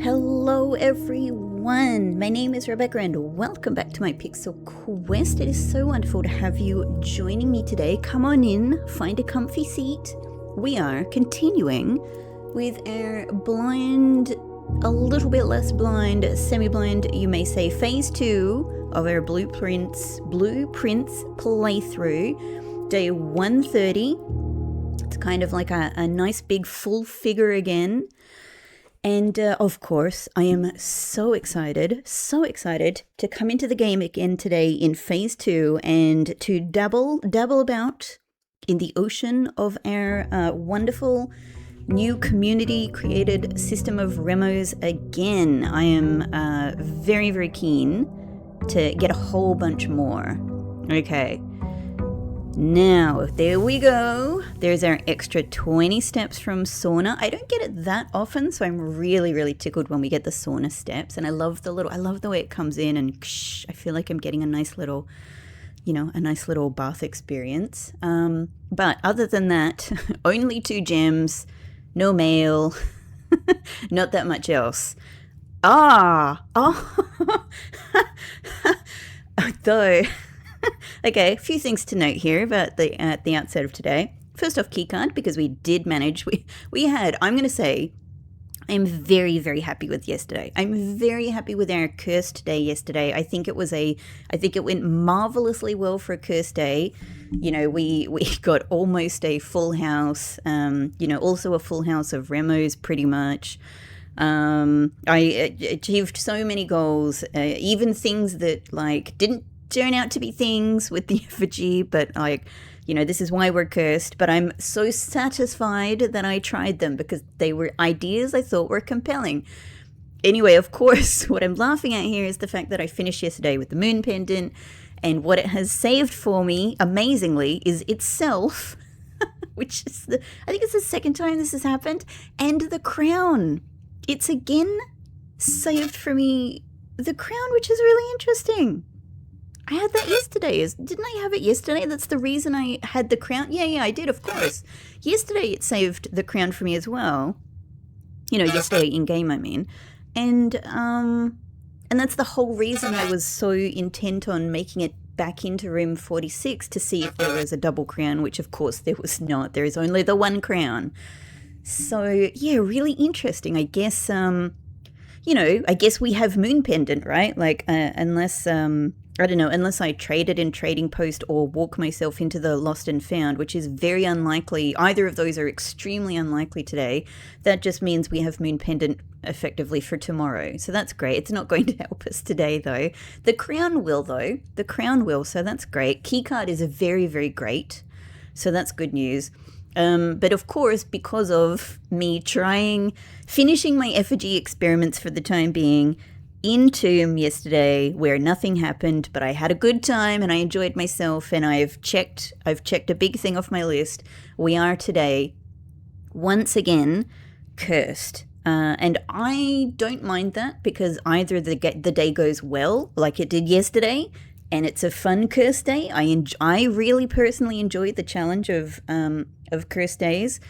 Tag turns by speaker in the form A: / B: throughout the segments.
A: Hello everyone, my name is Rebecca and welcome back to my Pixel Quest. It is so wonderful to have you joining me today. Come on in, find a comfy seat. We are continuing with our blind, a little bit less blind, semi-blind, you may say, phase 2 of our blueprints playthrough, day 130. It's kind of like a nice big full figure again. And of course, I am so excited to come into the game again today in phase 2 and to dabble about in the ocean of our wonderful new community created system of remos again. I am very, very keen to get a whole bunch more. Okay. Now, there we go. There's our extra 20 steps from sauna. I don't get it that often, so I'm really, really tickled when we get the sauna steps. And I love the way it comes in and I feel like I'm getting a nice little, a nice little bath experience. But other than that, only 2 gems, no mail, not that much else. Though... Okay, a few things to note here about at the outset of today. First off, keycard, because we did manage. We had, I'm going to say, I'm very, very happy with yesterday. I'm very happy with our cursed day yesterday. I think it went marvelously well for a cursed day. We got almost a full house, also a full house of remos pretty much. I achieved so many goals, even things that didn't turn out to be things with the effigy, but this is why we're cursed. But I'm so satisfied that I tried them because they were ideas I thought were compelling. Anyway, of course, what I'm laughing at here is the fact that I finished yesterday with the moon pendant, and what it has saved for me, amazingly, is itself, which is I think it's the second time this has happened, and the crown. It's again saved for me the crown, which is really interesting. I had that yesterday. Didn't I have it yesterday? That's the reason I had the crown. Yeah, I did, of course. Yesterday it saved the crown for me as well. Yesterday in-game, I mean. And that's the whole reason I was so intent on making it back into room 46 to see if there was a double crown, which of course there was not. There is only the one crown. So, yeah, really interesting. I guess, I guess we have moon pendant, right? Unless... I don't know, unless I trade it in Trading Post or walk myself into the Lost and Found, which is very unlikely. Either of those are extremely unlikely today. That just means we have Moon Pendant effectively for tomorrow. So that's great. It's not going to help us today, though. The crown will, though. The crown will, so that's great. Keycard is very, very great. So that's good news. But of course, because of me finishing my effigy experiments for the time being, in Tomb yesterday where nothing happened, but I had a good time and I enjoyed myself, and I've checked a big thing off my list. We are today once again cursed. And I don't mind that because either the day goes well like it did yesterday and it's a fun cursed day. I really personally enjoy the challenge of cursed days.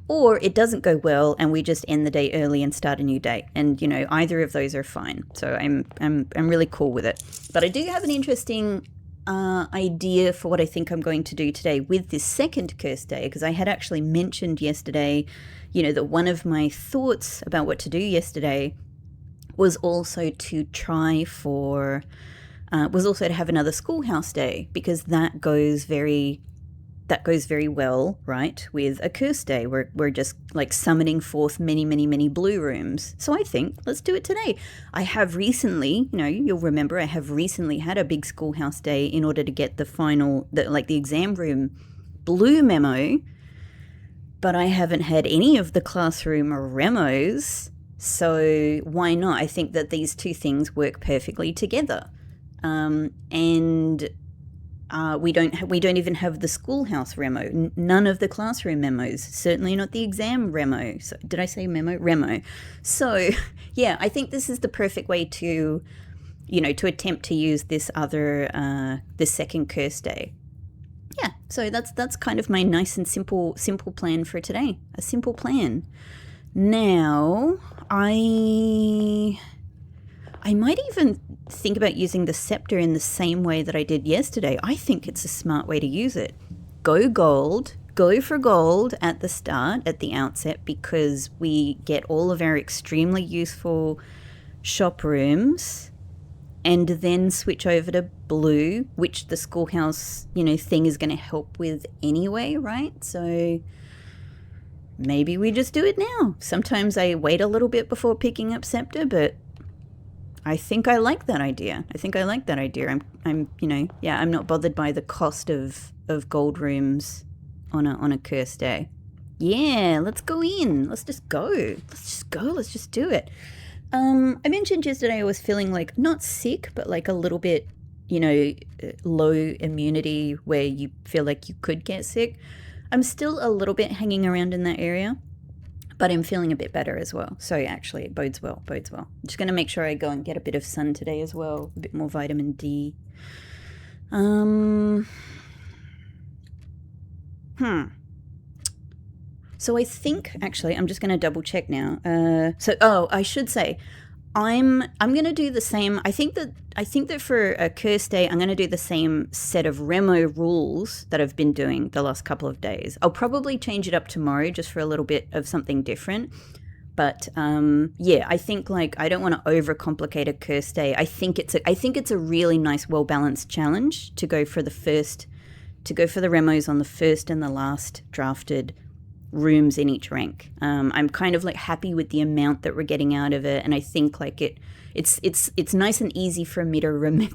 A: Or it doesn't go well and we just end the day early and start a new day. And, either of those are fine. So I'm really cool with it. But I do have an interesting idea for what I think I'm going to do today with this second cursed day, because I had actually mentioned yesterday, that one of my thoughts about what to do yesterday was also to to have another schoolhouse day, because that goes very well, right, with a curse day. We're just summoning forth many, many, many blue rooms. So I think let's do it today. I have recently, you'll remember, I have recently had a big schoolhouse day in order to get the exam room blue memo, but I haven't had any of the classroom remos. So why not? I think that these two things work perfectly together. We don't even have the schoolhouse remo. None of the classroom memos. Certainly not the exam remo. So, did I say memo? Remo. So, yeah, I think this is the perfect way to, to attempt to use this second curse day. Yeah, so that's kind of my nice and simple plan for today. A simple plan. Now, I might even think about using the scepter in the same way that I did yesterday. I think it's a smart way to use it. Go gold, go for gold at the start, at the outset, because we get all of our extremely useful shop rooms, and then switch over to blue, which the schoolhouse, thing is going to help with anyway, right? So maybe we just do it now. Sometimes I wait a little bit before picking up scepter, but I think I like that idea. I'm I'm not bothered by the cost of gold rooms on a cursed day. Yeah, let's go in. Let's just go. Let's just do it. I mentioned yesterday I was feeling like not sick, but like a little bit, low immunity where you feel like you could get sick. I'm still a little bit hanging around in that area, but I'm feeling a bit better as well. So actually it bodes well. I'm just going to make sure I go and get a bit of sun today as well, a bit more vitamin D. So I think, actually, I'm just going to double check now. I should say, I'm going to do the same. I think that for a curse day, I'm going to do the same set of Remo rules that I've been doing the last couple of days. I'll probably change it up tomorrow just for a little bit of something different. But I think I don't want to overcomplicate a curse day. I think it's a really nice, well balanced challenge to go for the Remos on the first and the last drafted rooms in each rank. I'm kind of happy with the amount that we're getting out of it, and I think it's nice and easy for me to remember.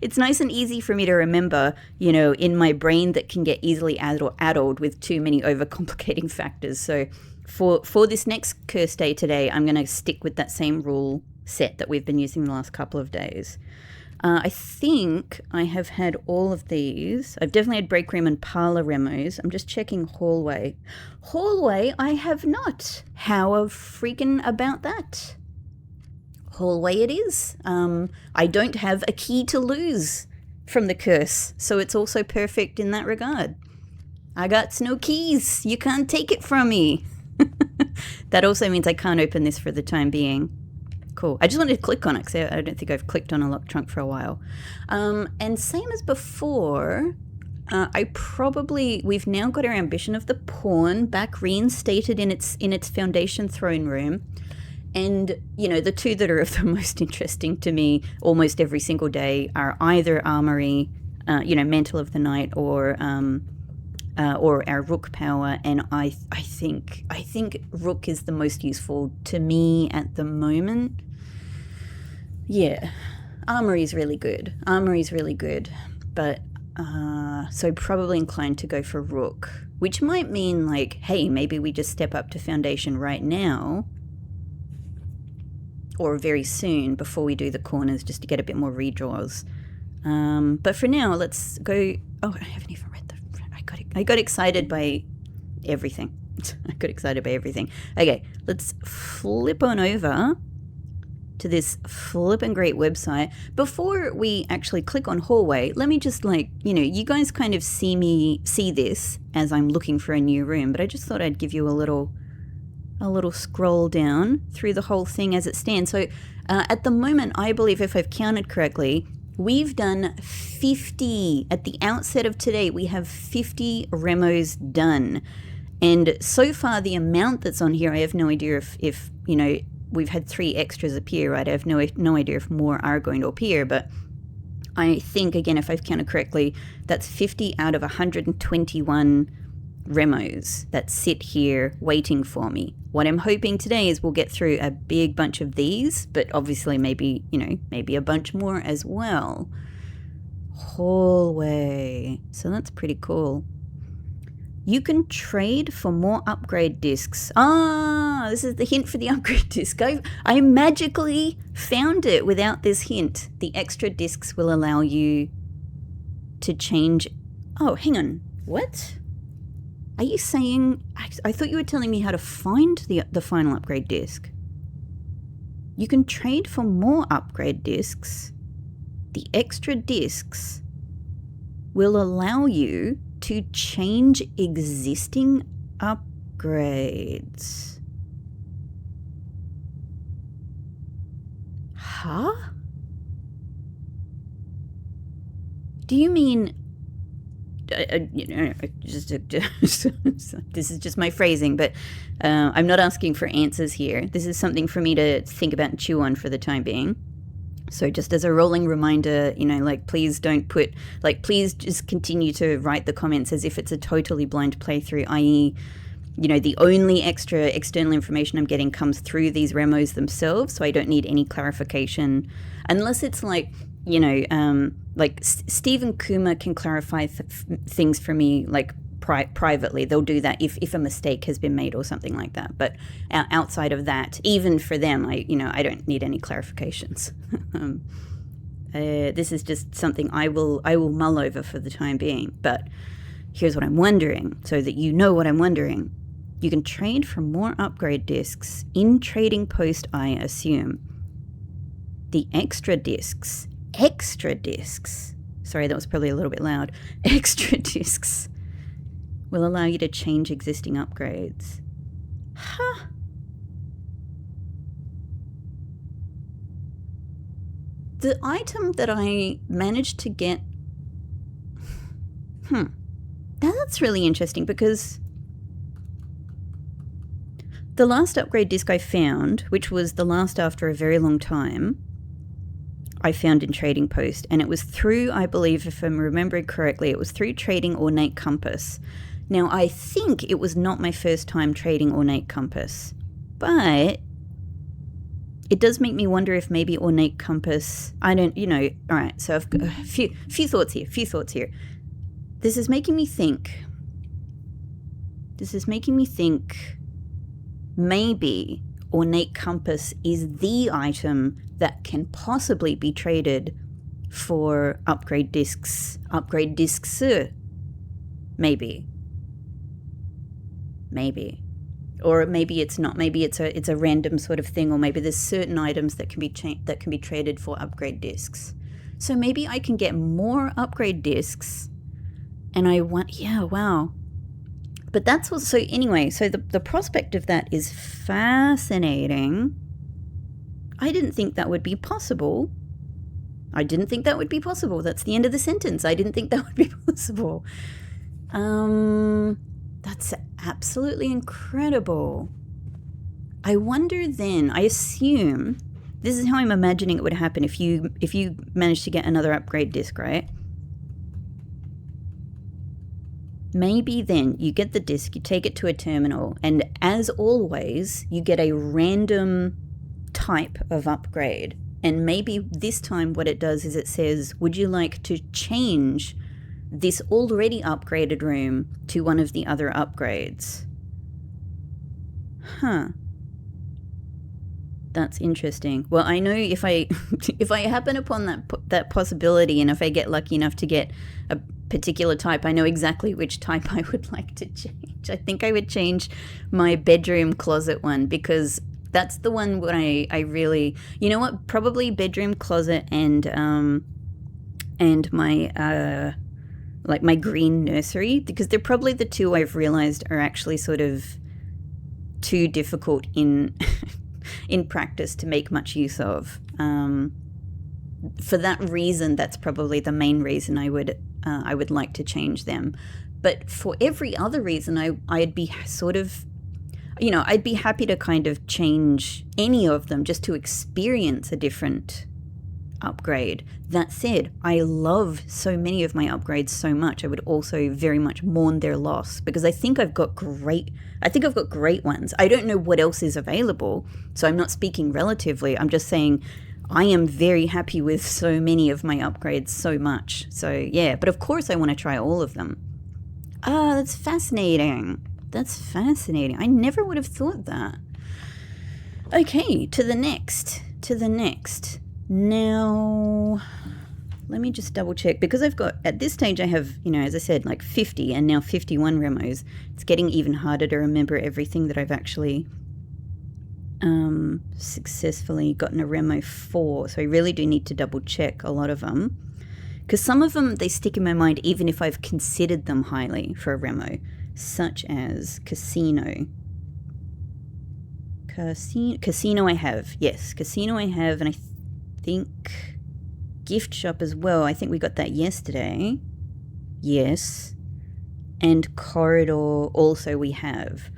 A: It's nice and easy for me to remember, in my brain that can get easily addled with too many overcomplicating factors. So for this next curse day today, I'm going to stick with that same rule set that we've been using the last couple of days. I think I have had all of these. I've definitely had break room and parlor Remos. I'm just checking hallway. Hallway, I have not. How freaking about that? Hallway it is. I don't have a key to lose from the curse, so it's also perfect in that regard. I got no keys. You can't take it from me. That also means I can't open this for the time being. Cool. I just wanted to click on it because I don't think I've clicked on a lock trunk for a while. And same as before, we've now got our ambition of the pawn back reinstated in its foundation throne room. And, the two that are of the most interesting to me almost every single day are either Armory, Mantle of the Night, or our Rook power, and I think Rook is the most useful to me at the moment. Yeah, Armory's really good, but so probably inclined to go for Rook, which might mean hey, maybe we just step up to Foundation right now, or very soon before we do the corners, just to get a bit more redraws. But for now, let's go. Oh, I haven't even read I got excited by everything. Okay, let's flip on over to this flippin' great website. Before we actually click on hallway, let me just you guys kind of see this as I'm looking for a new room, but I just thought I'd give you a little scroll down through the whole thing as it stands. So at the moment, I believe, if I've counted correctly, we've done 50. At the outset of today, we have 50 Remos done. And so far, the amount that's on here, I have no idea if we've had 3 extras appear, right? I have no idea if more are going to appear, but I think, again, if I've counted correctly, that's 50 out of 121 Remos that sit here waiting for me. What I'm hoping today is we'll get through a big bunch of these, but obviously maybe a bunch more as well. Hallway. So that's pretty cool. You can trade for more upgrade discs. This is the hint for the upgrade disc. I magically found it without this hint. The extra discs will allow you to change. Oh, hang on. What? Are you saying... I thought you were telling me how to find the final upgrade disc. You can trade for more upgrade discs. The extra discs will allow you to change existing upgrades. Huh? Do you mean... this is just my phrasing, but I'm not asking for answers here. This is something for me to think about and chew on for the time being. So just as a rolling reminder, like, please don't put, like, please just continue to write the comments as if it's a totally blind playthrough, i.e., the only extra external information I'm getting comes through these remos themselves, so I don't need any clarification, unless it's like, like Steve and Kuma can clarify things for me, like privately. They'll do that if a mistake has been made or something like that. But outside of that, even for them, I don't need any clarifications. This is just something I will mull over for the time being. But here's what I'm wondering, so that you know what I'm wondering. You can trade for more upgrade discs in Trading Post, I assume. The extra discs, sorry, that was probably a little bit loud, extra discs will allow you to change existing upgrades. Huh. The item that I managed to get... That's really interesting, because the last upgrade disc I found, which was the last after a very long time, I found in Trading Post, and it was through, I believe, if I'm remembering correctly, it was through trading Ornate Compass. Now, I think it was not my first time trading Ornate Compass, but it does make me wonder if maybe Ornate Compass, I don't, all right, so I've got a few thoughts here. This is making me think maybe Ornate Compass is the item that can possibly be traded for upgrade discs, maybe. Or maybe it's not. Maybe it's a random sort of thing, or maybe there's certain items that can be traded for upgrade discs. So maybe I can get more upgrade discs, and I want, yeah, wow. But that's what, so anyway, so the prospect of that is fascinating. I didn't think that would be possible. That's the end of the sentence. I didn't think that would be possible. That's absolutely incredible. I wonder then, I assume, this is how I'm imagining it would happen if you manage to get another upgrade disc, right? Maybe then you get the disc, you take it to a terminal, and as always, you get a random type of upgrade. And maybe this time what it does is it says, would you like to change this already upgraded room to one of the other upgrades? Huh. That's interesting. Well, I know if I happen upon that possibility, and if I get lucky enough to get a particular type, I know exactly which type I would like to change. I think I would change my bedroom closet one, because that's the one where I really, you know what, probably bedroom closet and my like my green nursery, because they're probably the two I've realized are actually sort of too difficult in in practice to make much use of. For that reason, that's probably the main reason I would like to change them. But for every other reason, I'd be sort of, I'd be happy to kind of change any of them just to experience a different upgrade. That said, I love so many of my upgrades so much. I would also very much mourn their loss, because I think I've got great ones. I don't know what else is available, so I'm not speaking relatively. I'm just saying I am very happy with so many of my upgrades so much. So yeah, but of course I want to try all of them. That's fascinating. I never would have thought that. Okay, to the next. Now, let me just double check, because I've got, at this stage I have, as I said, like 50 and now 51 remos. It's getting even harder to remember everything that I've actually successfully gotten a remo for. So I really do need to double check a lot of them, because some of them, they stick in my mind even if I've considered them highly for a remo, such as Casino. Casino I have, yes. Casino I have, and I think gift shop as well. I think we got that yesterday. Yes. And corridor also we have.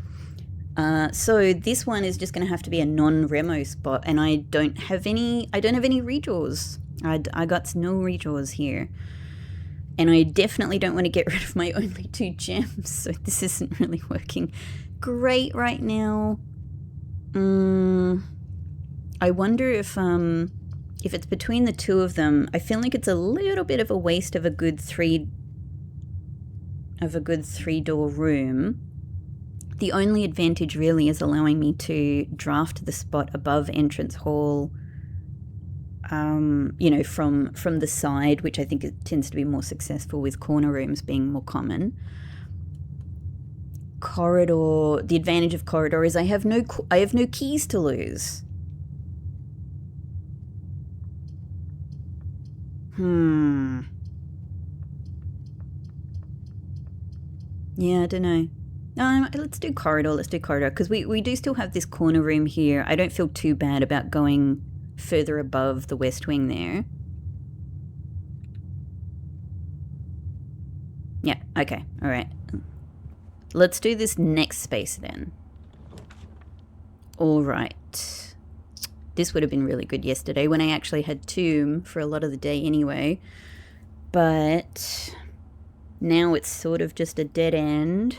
A: So this one is just going to have to be a non-remo spot, and I don't have any redraws. I got no redraws here. And I definitely don't want to get rid of my only 2 gems, so this isn't really working great right now. I wonder if it's between the 2 of them. I feel like it's a little bit of a waste of a good 3-door room. The only advantage really is allowing me to draft the spot above entrance hall, you know, from the side, which I think it tends to be more successful with corner rooms being more common. Corridor, the advantage of corridor is I have no keys to lose. Yeah, I don't know. Let's do corridor, because we do still have this corner room here. I don't feel too bad about going further above the west wing there. Yeah, okay, all right. Let's do this next space then. All right. This would have been really good yesterday when I actually had tomb for a lot of the day anyway. But now it's sort of just a dead end.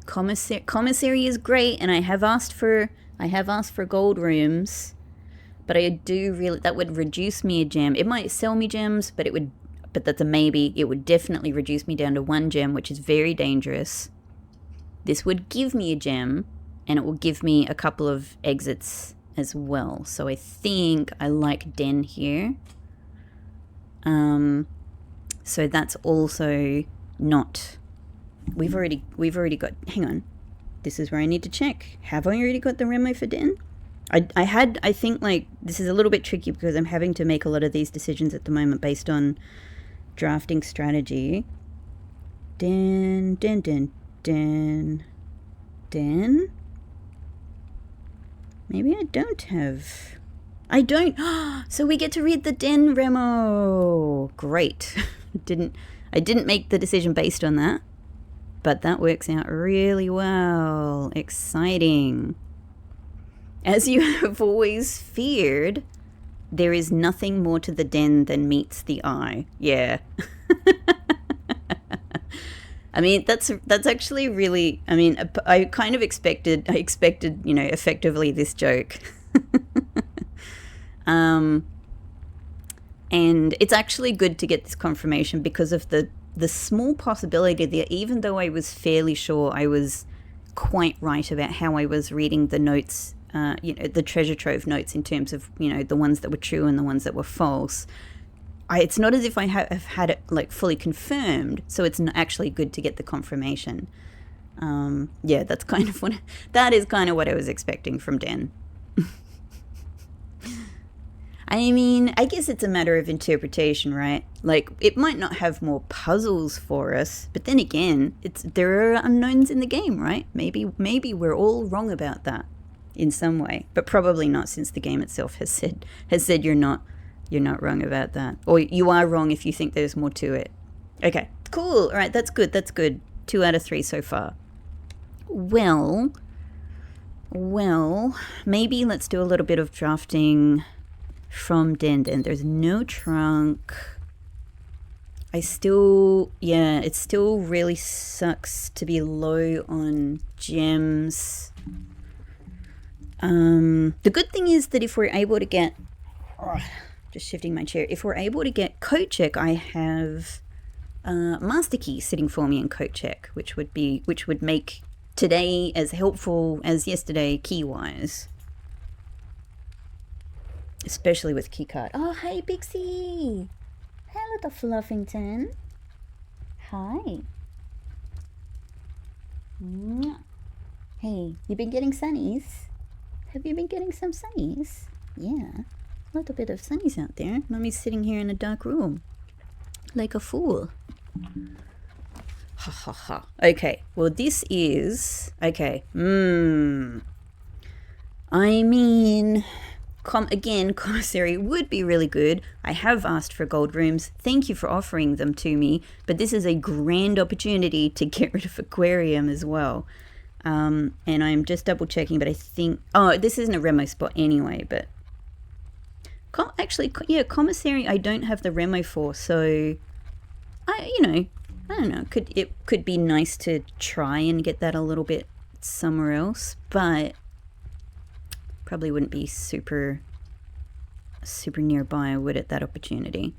A: Commissary is great, and I have asked for gold rooms, but I do really, that would reduce me a gem. It might sell me gems, but that's a maybe. It would definitely reduce me down to 1 gem, which is very dangerous. This would give me a gem, and it will give me a couple of exits as well. So I think I like den here. So that's also not. We've already got. Hang on, this is where I need to check. Have I already got the remo for den? I think like this is a little bit tricky because I'm having to make a lot of these decisions at the moment based on drafting strategy. Den. Maybe I don't have. I don't. So we get to read the den remo. Great. I didn't make the decision based on that, but that works out really well. Exciting. As you have always feared, there is nothing more to the den than meets the eye. Yeah. I mean, that's actually really, I mean, I kind of expected, you know, effectively this joke. And it's actually good to get this confirmation because of the small possibility that even though I was fairly sure I was quite right about how I was reading the notes, you know, the treasure trove notes in terms of, you know, the ones that were true and the ones that were false. It's not as if I have had it like fully confirmed, so it's not actually good to get the confirmation. Yeah, that is kind of what I was expecting from Den. I mean, I guess it's a matter of interpretation, right? Like, it might not have more puzzles for us, but then again, there are unknowns in the game, right? Maybe we're all wrong about that in some way, but probably not, since the game itself has said you're not wrong about that, or you are wrong if you think there's more to it. Okay, cool. All right, that's good. 2 out of 3 so far. Well, maybe let's do a little bit of drafting from Den. There's no trunk. It still really sucks to be low on gems. The good thing is that if we're able to get, just shifting my chair, if we're able to get coat check, I have master key sitting for me in coat check, which would make today as helpful as yesterday key wise. Especially with keycard. Oh, hey, Pixie. Hello, the Fluffington. Hi. Hey, you been getting sunnies? Have you been getting some sunnies? Yeah, a little bit of sunnies out there. Mummy's sitting here in a dark room, like a fool. Ha ha ha. Okay, well this is... Okay. I mean, again, commissary would be really good. I have asked for gold rooms. Thank you for offering them to me. But this is a grand opportunity to get rid of aquarium as well. And I'm just double checking, but I think... Oh, this isn't a Remo spot anyway, but... Actually, yeah, commissary I don't have the Remo for, so... I don't know. It could be nice to try and get that a little bit somewhere else, but... Probably wouldn't be super nearby, would it, that opportunity?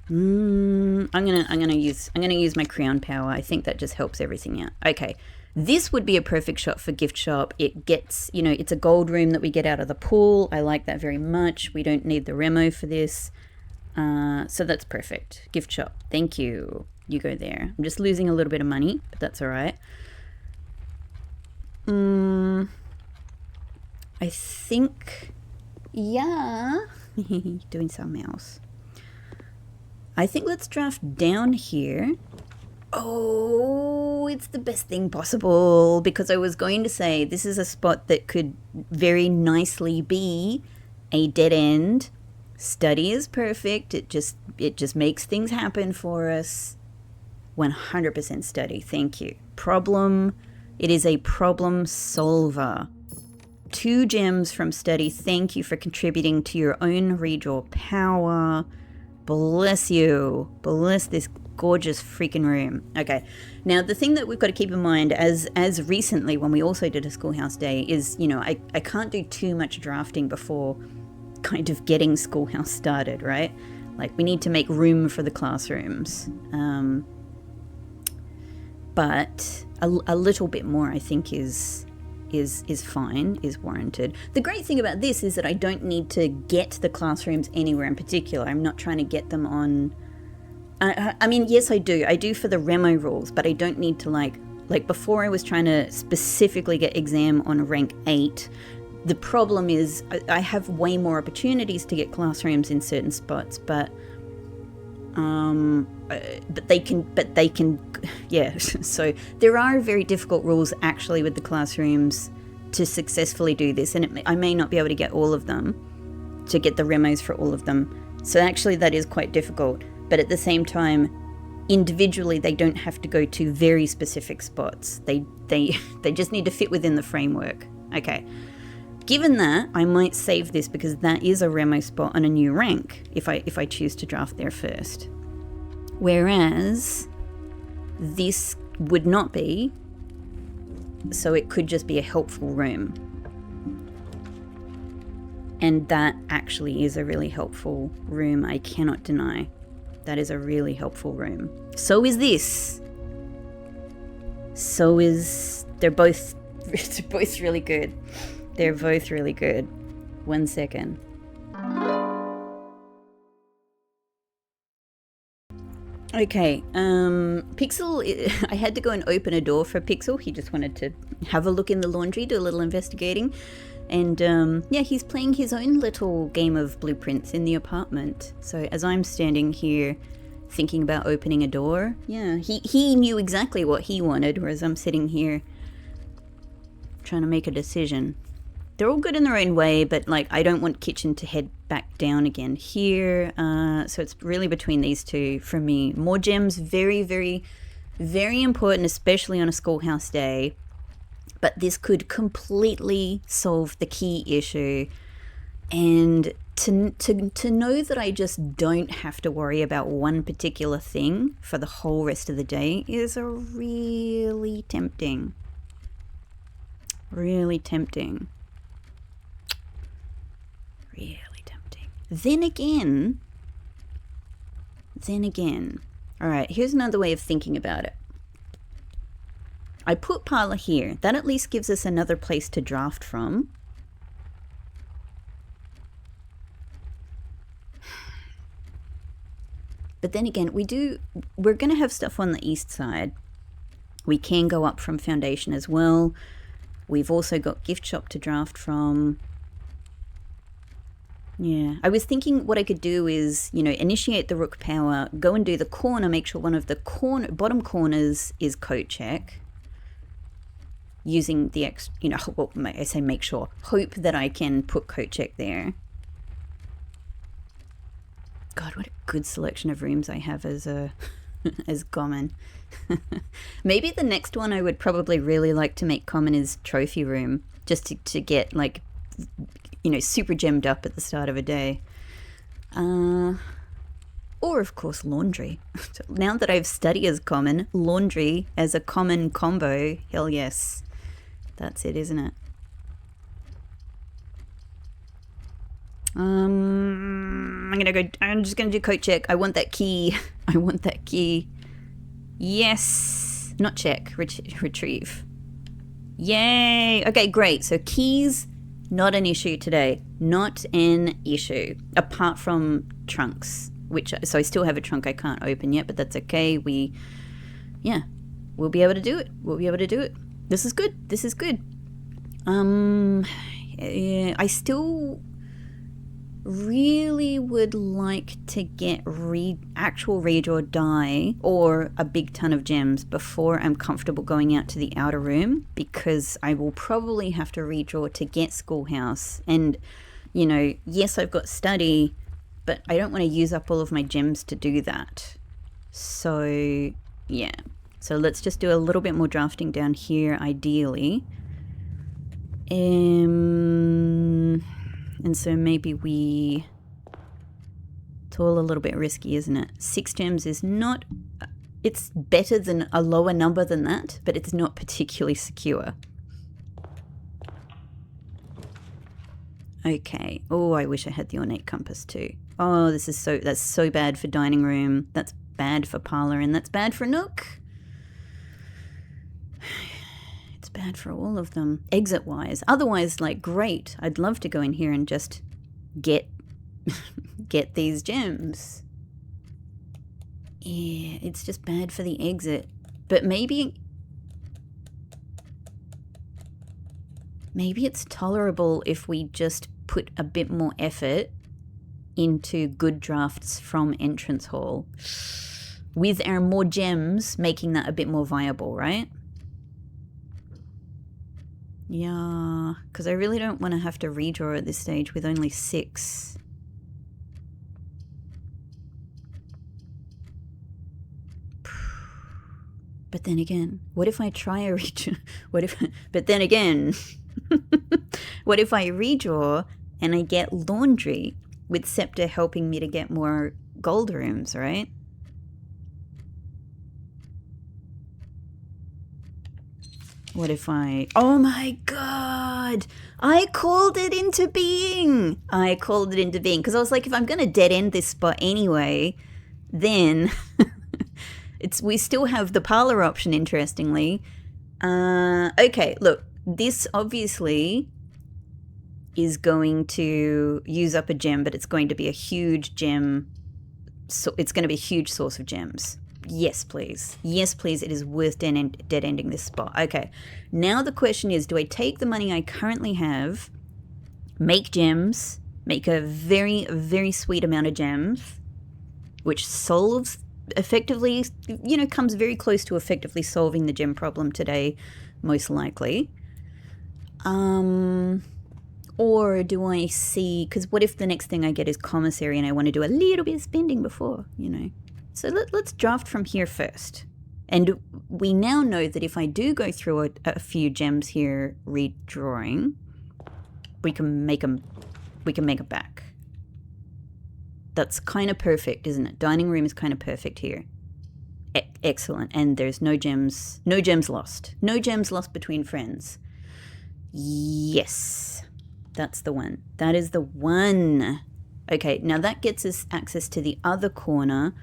A: I'm gonna use my crown power. I think that just helps everything out. Okay, this would be a perfect shot for gift shop. It gets, it's a gold room that we get out of the pool. I like that very much. We don't need the Remo for this, so that's perfect. Gift shop, thank you. You go there. I'm just losing a little bit of money, but that's all right. I think, yeah, doing something else. I think let's draft down here. Oh, it's the best thing possible, because I was going to say this is a spot that could very nicely be a dead end. Study is perfect. It just makes things happen for us. 100% study. Thank you. Problem. It is a problem solver. 2 gems from study. Thank you for contributing to your own redraw power. Bless you. Bless this gorgeous freaking room. Okay. Now, the thing that we've got to keep in mind, as recently when we also did a schoolhouse day, is, I can't do too much drafting before kind of getting schoolhouse started, right? Like, we need to make room for the classrooms. But a little bit more, I think, is fine, is warranted. The great thing about this is that I don't need to get the classrooms anywhere in particular. I'm not trying to get them on... I mean, yes, I do for the Remo rules, but I don't need to like before I was trying to specifically get exam on rank 8. The problem is I have way more opportunities to get classrooms in certain spots, but they can, yeah. So there are very difficult rules actually with the classrooms to successfully do this, and I may not be able to get all of them, to get the Remos for all of them. So actually that is quite difficult, but at the same time, individually they don't have to go to very specific spots. They just need to fit within the framework. Okay. Given that, I might save this because that is a Remo spot on a new rank if I choose to draft there first. Whereas this would not be, so it could just be a helpful room. And that actually is a really helpful room, I cannot deny. That is a really helpful room. So is this. So is... They're both really good. They're both really good. 1 second. Okay, Pixel, I had to go and open a door for Pixel. He just wanted to have a look in the laundry, do a little investigating. And yeah, he's playing his own little game of blueprints in the apartment. So as I'm standing here thinking about opening a door, yeah, he knew exactly what he wanted, whereas I'm sitting here trying to make a decision. They're all good in their own way, but like I don't want kitchen to head back down again here. So it's really between these two for me. More gems, very, very, very important, especially on a schoolhouse day. But this could completely solve the key issue. And to know that I just don't have to worry about one particular thing for the whole rest of the day is a really tempting. Really tempting. Really tempting. Then again, all right, here's another way of thinking about it. I put parlor here. That at least gives us another place to draft from. But then again, we're going to have stuff on the east side. We can go up from foundation as well. We've also got gift shop to draft from. Yeah, I was thinking what I could do is, initiate the rook power, go and do the corner, make sure one of the bottom corners is coat check. using the well, I say make sure, hope that I can put coat check there. God, what a good selection of rooms I have as a as common. Maybe the next one I would probably really like to make common is trophy room, just to get like, super gemmed up at the start of a day. Or of course laundry. So now that I've studied as common, laundry as a common combo, hell yes. That's it, isn't it? I'm just gonna do coat check. I want that key. I want that key. Yes. Not check, retrieve. Yay. Okay, great. So keys, not an issue today. Not an issue. Apart from trunks, so I still have a trunk I can't open yet, but that's okay. We'll be able to do it. We'll be able to do it. This is good. This is good. I still really would like to get actual redraw die or a big ton of gems before I'm comfortable going out to the outer room, because I will probably have to redraw to get schoolhouse. And yes, I've got study, but I don't want to use up all of my gems to do that. So yeah, so let's just do a little bit more drafting down here ideally. And so maybe it's all a little bit risky, isn't it? 6 gems is not, it's better than a lower number than that, but it's not particularly secure. Okay. Oh, I wish I had the ornate compass too. Oh, that's so bad for dining room. That's bad for parlor, and that's bad for nook. Bad for all of them, exit wise. Otherwise, like, great, I'd love to go in here and just get these gems. Yeah, it's just bad for the exit. But maybe it's tolerable if we just put a bit more effort into good drafts from entrance hall, with our more gems making that a bit more viable, right? Yeah, because I really don't want to have to redraw at this stage with only 6. But then again, what if I try a redraw? But then again, what if I redraw and I get laundry with Scepter helping me to get more gold rooms, right? What if oh my God, I called it into being. Because I was like, if I'm going to dead end this spot anyway, then we still have the parlor option, interestingly. Okay, look, this obviously is going to use up a gem, but it's going to be a huge gem. So it's going to be a huge source of gems. Yes, please. Yes, please. It is worth dead ending this spot. Okay. Now the question is, do I take the money I currently have, make gems, make a very, very sweet amount of gems, which solves effectively, comes very close to effectively solving the gem problem today, most likely. Or do I see, because what if the next thing I get is commissary and I want to do a little bit of spending before, So let's draft from here first. And we now know that if I do go through a few gems here redrawing, we can make them back. That's kind of perfect, isn't it? Dining room is kind of perfect here. Excellent. And there's no gems lost. No gems lost between friends. Yes. That's the one. That is the one. Okay, now that gets us access to the other corner.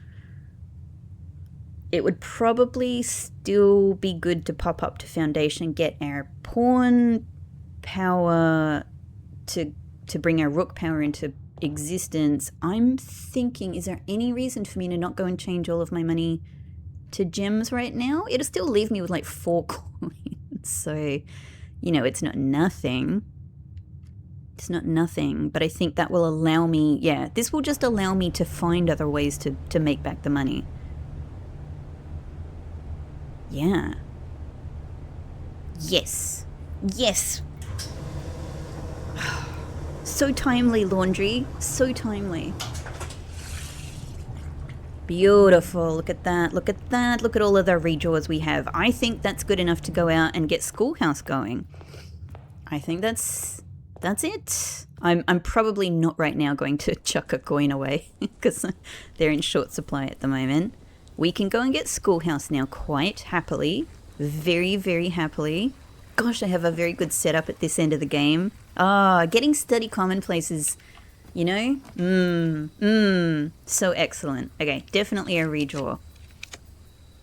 A: It would probably still be good to pop up to foundation, get our pawn power to bring our rook power into existence. I'm thinking, is there any reason for me to not go and change all of my money to gems right now? It'll still leave me with like 4 coins. So, it's not nothing. It's not nothing, but I think that will allow me, this will just allow me to find other ways to make back the money. Yeah. Yes. Yes. So timely, laundry. So timely. Beautiful. Look at that. Look at that. Look at all of the redraws we have. I think that's good enough to go out and get Schoolhouse going. I think that's it. I'm probably not right now going to chuck a coin away because they're in short supply at the moment. We can go and get Schoolhouse now quite happily. Very, very happily. Gosh, I have a very good setup at this end of the game. Getting Study Commonplace is, you know, so excellent. Okay, definitely a redraw.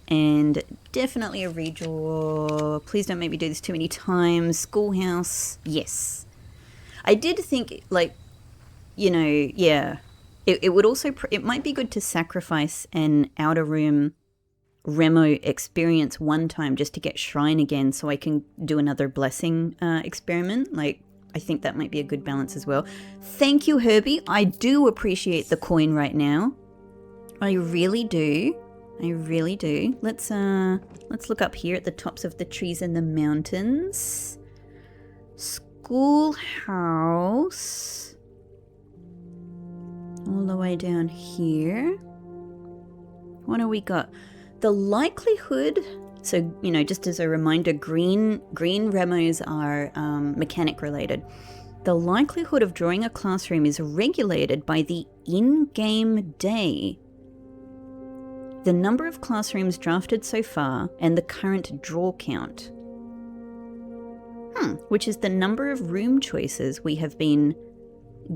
A: And definitely a redraw. Please don't make me do this too many times. Schoolhouse, yes. I did think, like, you know, yeah. It would also, it might be good to sacrifice an outer room Remo experience one time just to get Shrine again so I can do another blessing experiment. Like, I think that might be a good balance as well. Thank you, Herbie. I do appreciate the coin right now. I really do. I really do. Let's look up here at the tops of the trees and the mountains. Schoolhouse. All the way down here. What do we got? The likelihood, so, you know, just as a reminder, green remos are mechanic related. The likelihood of drawing a classroom is regulated by the in-game day, the number of classrooms drafted so far, and the current draw count. Which is the number of room choices we have been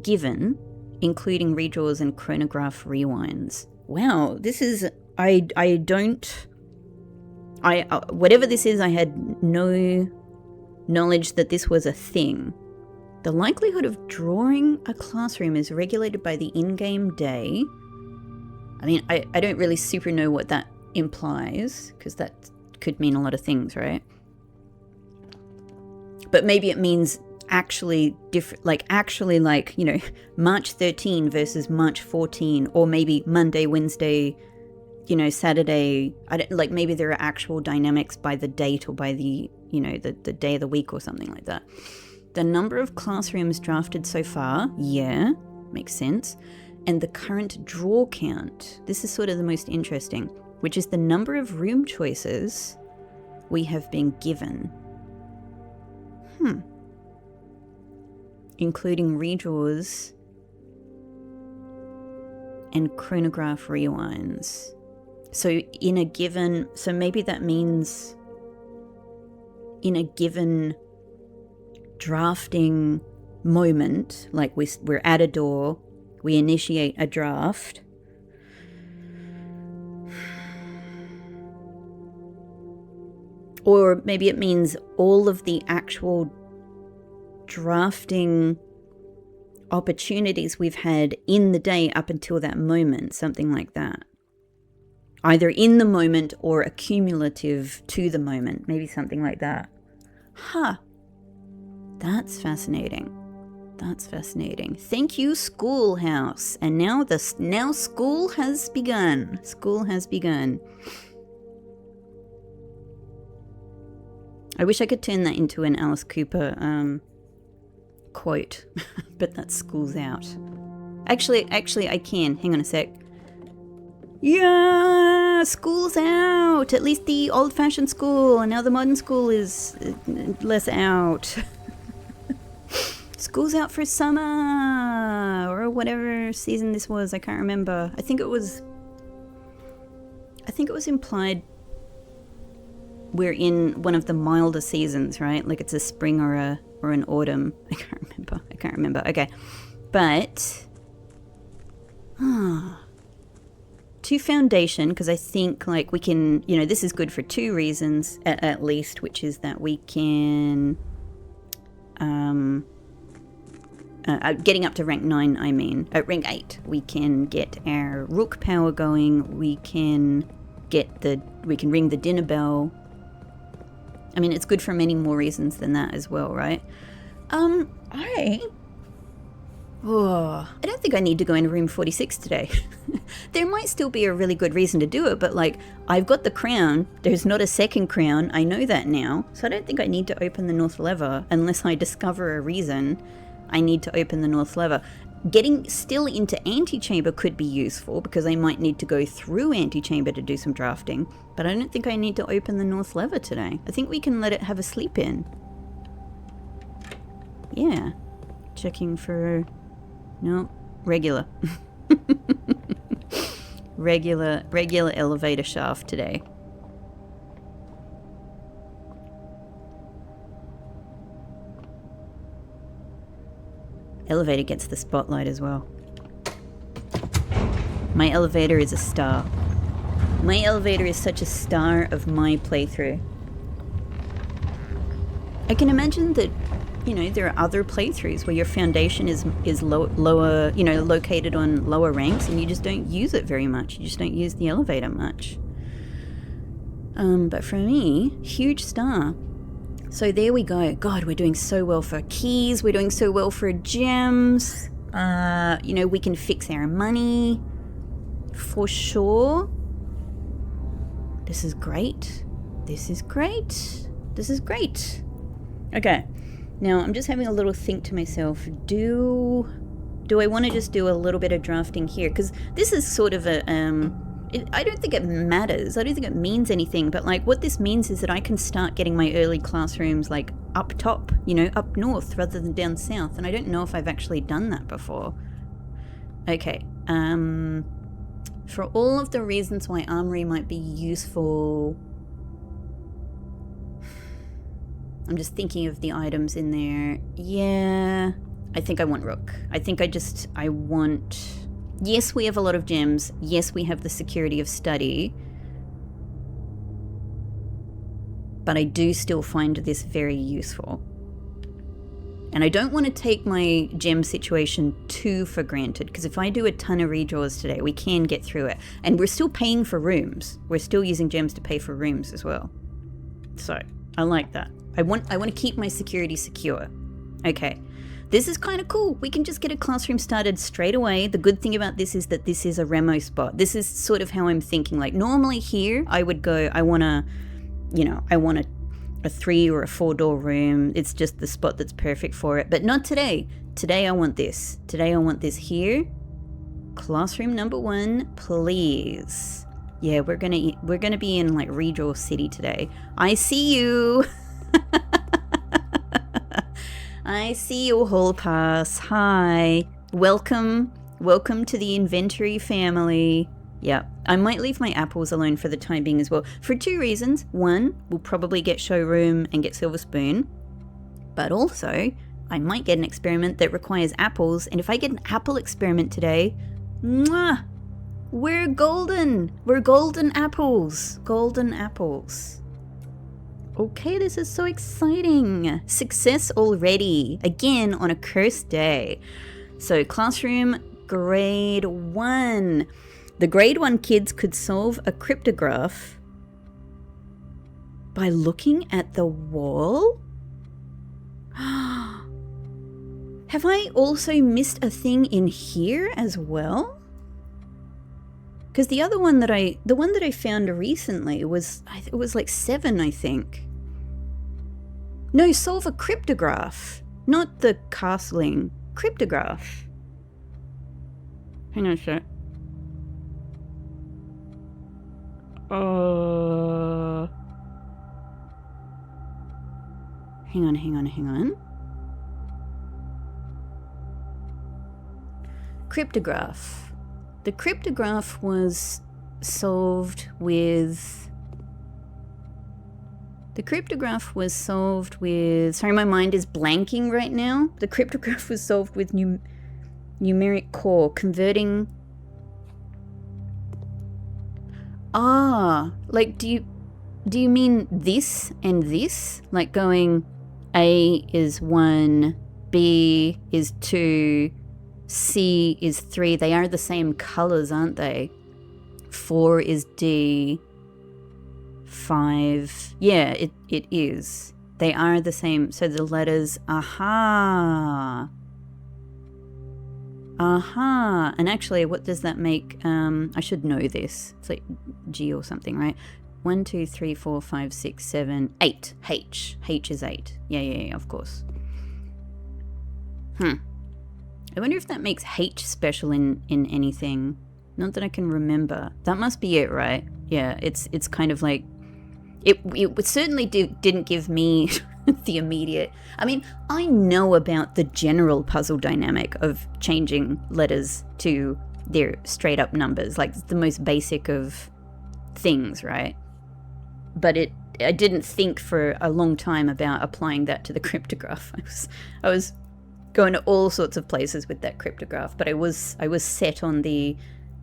A: given, including redraws and chronograph rewinds. Wow, this is... whatever this is, I had no knowledge that this was a thing. The likelihood of drawing a classroom is regulated by the in-game day. I mean, I don't really super know what that implies, because that could mean a lot of things, right? But maybe it means actually different, like, you know, March 13 versus March 14, or maybe Monday, Wednesday, you know, Saturday. Like, maybe there are actual dynamics by the date or by the, you know, the day of the week or something like that. The number of classrooms drafted so far, yeah, makes sense. And the current draw count, this is sort of the most interesting, which is the number of room choices we have been given. Including redraws and chronograph rewinds. So in a given, so maybe that means in a given drafting moment, like we're at a door, we initiate a draft. Or maybe it means all of the actual drafting opportunities we've had in the day up until that moment, something like that. Either in the moment or accumulative to the moment, maybe something like that. That's fascinating. That's fascinating. Thank you, Schoolhouse. And now school has begun. School has begun. I wish I could turn that into an Alice Cooper quote, but that school's out. Actually, I can. Hang on a sec. Yeah, school's out. At least the old-fashioned school, and now the modern school is less out. School's out for summer, or whatever season this was. I can't remember. I think it was implied we're in one of the milder seasons, right? Like it's a spring or an autumn. I can't remember. Okay. But to foundation, because I think like we can, you know, this is good for two reasons at least, which is that we can getting up to rank 9, I mean, at rank 8, we can get our rook power going. We can ring the dinner bell. I mean, it's good for many more reasons than that as well, right? Oh, I don't think I need to go into room 46 today. There might still be a really good reason to do it, but like, I've got the crown. There's not a second crown. I know that now. So I don't think I need to open the north lever unless I discover a reason I need to open the north lever. Getting still into antechamber could be useful because I might need to go through antechamber to do some drafting, but I don't think I need to open the north lever today. I think we can let it have a sleep in. Yeah. Checking for... No, regular. regular elevator shaft today. Elevator gets the spotlight as well. My elevator is a star. My elevator is such a star of my playthrough. I can imagine that, you know, there are other playthroughs where your foundation is lower, you know, located on lower ranks, and you just don't use it very much. You just don't use the elevator much. But for me, huge star. So there we go. God, we're doing so well for keys. We're doing so well for gems. You know, we can fix our money for sure. This is great. This is great. This is great. Okay. Now, I'm just having a little think to myself, do I want to just do a little bit of drafting here? Because this is sort of a, I don't think it matters. I don't think it means anything. But, like, what this means is that I can start getting my early classrooms, like, up top, you know, up north rather than down south. And I don't know if I've actually done that before. Okay. For all of the reasons why armory might be useful... I'm just thinking of the items in there. Yeah, I think I want rook. I think I want... Yes, we have a lot of gems. Yes, we have the security of study. But I do still find this very useful. And I don't want to take my gem situation too for granted, because if I do a ton of redraws today, we can get through it. And we're still paying for rooms. We're still using gems to pay for rooms as well. So, I like that. I want to keep my security secure. Okay, this is kind of cool. We can just get a classroom started straight away. The good thing about this is that this is a remo spot. This is sort of how I'm thinking. Like, normally here, I would go, I want a 3 or a 4 door room. It's just the spot that's perfect for it. But not today. Today I want this. Today I want this here. Classroom number 1, please. Yeah, we're gonna be in like Redraw City today. I see you. I see you, Hall Pass. Hi. Welcome to the inventory family. Yeah, I might leave my apples alone for the time being as well. For 2 reasons. 1, we'll probably get showroom and get silver spoon. But also, I might get an experiment that requires apples. And if I get an apple experiment today, mwah, we're golden. We're golden apples. Golden apples. Okay, this is so exciting. Success already. Again, on a cursed day. So, classroom grade 1. The grade 1 kids could solve a cryptograph by looking at the wall? Have I also missed a thing in here as well? Because the one that I found recently was, it was like 7, I think. No, solve a cryptograph, not the castling. Cryptograph. Hang on a sec. Hang on. Cryptograph. The cryptograph was solved with... Sorry, my mind is blanking right now. The cryptograph was solved with numeric core, converting... Like, do you mean this and this? Like going A is 1, B is 2, C is 3. They are the same colors, aren't they? 4 is D. 5. Yeah, it is. They are the same. So the letters, aha. Aha. And actually, what does that make? I should know this. It's like G or something, right? 1, 2, 3, 4, 5, 6, 7, 8. H. H is 8. Yeah, of course. I wonder if that makes H special in anything. Not that I can remember. That must be it, right? Yeah, it's kind of like... It certainly didn't give me the immediate... I mean, I know about the general puzzle dynamic of changing letters to their straight-up numbers, like the most basic of things, right? But I didn't think for a long time about applying that to the cryptograph. I was going to all sorts of places with that cryptograph, but I was set on the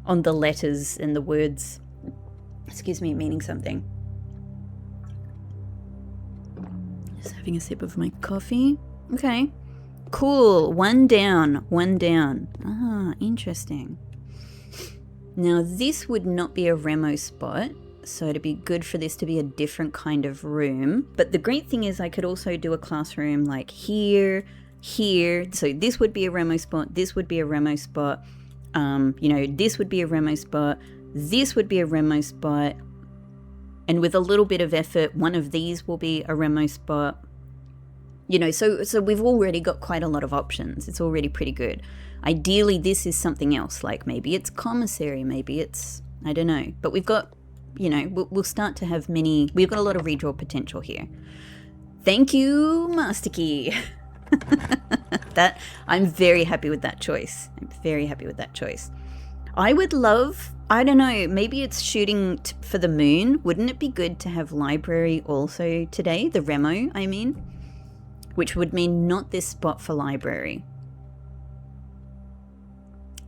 A: letters and the words, excuse me, meaning something. Just having a sip of my coffee. Okay. Cool. One down. Ah, interesting. Now, this would not be a Remo spot, so it'd be good for this to be a different kind of room. But the great thing is I could also do a classroom like here. So this would be a Remo spot. This would be a Remo spot. This would be a Remo spot. This would be a Remo spot. And with a little bit of effort, one of these will be a Remo spot. So we've already got quite a lot of options. It's already pretty good. Ideally, this is something else, like maybe it's commissary, maybe it's, I don't know. But we've got, we'll start to have we've got a lot of redraw potential here. Thank you, Master Key. I'm very happy with that choice. I would love, I don't know, maybe it's shooting for the moon. Wouldn't it be good to have library also today? The Remo, I mean. Which would mean not this spot for library.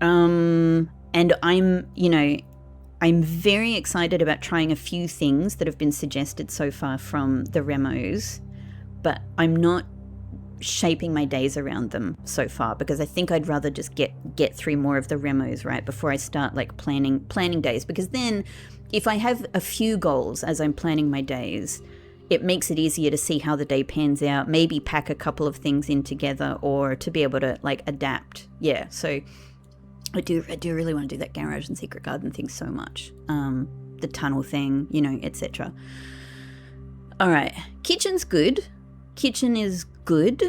A: And I'm very excited about trying a few things that have been suggested so far from the Remos, but I'm not shaping my days around them so far because I think I'd rather just get through more of the Remos, right, before I start like planning days, because then if I have a few goals as I'm planning my days, it makes it easier to see how the day pans out, maybe pack a couple of things in together or to be able to like adapt. Yeah, so I do really want to do that garage and secret garden thing so much. The tunnel thing, etc. All right, kitchen's good. Kitchen is good.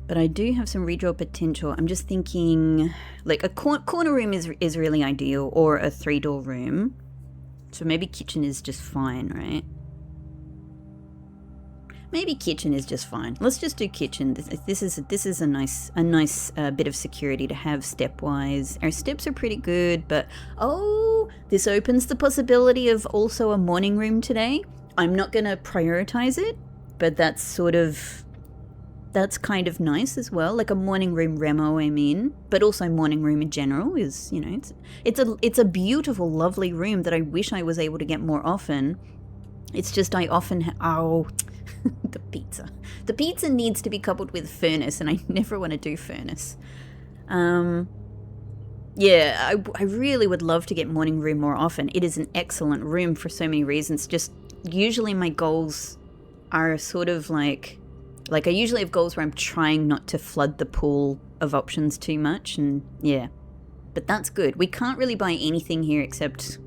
A: But I do have some redraw potential. I'm just thinking like a corner room is really ideal, or a 3-door room. So maybe kitchen is just fine, right? Maybe kitchen is just fine. Let's just do kitchen. This is a nice bit of security to have stepwise. Our steps are pretty good, but this opens the possibility of also a morning room today. I'm not going to prioritize it, but that's kind of nice as well. Like a morning room Remo, I mean, but also morning room in general is, it's a beautiful, lovely room that I wish I was able to get more often. It's just I often the pizza. The pizza needs to be coupled with furnace, and I never want to do furnace. Yeah, I really would love to get morning room more often. It is an excellent room for so many reasons. Just usually my goals are sort of like I usually have goals where I'm trying not to flood the pool of options too much, and yeah. But that's good. We can't really buy anything here except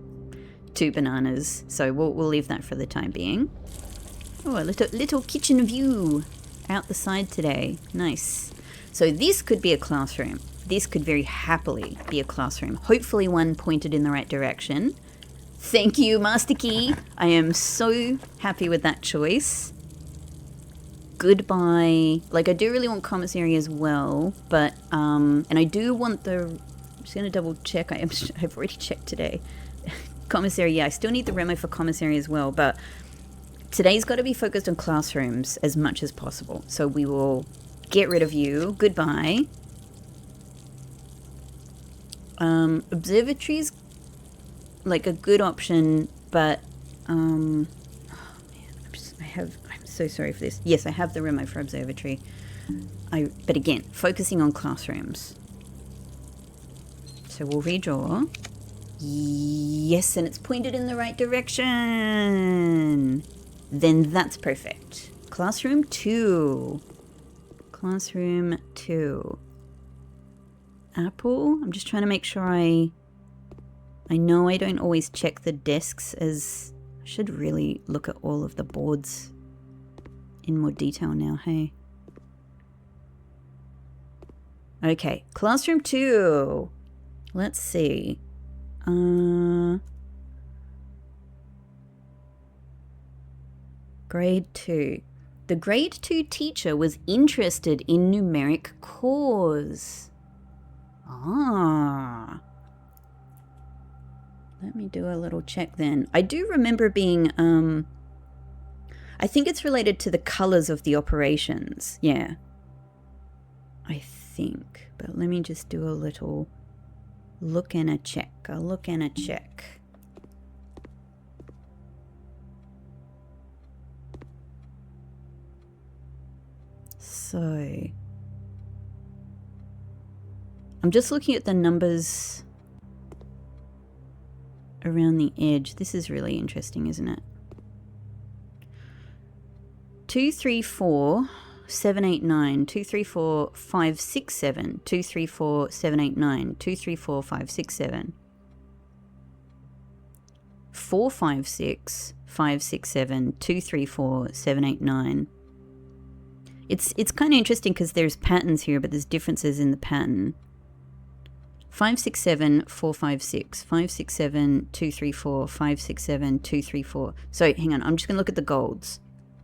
A: 2 bananas, so we'll leave that for the time being. Oh, a little kitchen view out the side today. Nice. So this could be a classroom. This could very happily be a classroom. Hopefully one pointed in the right direction. Thank you, Master Key. I am so happy with that choice. Goodbye. Like, I do really want commissary as well, but, and I do want I'm just going to double check. I've already checked today. Commissary, yeah, I still need the Remo for commissary as well, but today's got to be focused on classrooms as much as possible. So we will get rid of you. Goodbye. Observatory's like a good option, but, oh man, I'm so sorry for this. Yes, I have the Remo for observatory. But again, focusing on classrooms. So we'll redraw. Yes, and it's pointed in the right direction. Then that's perfect. Classroom 2. Classroom 2. Apple. I'm just trying to make sure I know I don't always check the desks as... I should really look at all of the boards in more detail now, hey? Okay, Classroom 2. Let's see. Grade 2. The grade 2 teacher was interested in numeric cores. Ah. Let me do a little check then. I do remember being, I think it's related to the colors of the operations. Yeah. I think. But let me just do a little look and a check. A look and a check. So, I'm just looking at the numbers around the edge. This is really interesting, isn't it? 2, 3, 4, 7, 8, 9, 2, 3, 4, 5, 6, 7, 2, 3, 4, 7, 8, 9, 2, 3, 4, 5, 6, 7, 4, 5, 6, 5, 6, 7, 2, 3, 4, 7, 8, 9. It's kind of interesting because there's patterns here, but there's differences in the pattern. 5, 6, 7, 4, 5, 6, 5, 6, 7, 2, 3, 4, 5, 6, 7, 2, 3, 4. So hang on, I'm just going to look at the golds.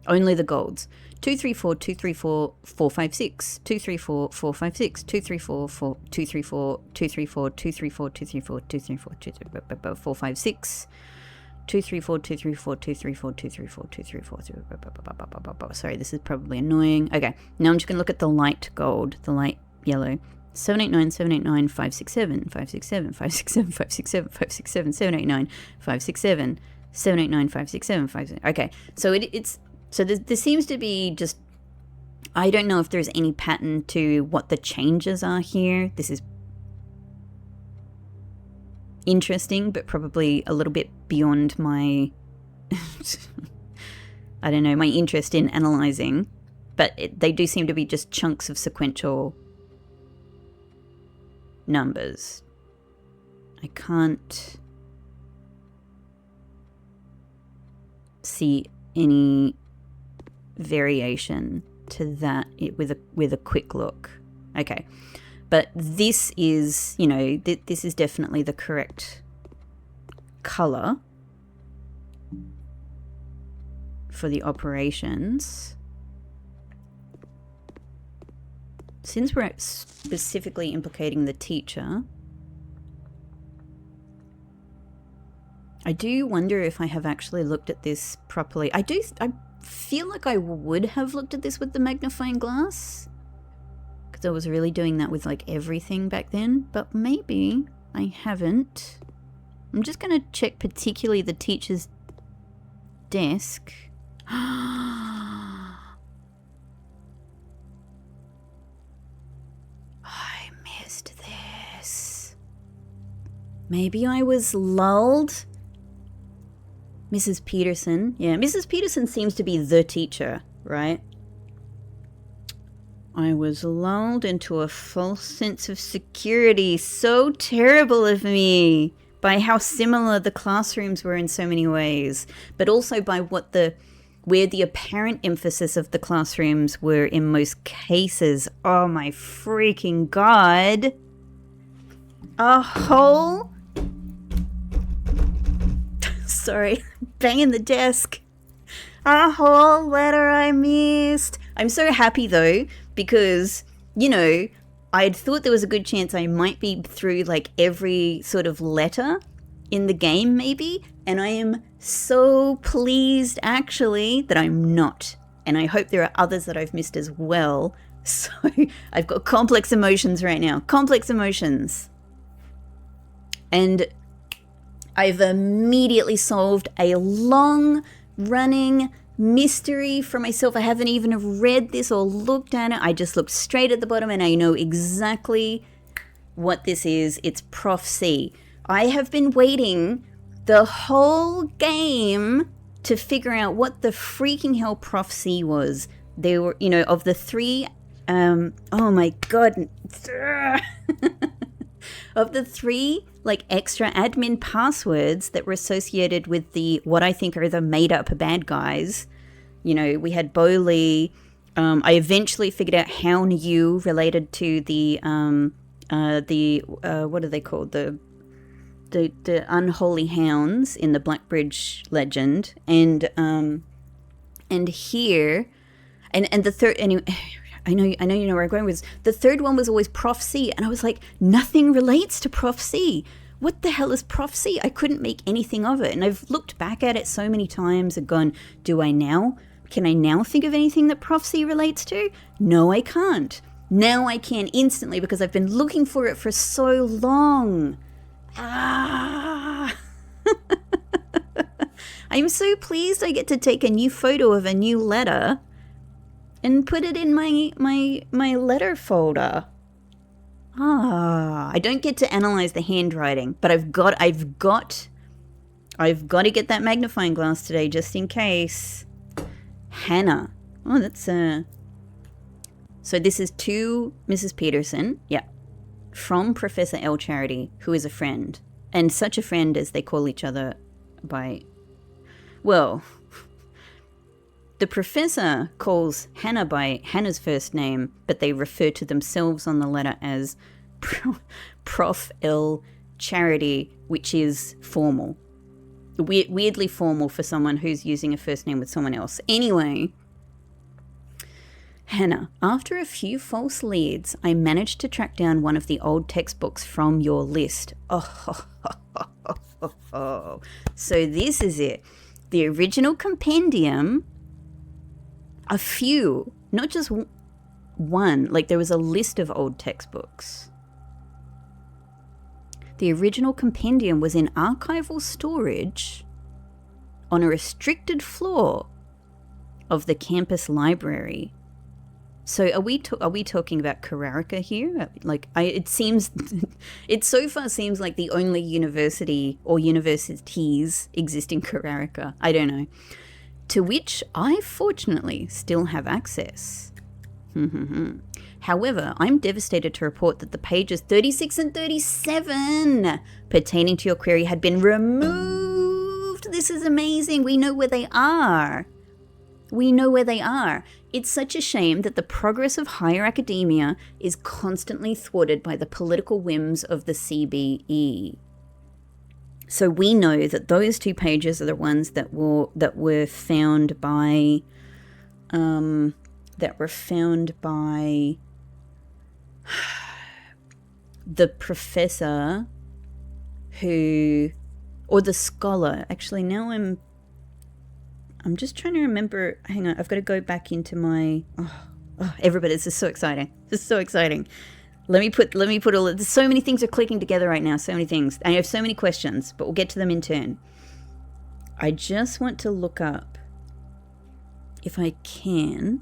A: Only the golds. 2, 3, 4, 2, 3, 4, 4, 5, 6, 2, 3, 4, 4, 5, 6, 2, 3, 4, 4, 2, 3, 4, 2, 3, 4, 2, 3, 4, 2, 3, 4, 2, 3, 4, 2, 3, 4, 4, 5, 6. 2, 3, 4, 2, 3, 4, 2, 3, 4, 2, 3, 4, 2, 3, 4, 2, sorry, this is probably annoying. Okay, now I'm just going to look at the light gold, the light yellow. 7, 8, 9, 7, 8, 9, 5, 6, 7, 5, 6, 7, 5, 6, 7, 5, 6, 7, 5, 6, 7, 7, 8, 9, 5, 6, 7, 7, 8, 9, 5, 6, 7, 5, 6. Okay, so it's so there seems to be just, I don't know if there's any pattern to what the changes are here. This is interesting, but probably a little bit beyond my, I don't know, my interest in analyzing. But they do seem to be just chunks of sequential numbers. I can't see any variation to that with a quick look. Okay. But this is, you know, this is definitely the correct color for the operations. Since we're specifically implicating the teacher, I do wonder if I have actually looked at this properly. I feel like I would have looked at this with the magnifying glass, because I was really doing that with like everything back then, but maybe I haven't. I'm just going to check particularly the teacher's desk. I missed this. Maybe I was lulled. Mrs. Peterson. Yeah, Mrs. Peterson seems to be the teacher, right? I was lulled into a false sense of security. So terrible of me, by how similar the classrooms were in so many ways, but also by where the apparent emphasis of the classrooms were in most cases. Oh my freaking God. A whole... Sorry, banging the desk. A whole letter I missed. I'm so happy though, because, you know, I'd thought there was a good chance I might be through like every sort of letter in the game maybe, and I am so pleased actually that I'm not. And I hope there are others that I've missed as well. So I've got complex emotions right now. Complex emotions. And I've immediately solved a long-running mystery for myself. I haven't even read this or looked at it. I just looked straight at the bottom and I know exactly what this is. It's Prof C. I have been waiting the whole game to figure out what the freaking hell Prof C was. They were, you know, of the three Oh my god. Of the 3 like extra admin passwords that were associated with the what I think are the made up bad guys, you know, we had Bowley. I eventually figured out Hound Yu related to the what are they called, the unholy hounds in the Blackbridge legend, and here, and the third. Anyway, I know you know where I'm going with this. The third one was always Prof C, and I was like, nothing relates to Prof C. What the hell is Prof C? I couldn't make anything of it, and I've looked back at it so many times and gone, can I now think of anything that Prof C relates to? No, I can't. Now I can instantly because I've been looking for it for so long. Ah! I'm so pleased I get to take a new photo of a new letter and put it in my letter folder. I don't get to analyze the handwriting, but I've got to get that magnifying glass today just in case. Hannah. Oh, that's so this is to Mrs. Peterson. Yeah. From Professor L. Charity, who is a friend. And such a friend as they call each other by, well, the professor calls Hannah by Hannah's first name, but they refer to themselves on the letter as Prof. L. Charity, which is formal. Weirdly formal for someone who's using a first name with someone else. Anyway, Hannah, after a few false leads, I managed to track down one of the old textbooks from your list. So this is it. The original compendium, a few, not just one, like there was a list of old textbooks. The original compendium was in archival storage on a restricted floor of the campus library. So are we talking about Kararaka here? Like it seems, it so far seems like the only university or universities exist in Kararaka. I don't know. To which I fortunately still have access. However, I'm devastated to report that the pages 36 and 37 pertaining to your query had been removed. This is amazing. We know where they are. It's such a shame that the progress of higher academia is constantly thwarted by the political whims of the CBE. So we know that those 2 pages are the ones that were found by the professor or the scholar. Actually, now I'm just trying to remember. Hang on, I've got to go back into my. Everybody, this is so exciting. Let me put all. There's so many things are clicking together right now. So many things. I have so many questions, but we'll get to them in turn. I just want to look up, if I can,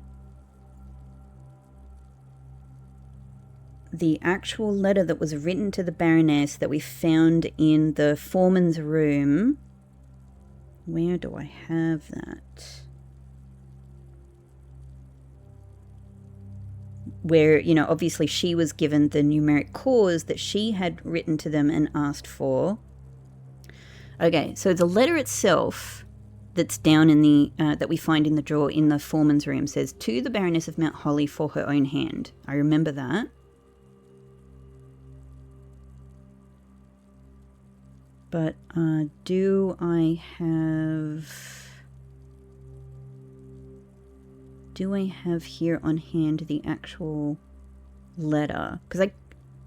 A: the actual letter that was written to the Baroness that we found in the foreman's room. Where do I have that? Where, you know, obviously she was given the numeric cause that she had written to them and asked for. Okay, so the letter itself that's down in the, that we find in the drawer in the foreman's room says, to the Baroness of Mount Holly for her own hand. I remember that. But do I have here on hand the actual letter? Because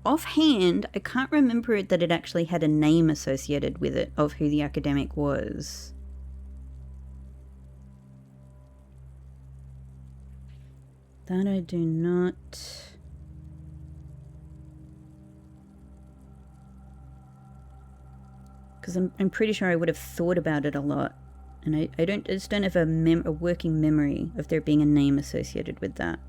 A: offhand, I can't remember that it actually had a name associated with it of who the academic was. That I do not. Because I'm pretty sure I would have thought about it a lot. And I just don't have a working memory of there being a name associated with that.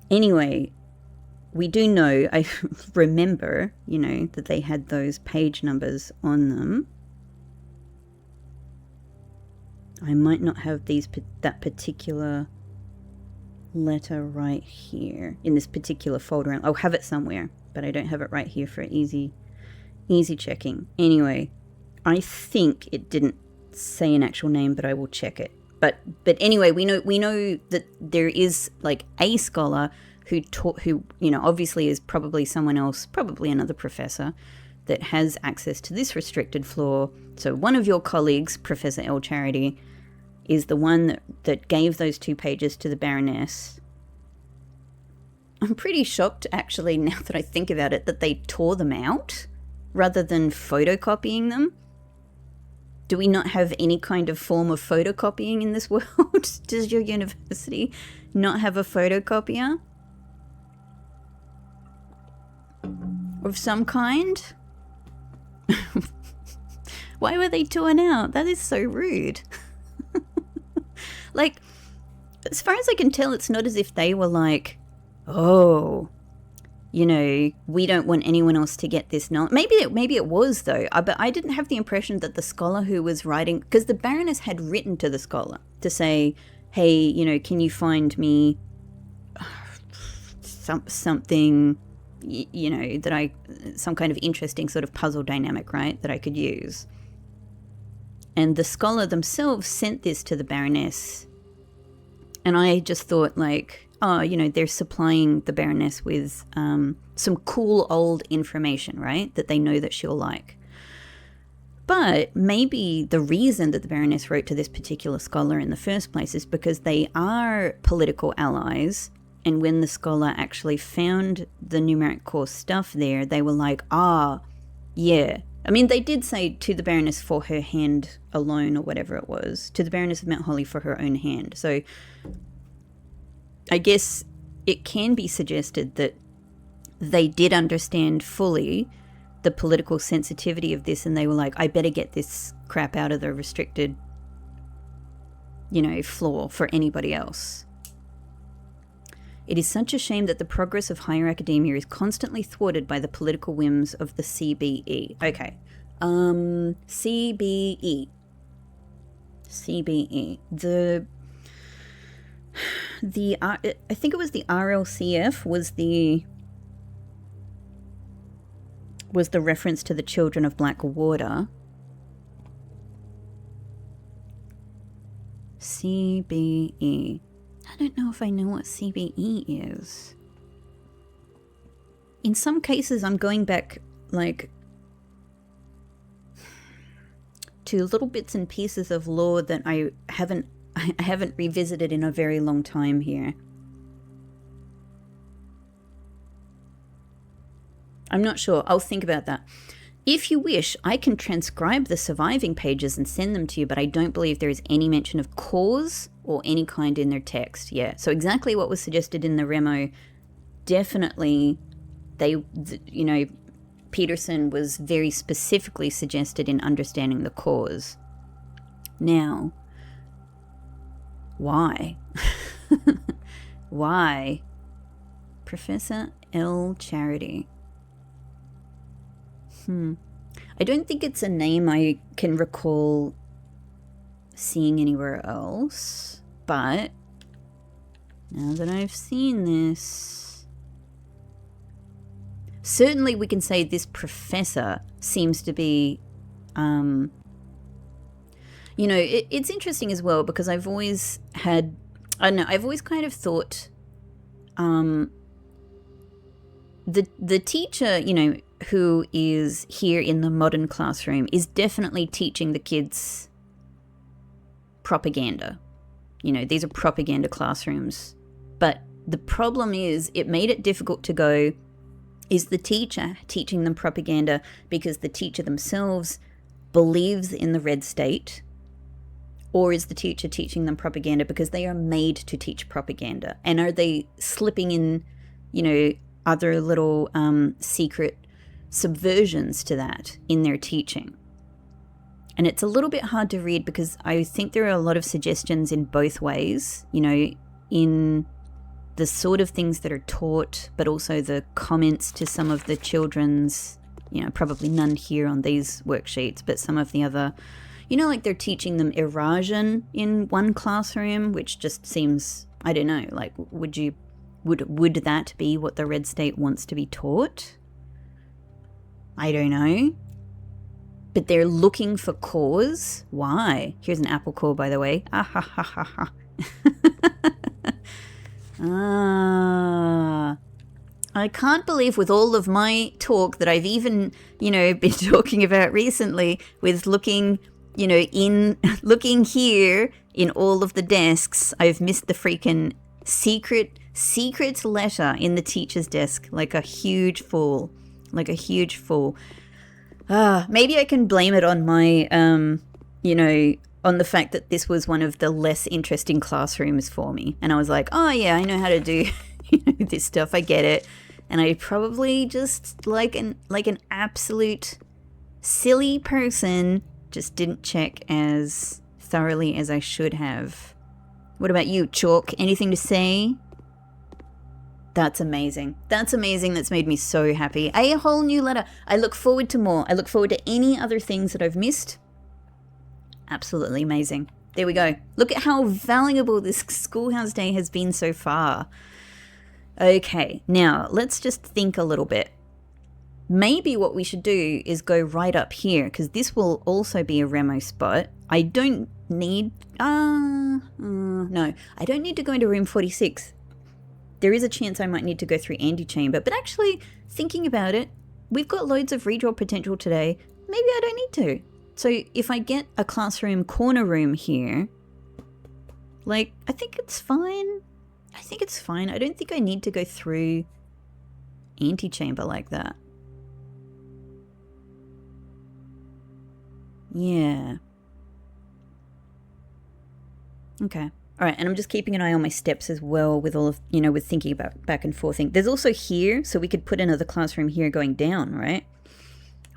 A: Anyway, we do know, I remember, you know, that they had those page numbers on them. I might not have that particular letter right here in this particular folder. I'll have it somewhere, but I don't have it right here for easy checking. Anyway, I think it didn't say an actual name, but I will check it. But anyway, we know that there is like a scholar who obviously is probably someone else, probably another professor, that has access to this restricted floor. So one of your colleagues, Professor L. Charity, is the one that gave those 2 pages to the Baroness. I'm pretty shocked, actually, now that I think about it, that they tore them out rather than photocopying them. Do we not have any kind of form of photocopying in this world? Does your university not have a photocopier of some kind? Why were they torn out? That is so rude. Like, as far as I can tell, it's not as if they were like, oh, we don't want anyone else to get this knowledge. Maybe it was, though. But I didn't have the impression that the scholar who was writing, because the Baroness had written to the scholar to say, hey, can you find me something, some kind of interesting sort of puzzle dynamic, right, that I could use. And the scholar themselves sent this to the Baroness. And I just thought, like, they're supplying the Baroness with some cool old information, right, that they know that she'll like. But maybe the reason that the Baroness wrote to this particular scholar in the first place is because they are political allies. And when the scholar actually found the numeric core stuff there, they were like, yeah. I mean, they did say to the Baroness for her hand alone, or whatever it was, to the Baroness of Mount Holly for her own hand. So I guess it can be suggested that they did understand fully the political sensitivity of this, and they were like, I better get this crap out of the restricted, floor for anybody else. It is such a shame that the progress of higher academia is constantly thwarted by the political whims of the CBE. Okay. CBE. I think it was the RLCF was the reference to the children of Blackwater. CBE. I don't know if I know what CBE is. In some cases, I'm going back, like, to little bits and pieces of law that I haven't revisited in a very long time here. I'm not sure. I'll think about that. If you wish, I can transcribe the surviving pages and send them to you, but I don't believe there is any mention of cause or any kind in their text. Yeah, so exactly what was suggested in the Remo, definitely Peterson was very specifically suggested in understanding the cause. Now, why? Why? Professor L. Charity. I don't think it's a name I can recall seeing anywhere else, but now that I've seen this, certainly we can say this professor seems to be, it's interesting as well, because I've always kind of thought, the teacher, who is here in the modern classroom is definitely teaching the kids propaganda. These are propaganda classrooms. But the problem is, it made it difficult to go, is the teacher teaching them propaganda because the teacher themselves believes in the red state? Or is the teacher teaching them propaganda because they are made to teach propaganda? And are they slipping in, other little secret subversions to that in their teaching? And it's a little bit hard to read because I think there are a lot of suggestions in both ways, in the sort of things that are taught, but also the comments to some of the children's, probably none here on these worksheets, but some of the other, You know, like they're teaching them erosion in one classroom, which just seems, I don't know, like would that be what the red state wants to be taught? I don't know. But they're looking for cores. Why? Here's an apple core, by the way. Ah ha ha ha ha. Ah. I can't believe with all of my talk that I've even, been talking about recently with looking, looking here in all of the desks, I've missed the freaking secret letter in the teacher's desk, like a huge fool. Maybe I can blame it on my, on the fact that this was one of the less interesting classrooms for me. And I was like, oh yeah, I know how to do this stuff. I get it. And I probably just, like an absolute silly person, just didn't check as thoroughly as I should have. What about you, Chalk? Anything to say? That's amazing. That's amazing. That's made me so happy. A whole new letter. I look forward to more. I look forward to any other things that I've missed. Absolutely amazing. There we go. Look at how valuable this schoolhouse day has been so far. Okay, now let's just think a little bit. Maybe what we should do is go right up here, because this will also be a Remo spot. I don't need... no, I don't need to go into room 46. There is a chance I might need to go through antechamber, but actually, thinking about it, we've got loads of redraw potential today. Maybe I don't need to. So if I get a classroom corner room here, like, I think it's fine. I don't think I need to go through antechamber like that. Yeah. Okay. All right, and I'm just keeping an eye on my steps as well with all of, with thinking about back and forthing. There's also here, so we could put another classroom here going down, right?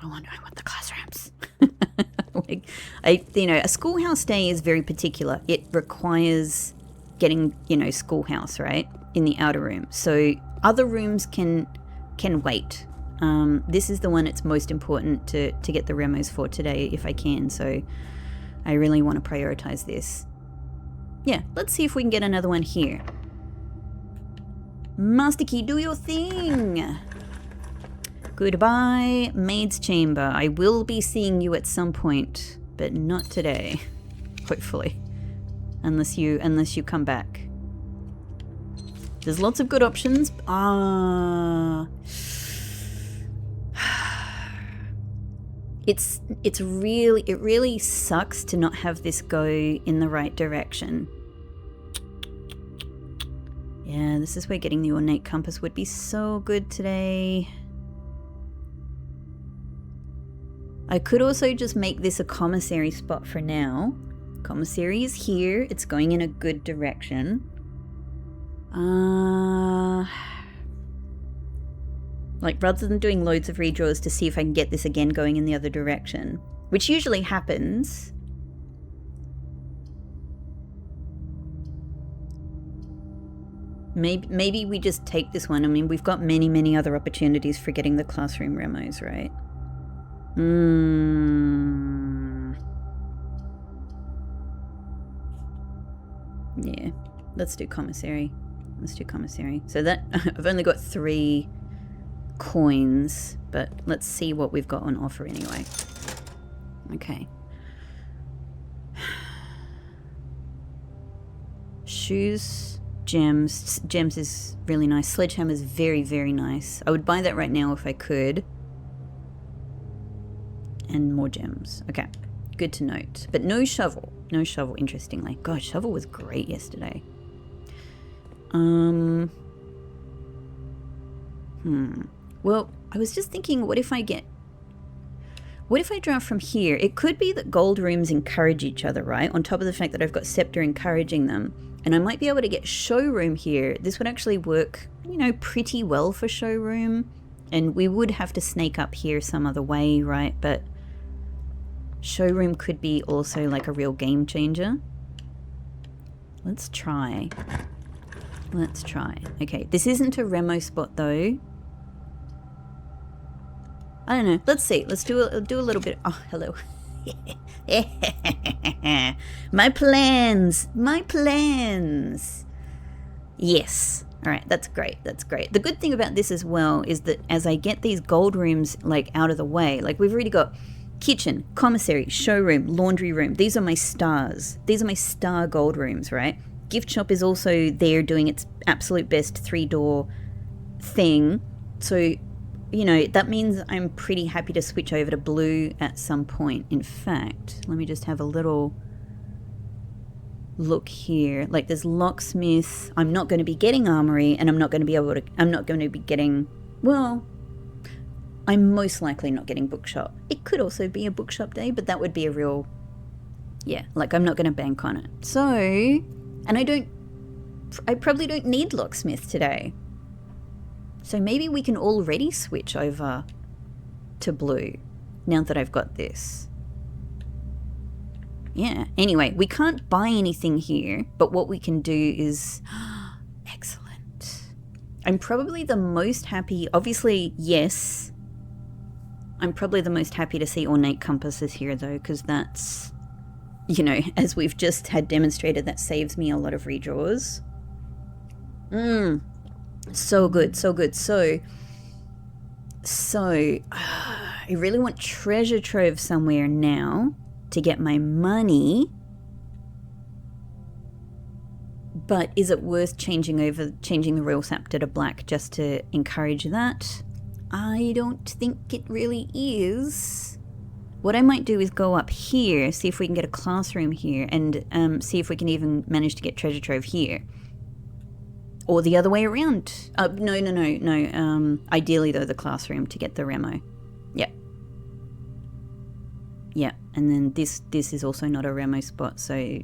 A: I want the classrooms. A schoolhouse day is very particular. It requires getting, schoolhouse, right, in the outer room. So other rooms can wait. This is the one it's most important to get the remos for today if I can. So I really want to prioritize this. Yeah, let's see if we can get another one here. Master Key, do your thing. Goodbye, Maid's Chamber. I will be seeing you at some point, but not today. Hopefully. Unless you come back. There's lots of good options. It really sucks to not have this go in the right direction. Yeah, this is where getting the ornate compass would be so good today. I could also just make this a commissary spot for now. Commissary is here. It's going in a good direction. Like, rather than doing loads of redraws to see if I can get this again going in the other direction, which usually happens. Maybe we just take this one. I mean, we've got many other opportunities for getting the classroom remos, right? Yeah, let's do commissary. So that, I've only got 3 coins, but let's see what we've got on offer anyway. Okay. Shoes, gems. Gems is really nice. Sledgehammer is very nice. I would buy that right now if I could. And more gems. Okay, good to note. But no shovel. No shovel, interestingly. God, shovel was great yesterday. Well, I was just thinking, what if I draw from here? It could be that gold rooms encourage each other, right? On top of the fact that I've got Scepter encouraging them. And I might be able to get showroom here. This would actually work, pretty well for showroom. And we would have to snake up here some other way, right? But showroom could be also like a real game changer. Let's try. Okay, this isn't a remo spot though. I don't know. Let's see. Let's do a little bit. Oh, hello. My plans. My plans. Yes. All right, that's great. That's great. The good thing about this as well is that as I get these gold rooms like out of the way, like we've already got kitchen, commissary, showroom, laundry room. These are my stars. These are my star gold rooms, right? Gift shop is also there doing its absolute best 3-door thing. So, you know, that means I'm pretty happy to switch over to blue at some point. In fact, let me just have a little look here. Like there's locksmith. I'm not going to be getting armory, and I'm not going to be getting, well, I'm most likely not getting bookshop. It could also be a bookshop day, but that would be a real, yeah, like I'm not going to bank on it. So, and I probably don't need locksmith today. So maybe we can already switch over to blue now that I've got this. Yeah, anyway, we can't buy anything here, but what we can do is, excellent. I'm probably the most happy, obviously, yes. I'm probably the most happy to see ornate compasses here though, because that's, you know, as we've just had demonstrated, that saves me a lot of redraws. So good, so good. So I really want treasure trove somewhere now to get my money. But is it worth changing the royal scepter to black just to encourage that? I don't think it really is. What I might do is go up here, see if we can get a classroom here, and see if we can even manage to get treasure trove here. Or the other way around. No. Ideally, though, the classroom to get the remo. Yep. Yeah, and then this is also not a remo spot, so...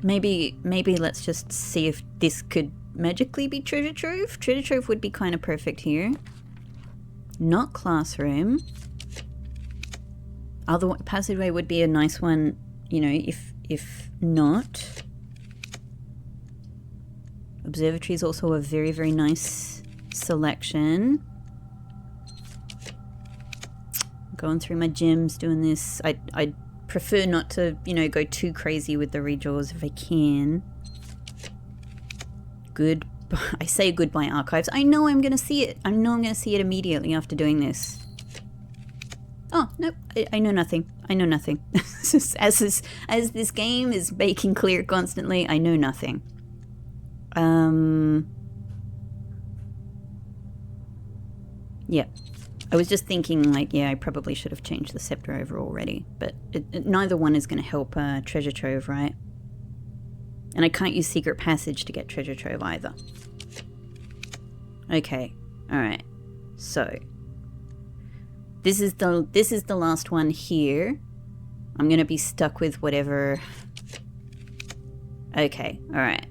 A: Maybe let's just see if this could magically be treasure trove. Treasure trove would be kind of perfect here. Not classroom. Other passageway would be a nice one, you know, if not. Observatory is also a very, very nice selection. Going through my gems, doing this. I prefer not to, you know, go too crazy with the redraws if I can. Good. I say goodbye archives. I know I'm going to see it. I know I'm going to see it immediately after doing this. Oh, nope. I know nothing. I know nothing. As this game is making clear constantly, I know nothing. Yeah. I was just thinking, like, yeah, I probably should have changed the scepter over already, but neither one is going to help treasure trove, right? And I can't use secret passage to get treasure trove either. Okay, all right. So this is the last one here. I'm going to be stuck with whatever. Okay, all right.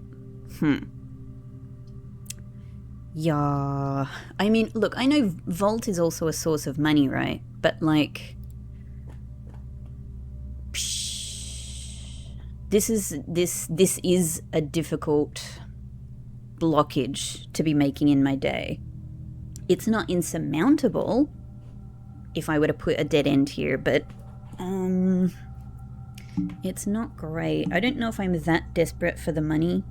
A: Yeah, I mean, look, I know Vault is also a source of money, right? But like, this is a difficult blockage to be making in my day. It's not insurmountable if I were to put a dead end here, but it's not great. I don't know if I'm that desperate for the money.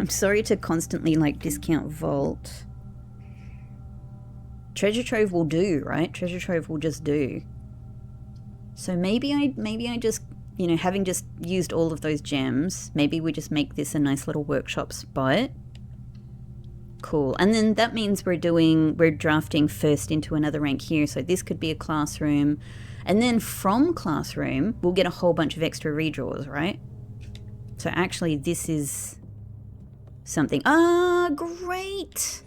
A: I'm sorry to constantly like discount Vault. Treasure trove will do, right? Treasure trove will just do. So maybe I just, you know, having just used all of those gems, maybe we just make this a nice little workshop spot. Cool. And then that means we're drafting first into another rank here. So this could be a classroom. And then from classroom, we'll get a whole bunch of extra redraws, right? So actually this is something. Ah, great.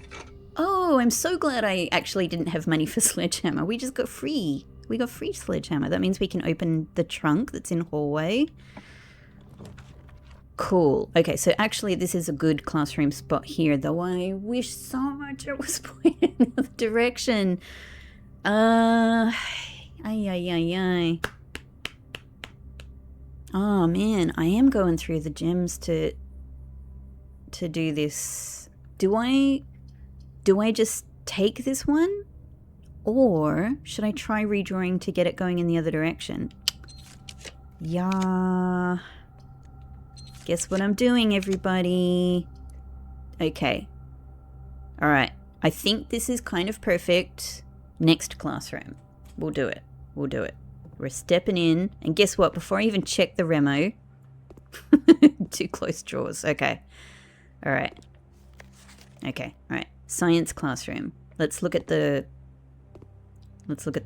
A: Oh, I'm so glad I actually didn't have money for sledgehammer. We just got free. We got free sledgehammer. That means we can open the trunk that's in hallway. Cool. Okay, so actually this is a good classroom spot here, though I wish so much it was pointing in the other direction. Ay. Oh man, I am going through the gems to do this. Do I just take this one? Or should I try redrawing to get it going in the other direction? Yeah. Guess what I'm doing, everybody? Okay. All right. I think this is kind of perfect. Next classroom. We'll do it. We'll do it. We're stepping in. And guess what? Before I even check the remo... Too close draws. Okay. All right. Okay. All right. Science classroom. Let's look at the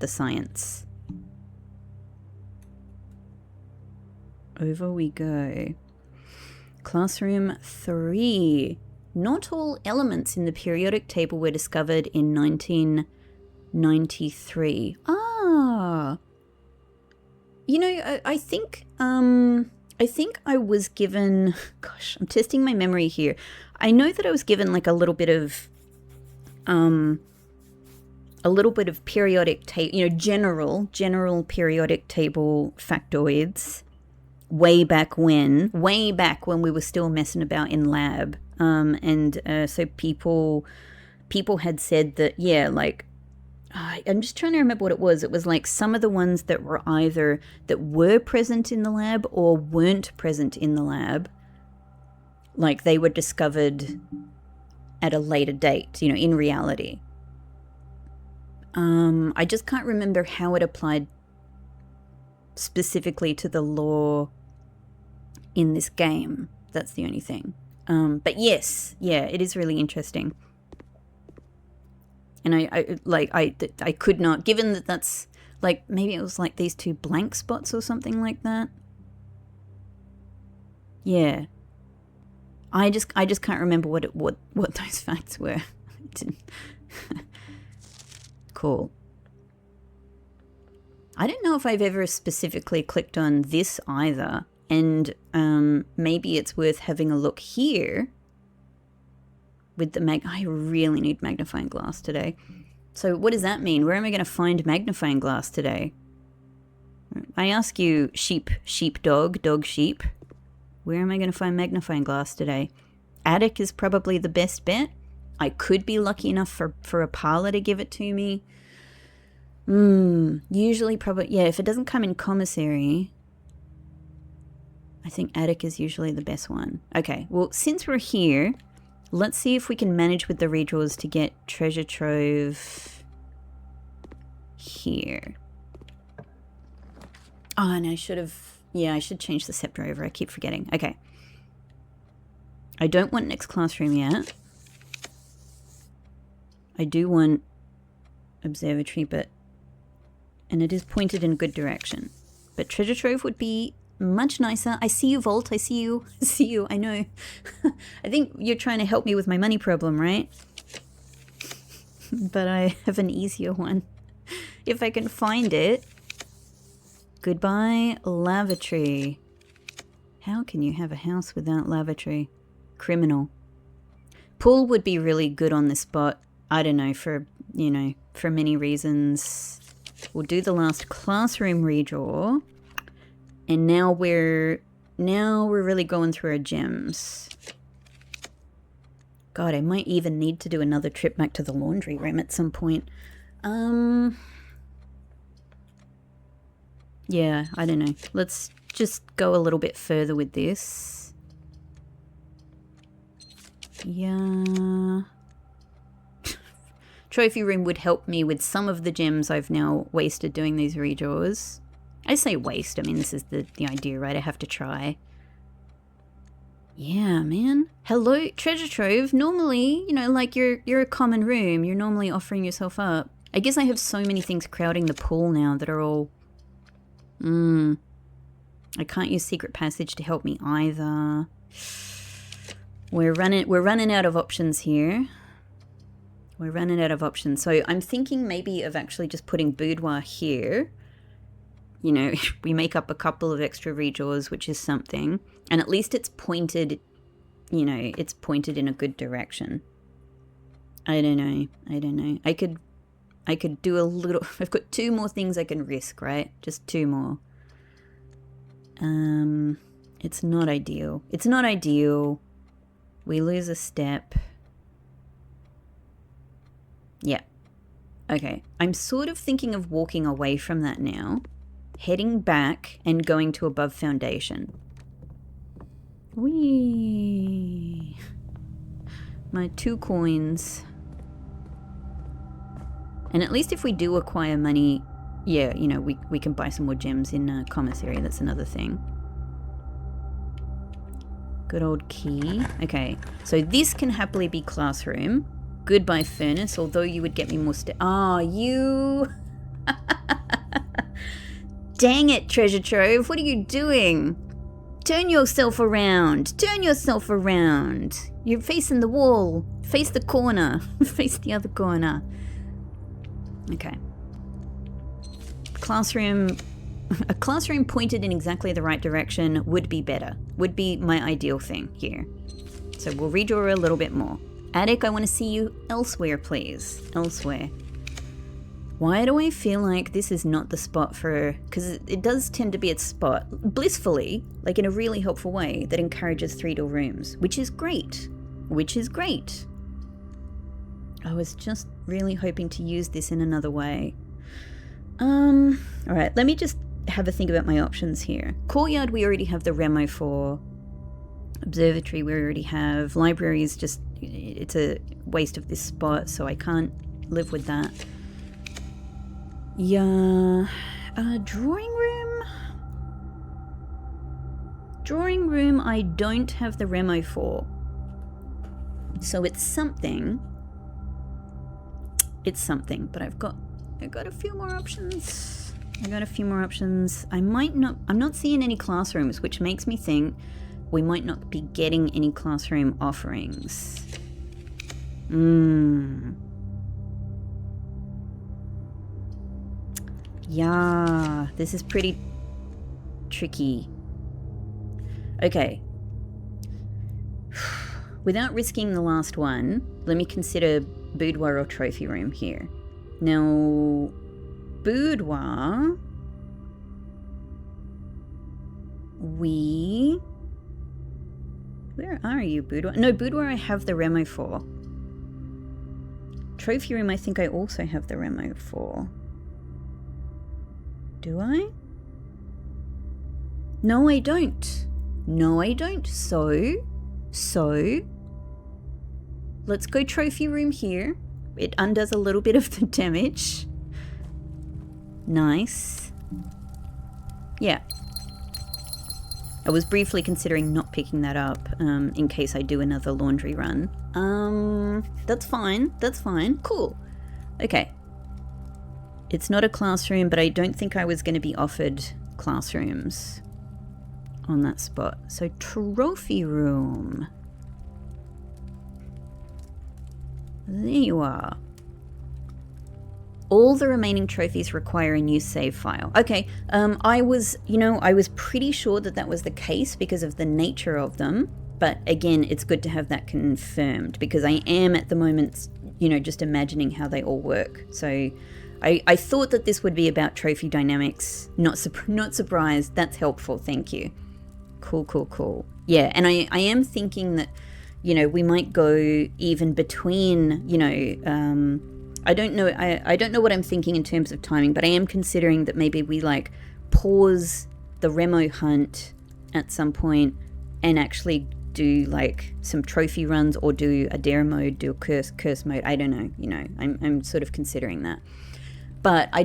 A: science. Over we go. Classroom 3. Not all elements in the periodic table were discovered in 1993. Ah. You know, I think I was given, gosh, I'm testing my memory here. I know that I was given like a little bit of periodic table, you know, general periodic table factoids way back when we were still messing about in lab. So people had said that, yeah, like, I'm just trying to remember what it was. It was like some of the ones that were either that were present in the lab or weren't present in the lab. Like they were discovered at a later date, you know, in reality. I just can't remember how it applied specifically to the law in this game. That's the only thing. But yes, yeah, it is really interesting. And I could not, given that that's like, maybe it was like these two blank spots or something like that. Yeah. I just can't remember what those facts were. Cool. I don't know if I've ever specifically clicked on this either. And maybe it's worth having a look here with the I really need magnifying glass today. So what does that mean? Where am I going to find magnifying glass today? I ask you, sheep, dog, sheep. Where am I going to find magnifying glass today? Attic is probably the best bet. I could be lucky enough for a parlor to give it to me. Usually probably, yeah, if it doesn't come in commissary, I think attic is usually the best one. Okay, well, since we're here, let's see if we can manage with the redraws to get treasure trove here. Oh, and I should change the scepter over. I keep forgetting. Okay. I don't want next classroom yet. I do want observatory, and it is pointed in a good direction. But treasure trove would be much nicer. I see you, Vault. I see you. I know. I think you're trying to help me with my money problem, right? But I have an easier one. If I can find it. Goodbye, lavatory. How can you have a house without lavatory? Criminal. Pool would be really good on this spot. I don't know, for many reasons. We'll do the last classroom redraw. And now we're really going through our gems. God, I might even need to do another trip back to the laundry room at some point. Yeah, I don't know. Let's just go a little bit further with this. Yeah. Trophy room would help me with some of the gems I've now wasted doing these redraws. I say waste, I mean, this is the idea, right? I have to try. Yeah, man. Hello, treasure trove. Normally, like you're a common room. You're normally offering yourself up. I guess I have so many things crowding the pool now that are all... I can't use secret passage to help me either. We're running out of options here. We're running out of options. So I'm thinking maybe of actually just putting boudoir here. We make up a couple of extra redraws, which is something. And at least it's pointed, it's pointed in a good direction. I don't know. I could do a little... I've got 2 more things I can risk, right? Just 2 more. It's not ideal. It's not ideal. We lose a step. Yeah. Okay. I'm sort of thinking of walking away from that now, heading back and going to above foundation. Whee! My 2 coins. And at least if we do acquire money, yeah, you know, we can buy some more gems in commissary. That's another thing. Good old key. Okay, so this can happily be classroom. Goodbye furnace, although you would get me more you... Dang it, treasure trove. What are you doing? Turn yourself around. Turn yourself around. You're facing the wall. Face the corner. Face the other corner. Okay. Classroom. A classroom pointed in exactly the right direction would be better. Would be my ideal thing here. So we'll redraw a little bit more. Attic, I want to see you elsewhere, please. Elsewhere. Why do I feel like this is not the spot for... Because it does tend to be a spot, blissfully, like in a really helpful way, that encourages 3-door rooms. Which is great. Which is great. I was just really hoping to use this in another way. Alright, let me just have a think about my options here. Courtyard, we already have the Remo for. Observatory, we already have. Library is just... It's a waste of this spot, so I can't live with that. Yeah. Drawing room? Drawing room, I don't have the Remo for. So it's something. It's something, but I've got a few more options. I'm not seeing any classrooms, which makes me think we might not be getting any classroom offerings. Yeah, this is pretty tricky. Okay. Without risking the last one, let me consider boudoir or trophy room here. Now, boudoir... Where are you, boudoir? No, boudoir I have the Remo for. Trophy room I think I also have the Remo for. Do I? No, I don't. No, I don't. So, let's go trophy room here. It undoes a little bit of the damage. Nice. Yeah. I was briefly considering not picking that up in case I do another laundry run. That's fine. That's fine. Cool. Okay. It's not a classroom, but I don't think I was going to be offered classrooms on that spot. So trophy room. There you are. All the remaining trophies require a new save file. Okay, I was pretty sure that was the case because of the nature of them. But again, it's good to have that confirmed because I am at the moment, just imagining how they all work. So I thought that this would be about trophy dynamics. Not surprised. That's helpful. Thank you. Cool. Yeah, and I am thinking that, we might go even between, I don't know what I'm thinking in terms of timing, but I am considering that maybe we pause the Remo hunt at some point and actually do some trophy runs or do a dare mode, do a curse mode. I don't know, I'm sort of considering that. But I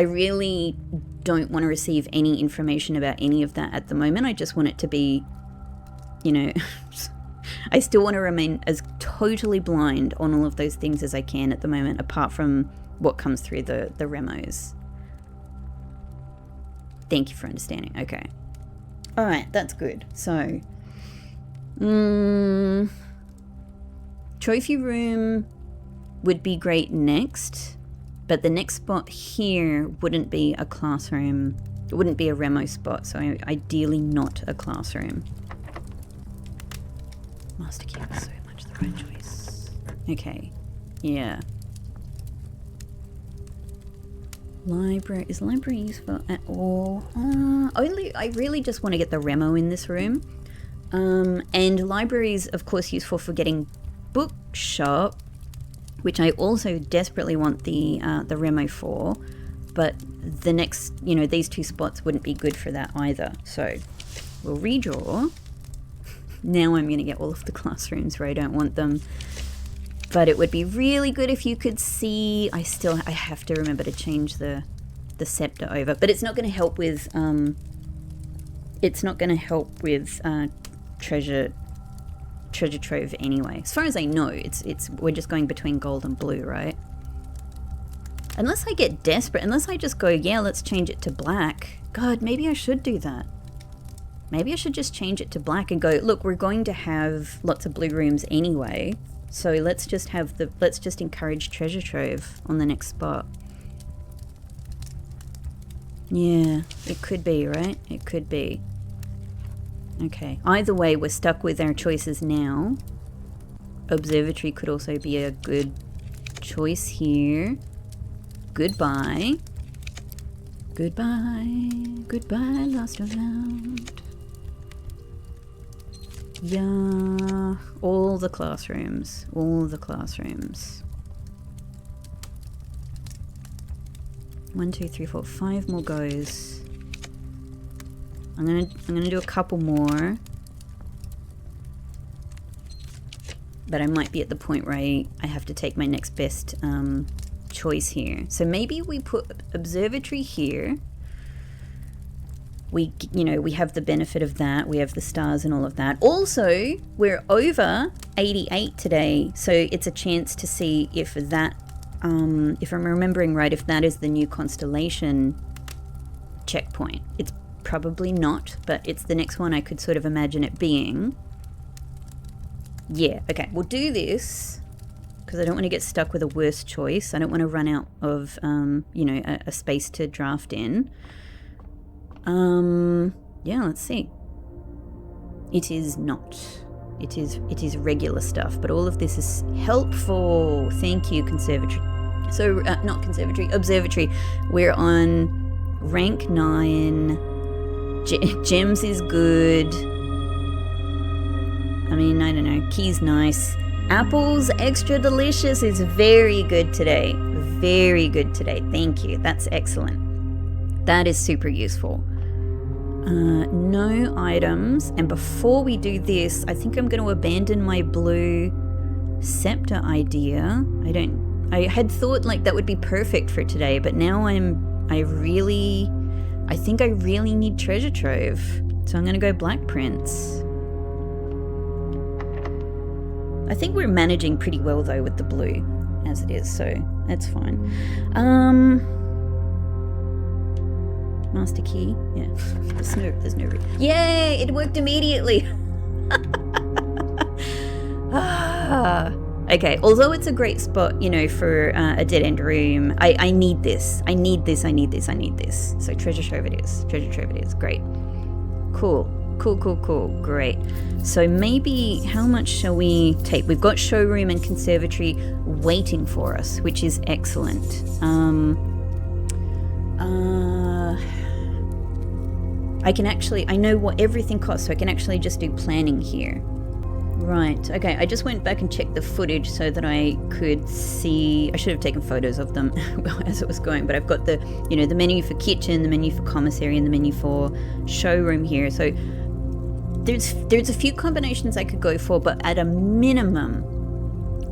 A: really don't want to receive any information about any of that at the moment. I just want it to be, I still want to remain as totally blind on all of those things as I can at the moment, apart from what comes through the Remos. Thank you for understanding. Okay. All right, that's good. So, trophy room would be great next, but the next spot here wouldn't be a classroom. It wouldn't be a Remo spot, so ideally not a classroom. Master key was so much the right choice. Okay, yeah. Library, is library useful at all? I really just want to get the Remo in this room. And library is of course useful for getting bookshop, which I also desperately want the Remo for, but the next, these two spots wouldn't be good for that either. So we'll redraw. Now I'm going to get all of the classrooms where I don't want them. But it would be really good if you could see. I have to remember to change the scepter over, but it's not going to help with treasure trove anyway. As far as I know, we're just going between gold and blue, right? Unless I get desperate, unless I just go, yeah, let's change it to black. God, maybe I should do that. Maybe I should just change it to black and go, look, we're going to have lots of blue rooms anyway, so let's just encourage treasure trove on the next spot. Yeah, it could be, right? It could be. Okay, either way, we're stuck with our choices now. Observatory could also be a good choice here. Goodbye. Goodbye. Goodbye, lost around. Yeah, all the classrooms. All the classrooms. 1, 2, 3, 4, 5 more goes. I'm gonna do a couple more. But I might be at the point where I have to take my next best choice here. So maybe we put observatory here. We have the benefit of that. We have the stars and all of that. Also, we're over 88 today, so it's a chance to see if that, if I'm remembering right, if that is the new constellation checkpoint. It's probably not, but it's the next one I could sort of imagine it being. Yeah, okay, we'll do this because I don't want to get stuck with a worse choice. I don't want to run out of, a space to draft in. Yeah, let's see. It is not. It is regular stuff, but all of this is helpful. Thank you, conservatory. So, not conservatory, observatory. We're on rank 9. Gems is good. I mean, I don't know. Key's nice. Apples extra delicious is very good today. Very good today. Thank you. That's excellent. That is super useful. No items. And before we do this, I think I'm going to abandon my blue scepter idea. I had thought like that would be perfect for today, but now I think I really need treasure trove. So I'm going to go Black Prince. I think we're managing pretty well though with the blue as it is, so that's fine. Master key, yeah. There's no yay! It worked immediately. Okay, although it's a great spot, for a dead end room, I need this. I need this. So treasure trove it is. Great. Cool. Great. So maybe how much shall we take? We've got showroom and conservatory waiting for us, which is excellent. I know what everything costs, so I can actually just do planning here. Right, okay, I just went back and checked the footage so that I could see. I should have taken photos of them as it was going, but I've got the, the menu for kitchen, the menu for commissary, and the menu for showroom here. So there's a few combinations I could go for, but at a minimum,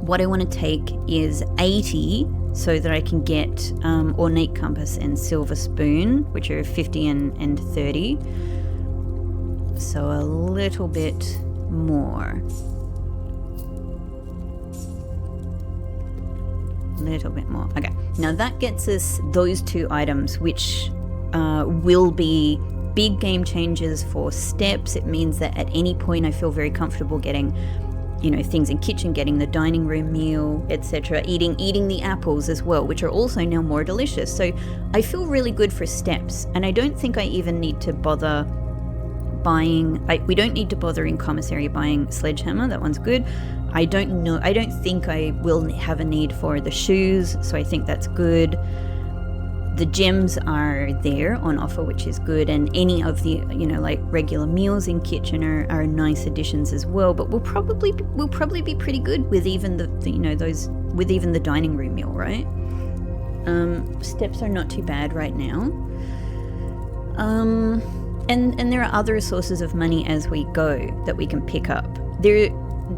A: what I want to take is 80 so that I can get ornate compass and silver spoon, which are 50 and 30. So a little bit more. Okay, now that gets us those two items, which will be big game changers for steps. It means that at any point I feel very comfortable getting things in kitchen, getting the dining room meal, etc., eating the apples as well, which are also now more delicious. So I feel really good for steps, and I don't think I even need to bother buying. We don't need to bother in commissary buying sledgehammer. That one's good. I don't think I will have a need for the shoes, so I think that's good. The gems are there on offer, which is good, and any of the regular meals in kitchen are nice additions as well. But we'll probably be pretty good with even the those with even the dining room meal, right? Steps are not too bad right now. And there are other sources of money as we go that we can pick up.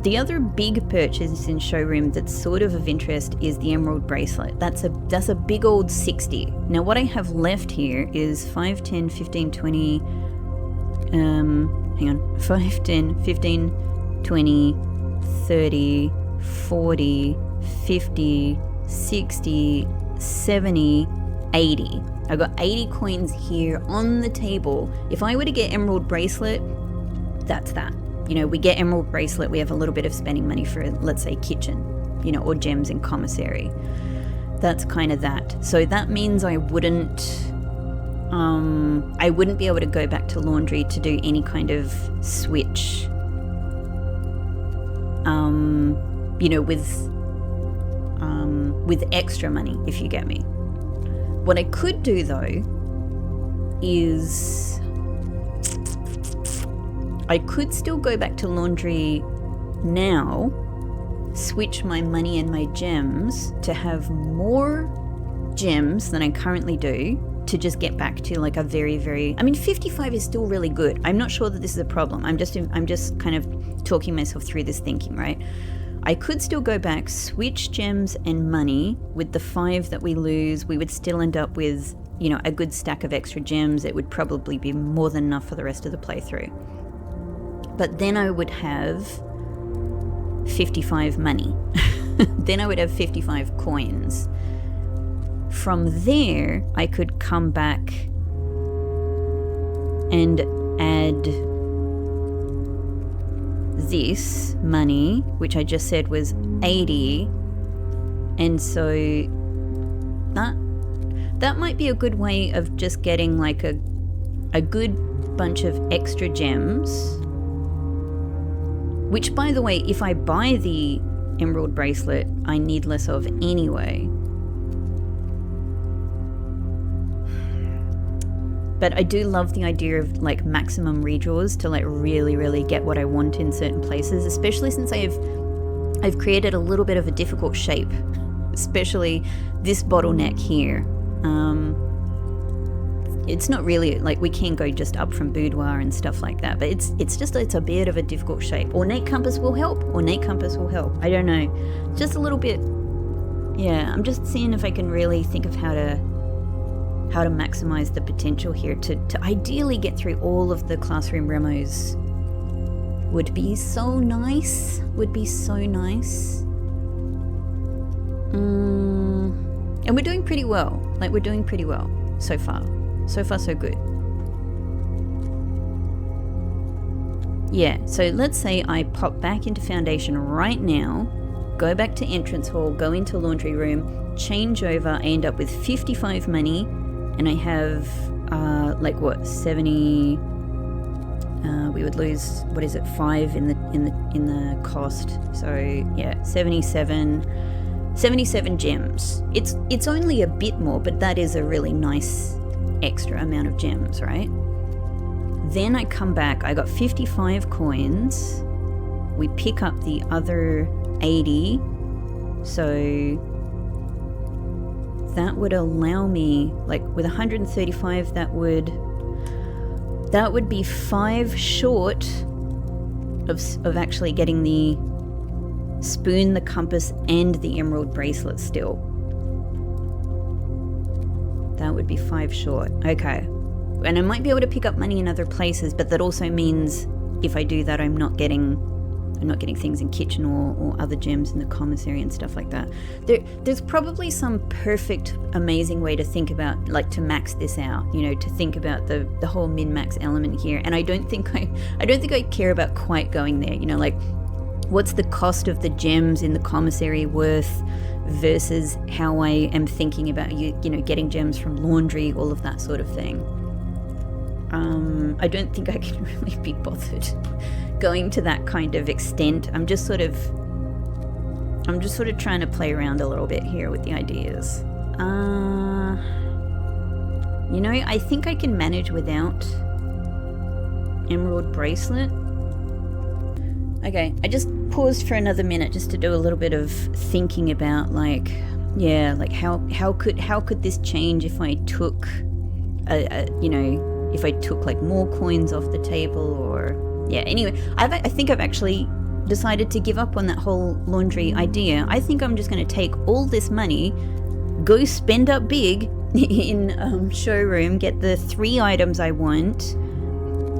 A: The other big purchase in showroom that's sort of interest is the emerald bracelet. That's a big old 60. Now what I have left here is 5, 10, 15, 20, hang on, 5, 10, 15, 20, 30, 40, 50, 60, 70, 80. I got 80 coins here on the table. If I were to get emerald bracelet, that's that. You know, we get emerald bracelet, we have a little bit of spending money for, let's say, kitchen, you know, or gems in commissary. That's kind of that. So that means I wouldn't be able to go back to laundry to do any kind of switch, you know, with extra money, if you get me. What I could do though is I could still go back to laundry now, switch my money and my gems to have more gems than I currently do, to just get back to like a very, very, I mean, 55 is still really good. I'm not sure that this is a problem. I'm just kind of talking myself through this thinking, right? I could still go back, switch gems and money. With the 5 that we lose, we would still end up with, you know, a good stack of extra gems. It would probably be more than enough for the rest of the playthrough. But then I would have 55 money. Then I would have 55 coins. From there, I could come back and add this money, which I just said was 80. And so that might be a good way of just getting like a good bunch of extra gems. Which, by the way, if I buy the emerald bracelet, I need less of anyway. But I do love the idea of like maximum redraws to like really, really get what I want in certain places, especially since I've created a little bit of a difficult shape, especially this bottleneck here. It's not really like we can go just up from boudoir and stuff like that, but it's a bit of a difficult shape. Ornate compass will help. I don't know, just a little bit. Yeah, I'm just seeing if I can really think of how to maximize the potential here to ideally get through all of the classroom remos. Would be so nice. And we're doing pretty well. So far. So far, so good. Yeah, so let's say I pop back into Foundation right now, go back to Entrance Hall, go into Laundry Room, change over, I end up with 55 money, and I have, 70... we would lose, 5 in the cost. So, yeah, 77 gems. It's only a bit more, but that is a really nice extra amount of gems, right? Then I come back, I got 55 coins, we pick up the other 80, so that would allow me, like with 135, that would be 5 short of actually getting the spoon, the compass, and the emerald bracelet still. That would be 5 short. Okay. And I might be able to pick up money in other places, but that also means if I do that, I'm not getting things in kitchen or other gems in the commissary and stuff like that. There's probably some perfect, amazing way to think about, like, to max this out, you know, to think about the whole min-max element here. And I don't think I care about quite going there, you know, like, what's the cost of the gems in the commissary worth versus how I am thinking about you know, getting gems from laundry, all of that sort of thing. I don't think I can really be bothered going to that kind of extent. I'm just sort of trying to play around a little bit here with the ideas. You know, I think I can manage without emerald bracelet. Okay, I just paused for another minute just to do a little bit of thinking about like, yeah, like how could this change if I took, you know, if I took like more coins off the table, or yeah. Anyway, I think I've actually decided to give up on that whole laundry idea. I think I'm just going to take all this money, go spend up big in showroom, get the 3 items I want,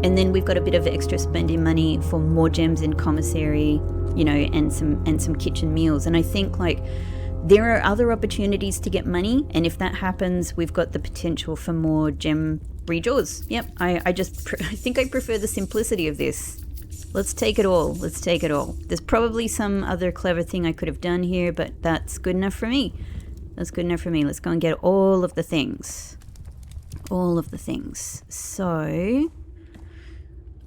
A: and then we've got a bit of extra spending money for more gems in commissary, you know, and some kitchen meals. And I think like there are other opportunities to get money, and if that happens, we've got the potential for more gem redraws. Yep, I think I prefer the simplicity of this. Let's take it all. Let's take it all. There's probably some other clever thing I could have done here, but that's good enough for me. That's good enough for me. Let's go and get all of the things. All of the things. So,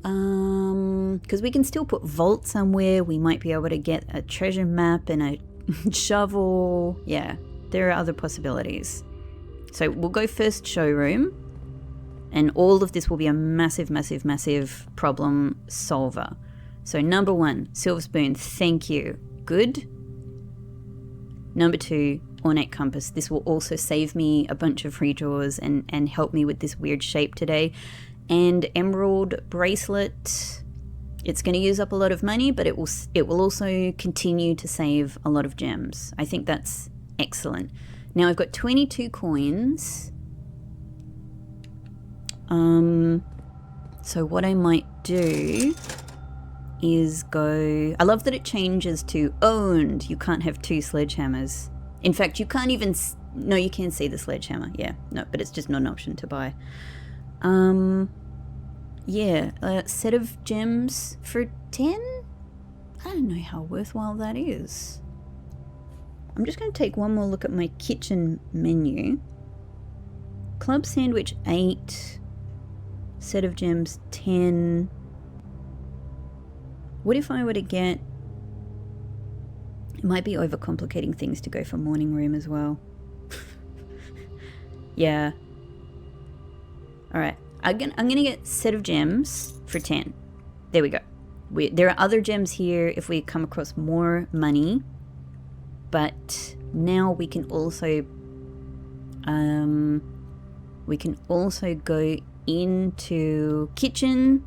A: because we can still put vault somewhere. We might be able to get a treasure map and a shovel. Yeah, there are other possibilities. So we'll go first showroom. And all of this will be a massive, massive, massive problem solver. So number 1, silver spoon, thank you. Good. Number 2, ornate compass. This will also save me a bunch of redraws and help me with this weird shape today. And emerald bracelet. It's going to use up a lot of money, but it will also continue to save a lot of gems. I think that's excellent. Now I've got 22 coins. So what I might do is go... I love that it changes to owned. You can't have 2 sledgehammers. In fact, you can't even... No, you can see the sledgehammer. Yeah, no, but it's just not an option to buy. Yeah, a set of gems for 10? I don't know how worthwhile that is. I'm just going to take one more look at my kitchen menu. Club sandwich 8. Set of gems 10. What if I were to get... It might be overcomplicating things to go for morning room as well. Yeah. Alright. I'm gonna get set of gems for 10. There we go. There are other gems here if we come across more money. But now we can also... go into kitchen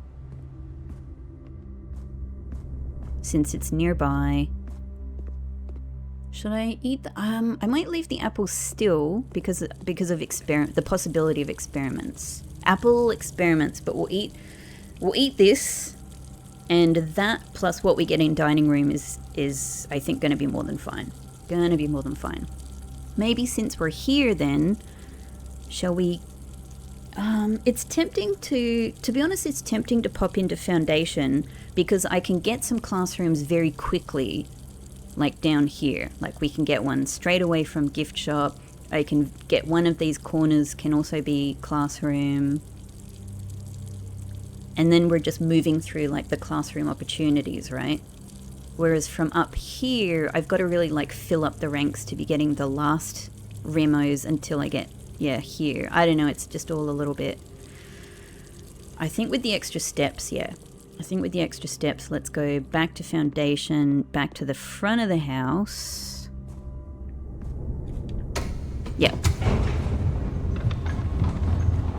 A: since it's nearby. Should I eat the, I might leave the apple still because of the possibility of experiments. Apple experiments, but we'll eat this, and that plus what we get in dining room is I think going to be more than fine. Gonna be more than fine. Maybe since we're here then, shall we... it's tempting to be honest, it's tempting to pop into foundation because I can get some classrooms very quickly, like down here. Like we can get one straight away from gift shop. I can get one of these corners can also be classroom. And then we're just moving through like the classroom opportunities, right? Whereas from up here, I've got to really like fill up the ranks to be getting the last remos until I get... Yeah, here. I don't know, it's just all a little bit... I think with the extra steps, yeah. I think with the extra steps, let's go back to foundation, back to the front of the house. Yeah.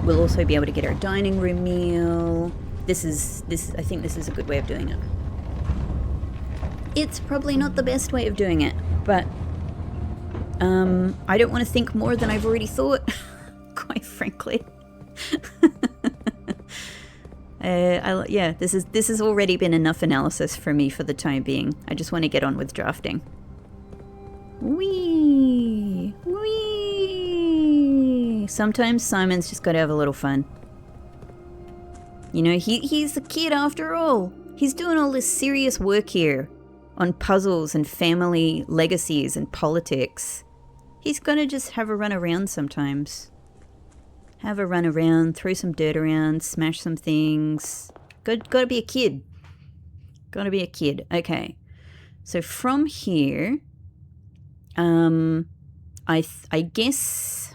A: We'll also be able to get our dining room meal. I think this is a good way of doing it. It's probably not the best way of doing it, but... I don't want to think more than I've already thought, quite frankly. Yeah, this has already been enough analysis for me for the time being. I just want to get on with drafting. Whee! Whee! Sometimes Simon's just got to have a little fun. You know, he's a kid after all. He's doing all this serious work here on puzzles and family legacies and politics. He's gonna just have a run around sometimes. Have a run around, throw some dirt around, smash some things. Gotta be a kid. Gotta be a kid. Okay. So from here, I guess...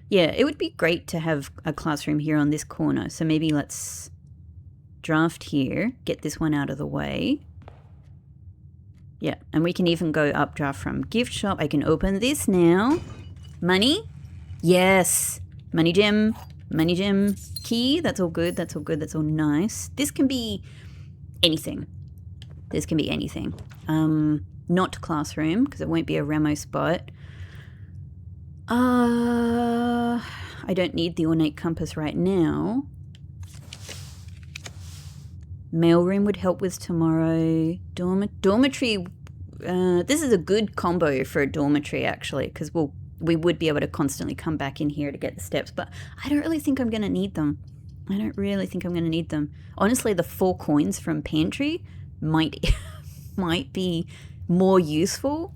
A: Yeah, it would be great to have a classroom here on this corner. So maybe let's draft here, get this one out of the way. Yeah, and we can even go updraft from gift shop. I can open this now. Money? Yes. Money gem. Money gem. Key. That's all good. That's all good. That's all nice. This can be anything. This can be anything. Not classroom, because it won't be a Ramo spot. I don't need the ornate compass right now. Mailroom would help with tomorrow. Dormitory. This is a good combo for a dormitory, actually, because we would be able to constantly come back in here to get the steps, but I don't really think I'm going to need them. I don't really think I'm going to need them. Honestly, the 4 coins from pantry might be more useful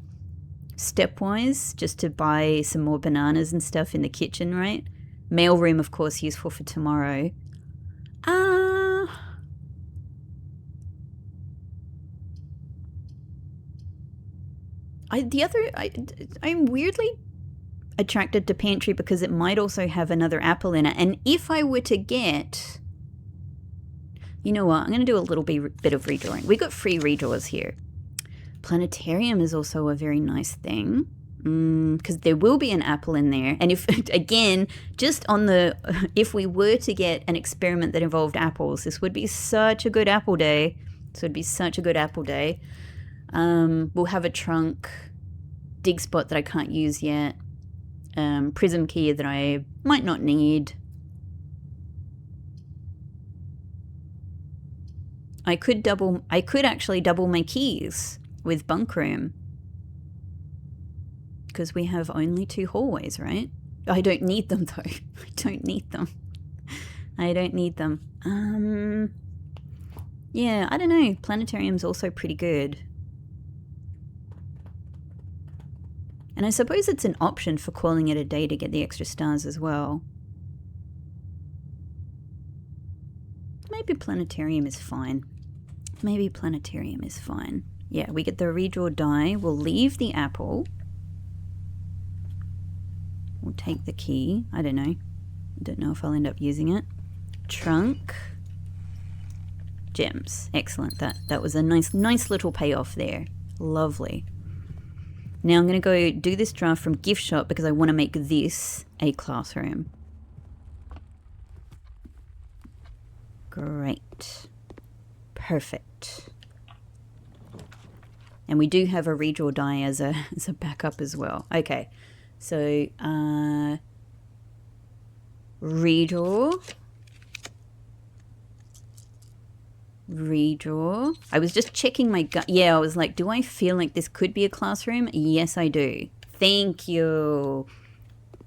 A: stepwise, just to buy some more bananas and stuff in the kitchen, right? Mailroom, of course, useful for tomorrow. I'm weirdly attracted to pantry because it might also have another apple in it. And if I were to get... You know what? I'm going to do a little bit of redrawing. We got free redraws here. Planetarium is also a very nice thing. Because there will be an apple in there. And if, again, just on the... If we were to get an experiment that involved apples, this would be such a good apple day. This would be such a good apple day. We'll have a trunk, dig spot that I can't use yet, prism key that I might not need. I could actually double my keys with bunk room, because we have only 2 hallways, right? I don't need them though. I don't need them. I don't need them. Yeah, I don't know. Planetarium's also pretty good. And I suppose it's an option for calling it a day to get the extra stars as well. Maybe planetarium is fine. Maybe planetarium is fine. Yeah, we get the redraw die. We'll leave the apple. We'll take the key. I don't know. I don't know if I'll end up using it. Trunk. Gems. Excellent. That was a nice little payoff there. Lovely. Now I'm going to go do this draft from gift shop because I want to make this a classroom. Great. Perfect. And we do have a redraw die as a backup as well. Okay. So, redraw. Redraw. I was just checking my gut. Yeah, I was like, do I feel like this could be a classroom? Yes, I do. Thank you.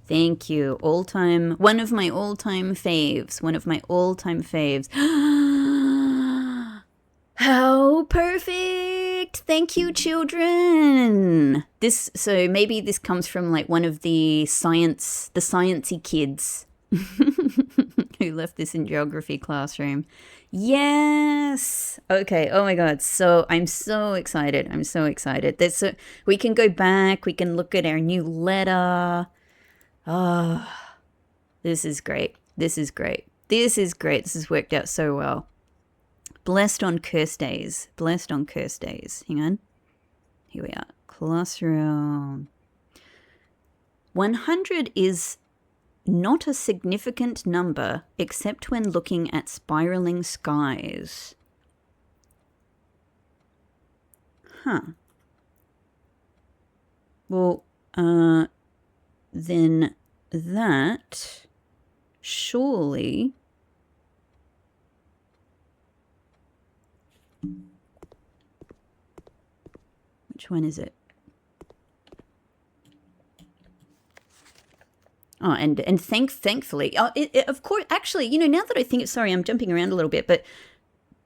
A: Thank you. All-time, one of my all-time faves. One of my all-time faves. How perfect. Thank you, children. So maybe this comes from like one of the sciencey kids who left this in geography classroom. Yes. Okay. Oh my God. So I'm so excited. I'm so excited. We can go back. We can look at our new letter. Oh, this is great. This is great. This is great. This has worked out so well. Blessed on curse days. Blessed on curse days. Hang on. Here we are. Classroom. 100 is not a significant number except when looking at spiraling skies. Huh. Well, then that surely... Which one is it? Oh, and thankfully, of course, actually, you know, now that I think, sorry, I'm jumping around a little bit, but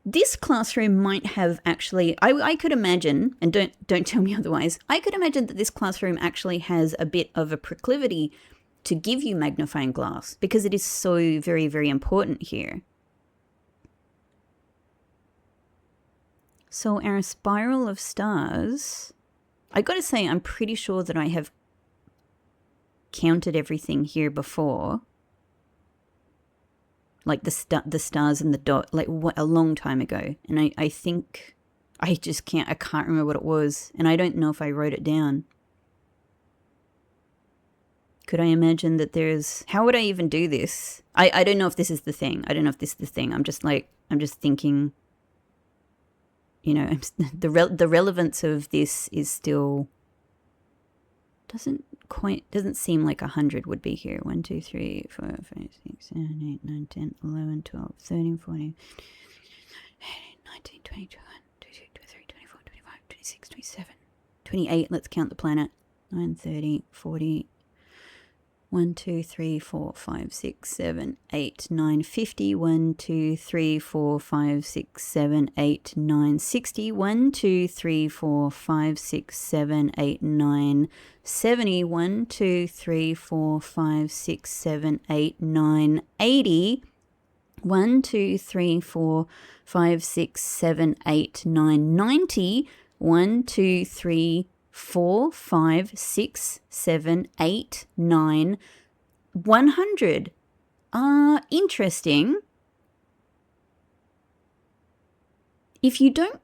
A: this classroom might have actually, I could imagine, and don't tell me otherwise, I could imagine that this classroom actually has a bit of a proclivity to give you magnifying glass because it is so very, very important here. So our spiral of stars, I got to say, I'm pretty sure that I have counted everything here before. like the stars and the dot, like a long time ago. And I think I can't remember what it was, and I don't know if I wrote it down. Could I imagine that how would I even do this? I don't know if this is the thing. I don't know if this is the thing. I'm just thinking, the relevance of this is still, doesn't seem like 100 would be here. 1, 2, 3, 4, 5, 6, 7, 8, 9, 10, 11, 12, 13, 14, 19, 20, 21, 22, 23, 24, 25, 26, 27, 28. Let's count the planet. 9, 30, 40. 1, 2, 3, 4, 5, 6, 7, 8, 9, 50. 1, 2, 3, 4, 5, 6, 7, 8, 9, 60. 1, 2, 3, 4, 5, 6, 7, 8, 9, 70. 1, 2, 3, 4, 5, 6, 7, 8, 9, 80. 1, 2, 3, 4, 5, 6, 7, 8, 9, 90. 1, 2, 3, 4, 5, 6, 7, 8, 9, 100. Interesting. If you don't,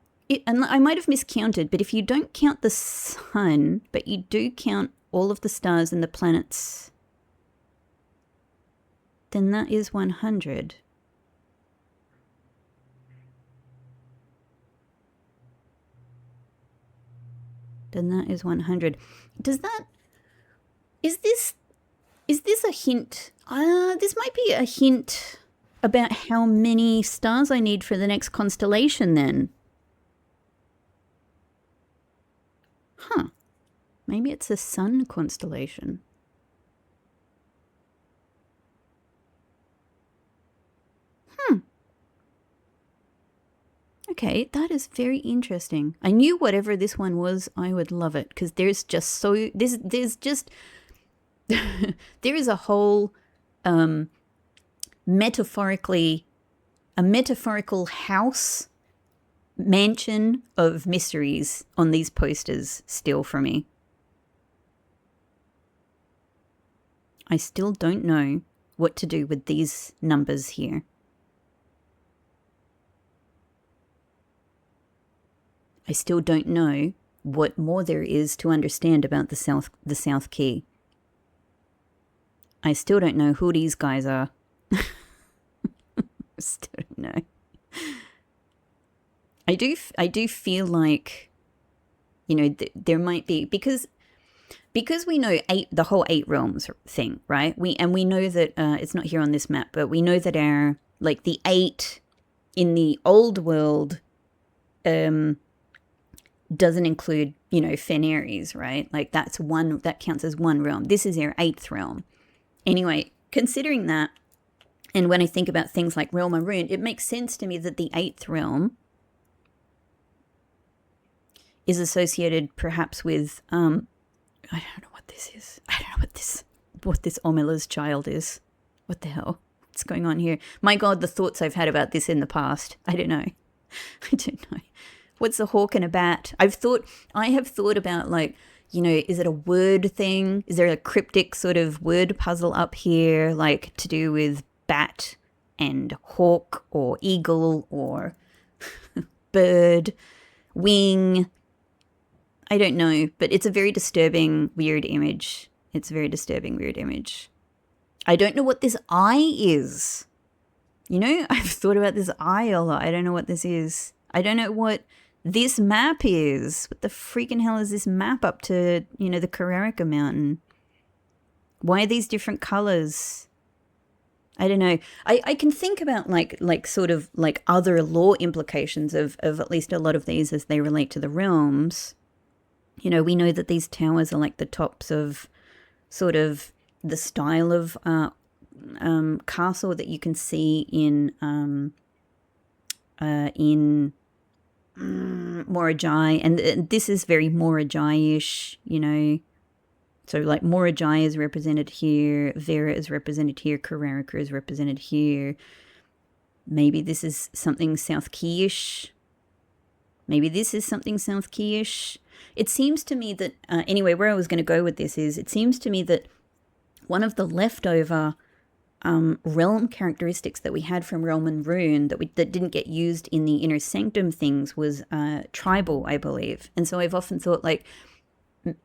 A: and I might have miscounted, but if you don't count the sun, but you do count all of the stars and the planets, then that is 100. Then that is 100. Is this a hint? This might be a hint about how many stars I need for the next constellation then. Huh. Maybe it's a sun constellation. Okay, that is very interesting. I knew whatever this one was, I would love it, because there's just there is a whole metaphorical house, mansion of mysteries on these posters still for me. I still don't know what to do with these numbers here. I still don't know what more there is to understand about the South Key. I still don't know who these guys are. Still don't know. I do feel like, there might be, because we know the whole 8 realms thing, right? We know that it's not here on this map, but we know that the 8 in the old world doesn't include, Fenari's, right? Like that counts as one realm. This is our 8th realm. Anyway, considering that, and when I think about things like Realm Maroon, it makes sense to me that the 8th realm is associated perhaps with, I don't know what this is. I don't know what this Omila's child is. What the hell? What's going on here? My God, the thoughts I've had about this in the past. I don't know. What's a hawk and a bat? I have thought about, like, is it a word thing? Is there a cryptic sort of word puzzle up here, like to do with bat and hawk or eagle or bird, wing? I don't know, but it's a very disturbing, weird image. I don't know what this eye is. I've thought about this eye a lot. I don't know what this is. I don't know what this map is. What the freaking hell is this map up to, the Carrarica Mountain? Why are these different colors? I don't know. I can think about like sort of like other lore implications of at least a lot of these as they relate to the realms. We know that these towers are like the tops of sort of the style of castle that you can see in Morajai, and this is very Morajai-ish, So like Morajai is represented here, Vera is represented here, Carrarica is represented here. Maybe this is something South Key-ish. It seems to me that, anyway, where I was going to go with this is, it seems to me that one of the leftover realm characteristics that we had from Realm and Rune that didn't get used in the Inner Sanctum things was tribal, I believe. And so I've often thought, like,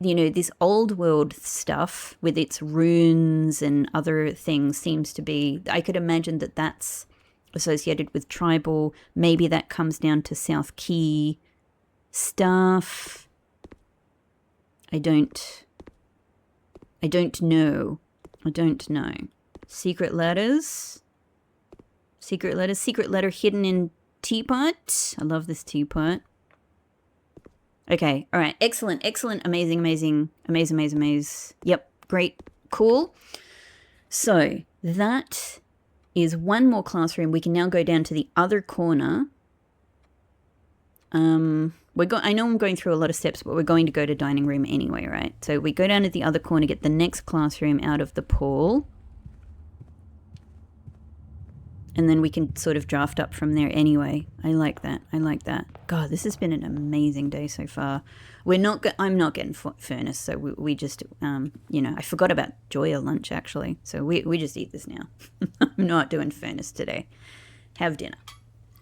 A: you know, this old world stuff with its runes and other things seems to be, I could imagine that that's associated with tribal. Maybe that comes down to South Key stuff. I don't know. Secret letter hidden in teapot. I love this teapot. Okay, all right, excellent, amazing. Yep, great, cool. So that is one more classroom. We can now go down to the other corner. I know I'm going through a lot of steps, but we're going to go to dining room anyway, right? So we go down to the other corner, get the next classroom out of the pool. And then we can sort of draft up from there anyway. I like that. God, this has been an amazing day so far. I'm not getting furnace, so we just, you know, I forgot about Joya lunch actually. So we just eat this now. I'm not doing furnace today. Have dinner.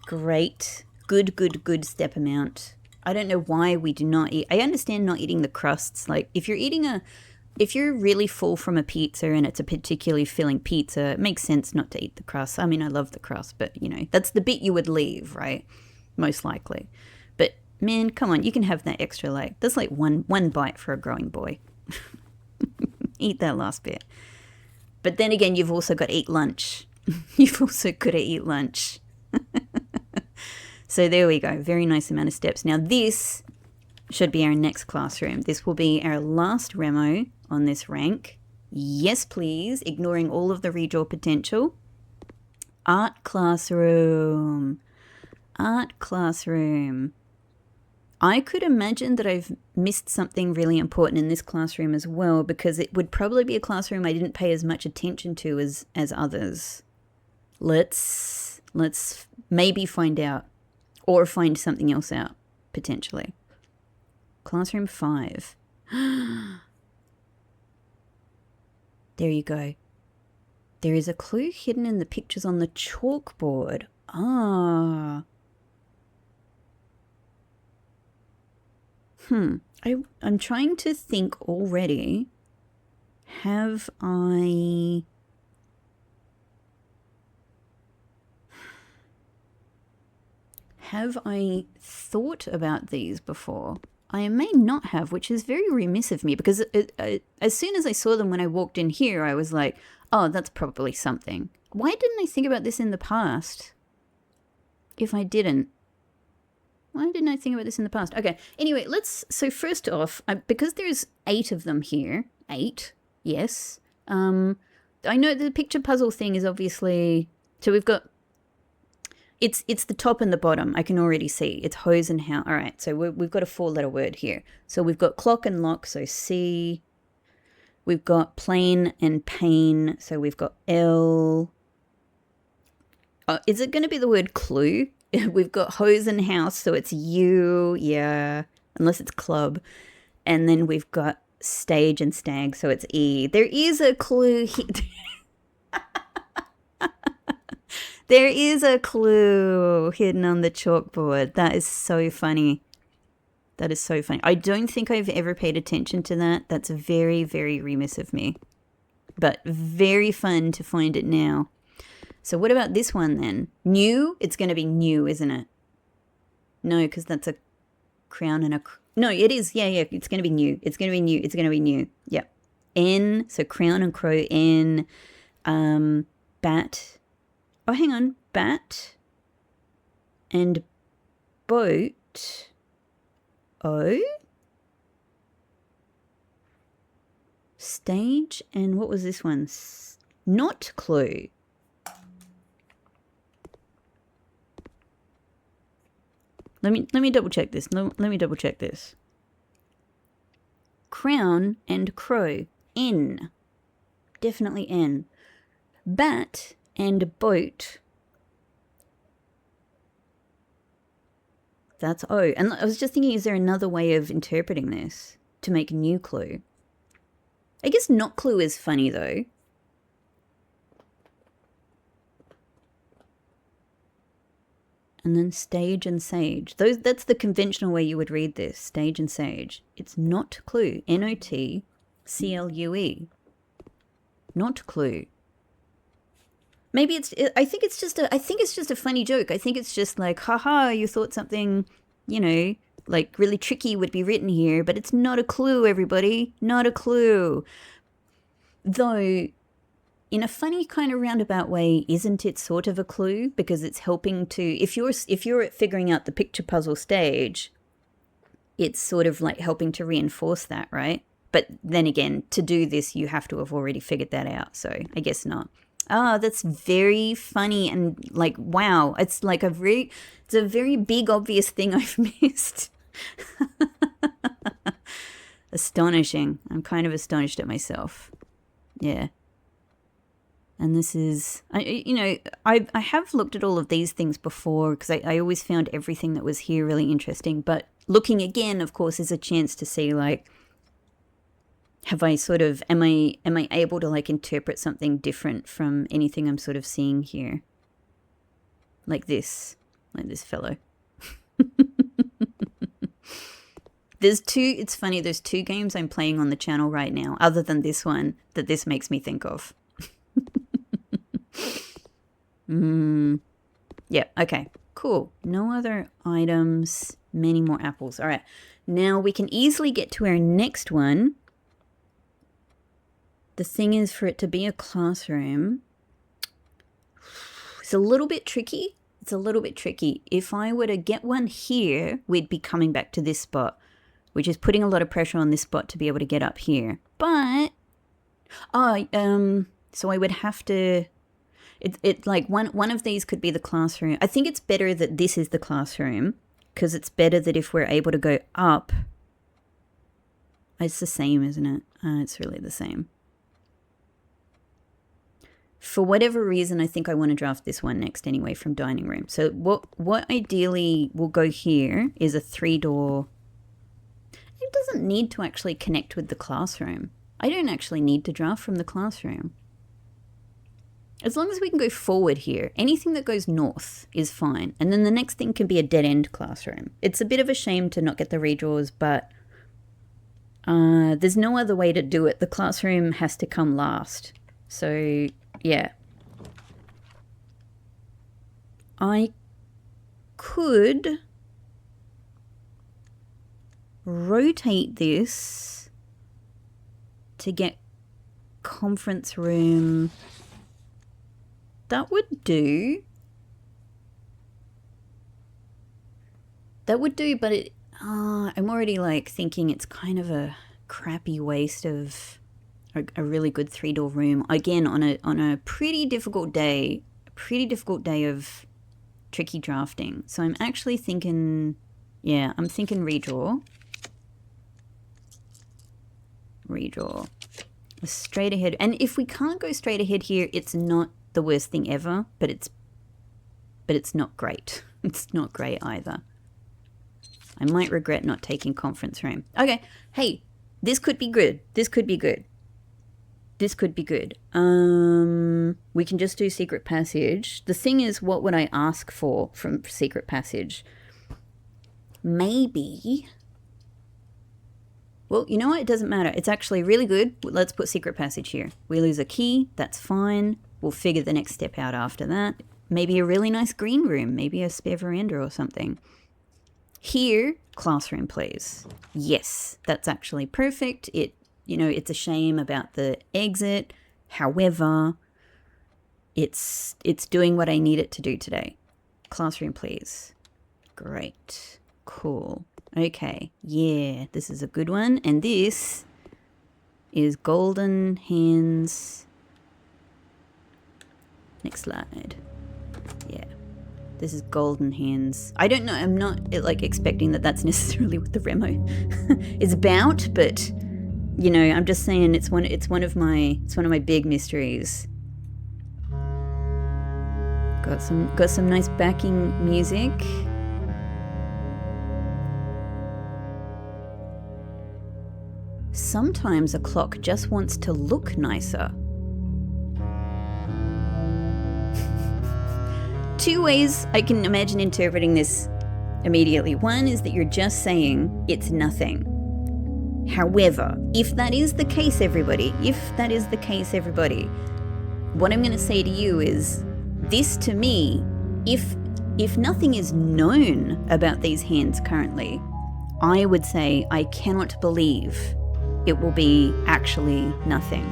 A: Great. Good step amount. I don't know why we do not eat. I understand not eating the crusts. Like, if you're really full from a pizza and it's a particularly filling pizza, it makes sense not to eat the crust. I mean, I love the crust, but, you know, that's the bit you would leave, right? Most likely. But, man, come on, you can have that extra, like, that's like one bite for a growing boy. Eat that last bit. But then again, you've also got to eat lunch. So there we go. Very nice amount of steps. Now, this should be our next classroom. This will be our last remo on this rank. Yes, please. Ignoring all of the redraw potential. Art classroom. I could imagine that I've missed something really important in this classroom as well, because it would probably be a classroom I didn't pay as much attention to as others. Let's maybe find out, or find something else out, potentially. Classroom 5. There you go. There is a clue hidden in the pictures on the chalkboard. Ah. I'm trying to think already. Have I thought about these before? I may not have, which is very remiss of me, because as soon as I saw them when I walked in here, I was like, oh, that's probably something. Why didn't I think about this in the past? If I didn't. Why didn't I think about this in the past? Okay, anyway, so first off, because there's 8 of them here, 8, yes. I know the picture puzzle thing is obviously, so we've got, it's the top and the bottom. I can already see. It's hose and how. All right, so we've got a 4-letter word here. So we've got clock and lock, so C. We've got plane and pane, so we've got L. Is it going to be the word clue? We've got hose and house, so it's U, yeah, unless it's club. And then we've got stage and stag, so it's E. There is a clue here. There is a clue hidden on the chalkboard. That is so funny. I don't think I've ever paid attention to that. That's very, very remiss of me. But very fun to find it now. So what about this one then? New? It's going to be new, isn't it? No, because that's a crown and a... No, it is. Yeah. It's going to be new. It's going to be new. Yep. N, so crown and crow, N. Bat. Oh, hang on. Bat. And boat. O. Stage. And what was this one? Not clue. Let me double check this. Let me double check this. Crown and crow. N. Definitely N. Bat and boat. That's O. And I was just thinking, is there another way of interpreting this to make new clue? I guess not clue is funny though. And then stage and sage. That's the conventional way you would read this. Stage and sage. It's not clue. Notclue. Not clue. Maybe I think it's just a funny joke. I think it's just like, haha, you thought something, you know, like really tricky would be written here, but it's not a clue, everybody. Not a clue. Though, in a funny kind of roundabout way, isn't it sort of a clue? Because it's helping to, if you're at figuring out the picture puzzle stage, it's sort of like helping to reinforce that, right? But then again, to do this, you have to have already figured that out. So I guess not. Oh, that's very funny and like, wow. It's like it's a very big, obvious thing I've missed. Astonishing. I'm kind of astonished at myself. Yeah. And this is, I have looked at all of these things before because I always found everything that was here really interesting. But looking again, of course, is a chance to see like, am I able to like interpret something different from anything I'm sort of seeing here? Like this fellow. It's funny, there's 2 games I'm playing on the channel right now, other than this one, that this makes me think of. Yeah, okay, cool. No other items, many more apples. All right, now we can easily get to our next one. The thing is, for it to be a classroom, it's a little bit tricky. If I were to get one here, we'd be coming back to this spot, which is putting a lot of pressure on this spot to be able to get up here. But, so I would have to, it like one of these could be the classroom. I think it's better that this is the classroom, because it's better that if we're able to go up, it's the same, isn't it? It's really the same. For whatever reason, I think I want to draft this one next anyway from dining room. So what ideally will go here is a 3-door. It doesn't need to actually connect with the classroom. I don't actually need to draft from the classroom. As long as we can go forward here, anything that goes north is fine. And then the next thing can be a dead-end classroom. It's a bit of a shame to not get the redraws, but there's no other way to do it. The classroom has to come last. So, yeah. I could rotate this to get conference room. That would do. But I'm already like thinking it's kind of a crappy waste of a really good 3-door room. Again, on a pretty difficult day of tricky drafting. So I'm actually thinking, yeah, I'm thinking redraw. Straight ahead. And if we can't go straight ahead here, it's not the worst thing ever, but it's not great. It's not great either. I might regret not taking conference room. Okay, hey, this could be good. We can just do secret passage. The thing is, what would I ask for from secret passage? Maybe. Well, you know what? It doesn't matter. It's actually really good. Let's put secret passage here. We lose a key. That's fine. We'll figure the next step out after that. Maybe a really nice green room. Maybe a spare veranda or something. Here, classroom, please. Yes, that's actually perfect. It's a shame about the exit. However, it's doing what I need it to do today. Classroom, please. Great. Cool. Okay. Yeah, this is a good one. And this is golden hands. Next slide. Yeah. This is golden hands. I don't know. I'm not like expecting that that's necessarily what the remo is about, but I'm just saying it's one of my big mysteries. Got some nice backing music. Sometimes a clock just wants to look nicer. two ways I can imagine interpreting this immediately. One is that you're just saying it's nothing. However, if that is the case, everybody, what I'm going to say to you is, this to me, if nothing is known about these hands currently, I would say I cannot believe it will be actually nothing.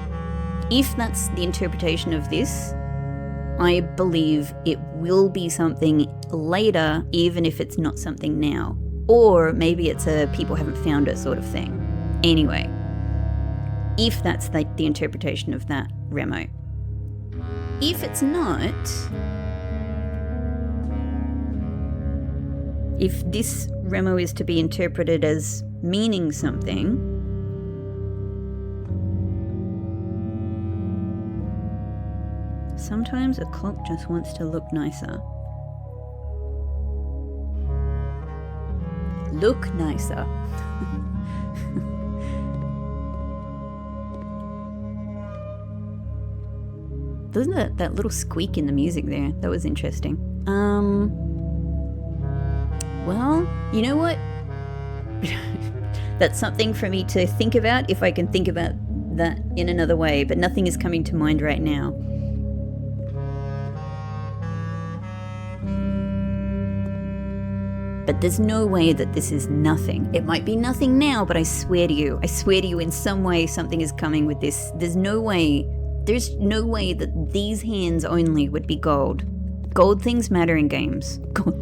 A: If that's the interpretation of this, I believe it will be something later, even if it's not something now. Or maybe it's a people haven't found it sort of thing. Anyway, if that's the interpretation of that Remo. If it's not, if this Remo is to be interpreted as meaning something, sometimes a clock just wants to look nicer. Look nicer. Doesn't that little squeak in the music there? That was interesting. Well, you know what? That's something for me to think about if I can think about that in another way, but nothing is coming to mind right now. But there's no way that this is nothing. It might be nothing now, but I swear to you in some way something is coming with this. There's no way that these hands only would be gold. Gold things matter in games. But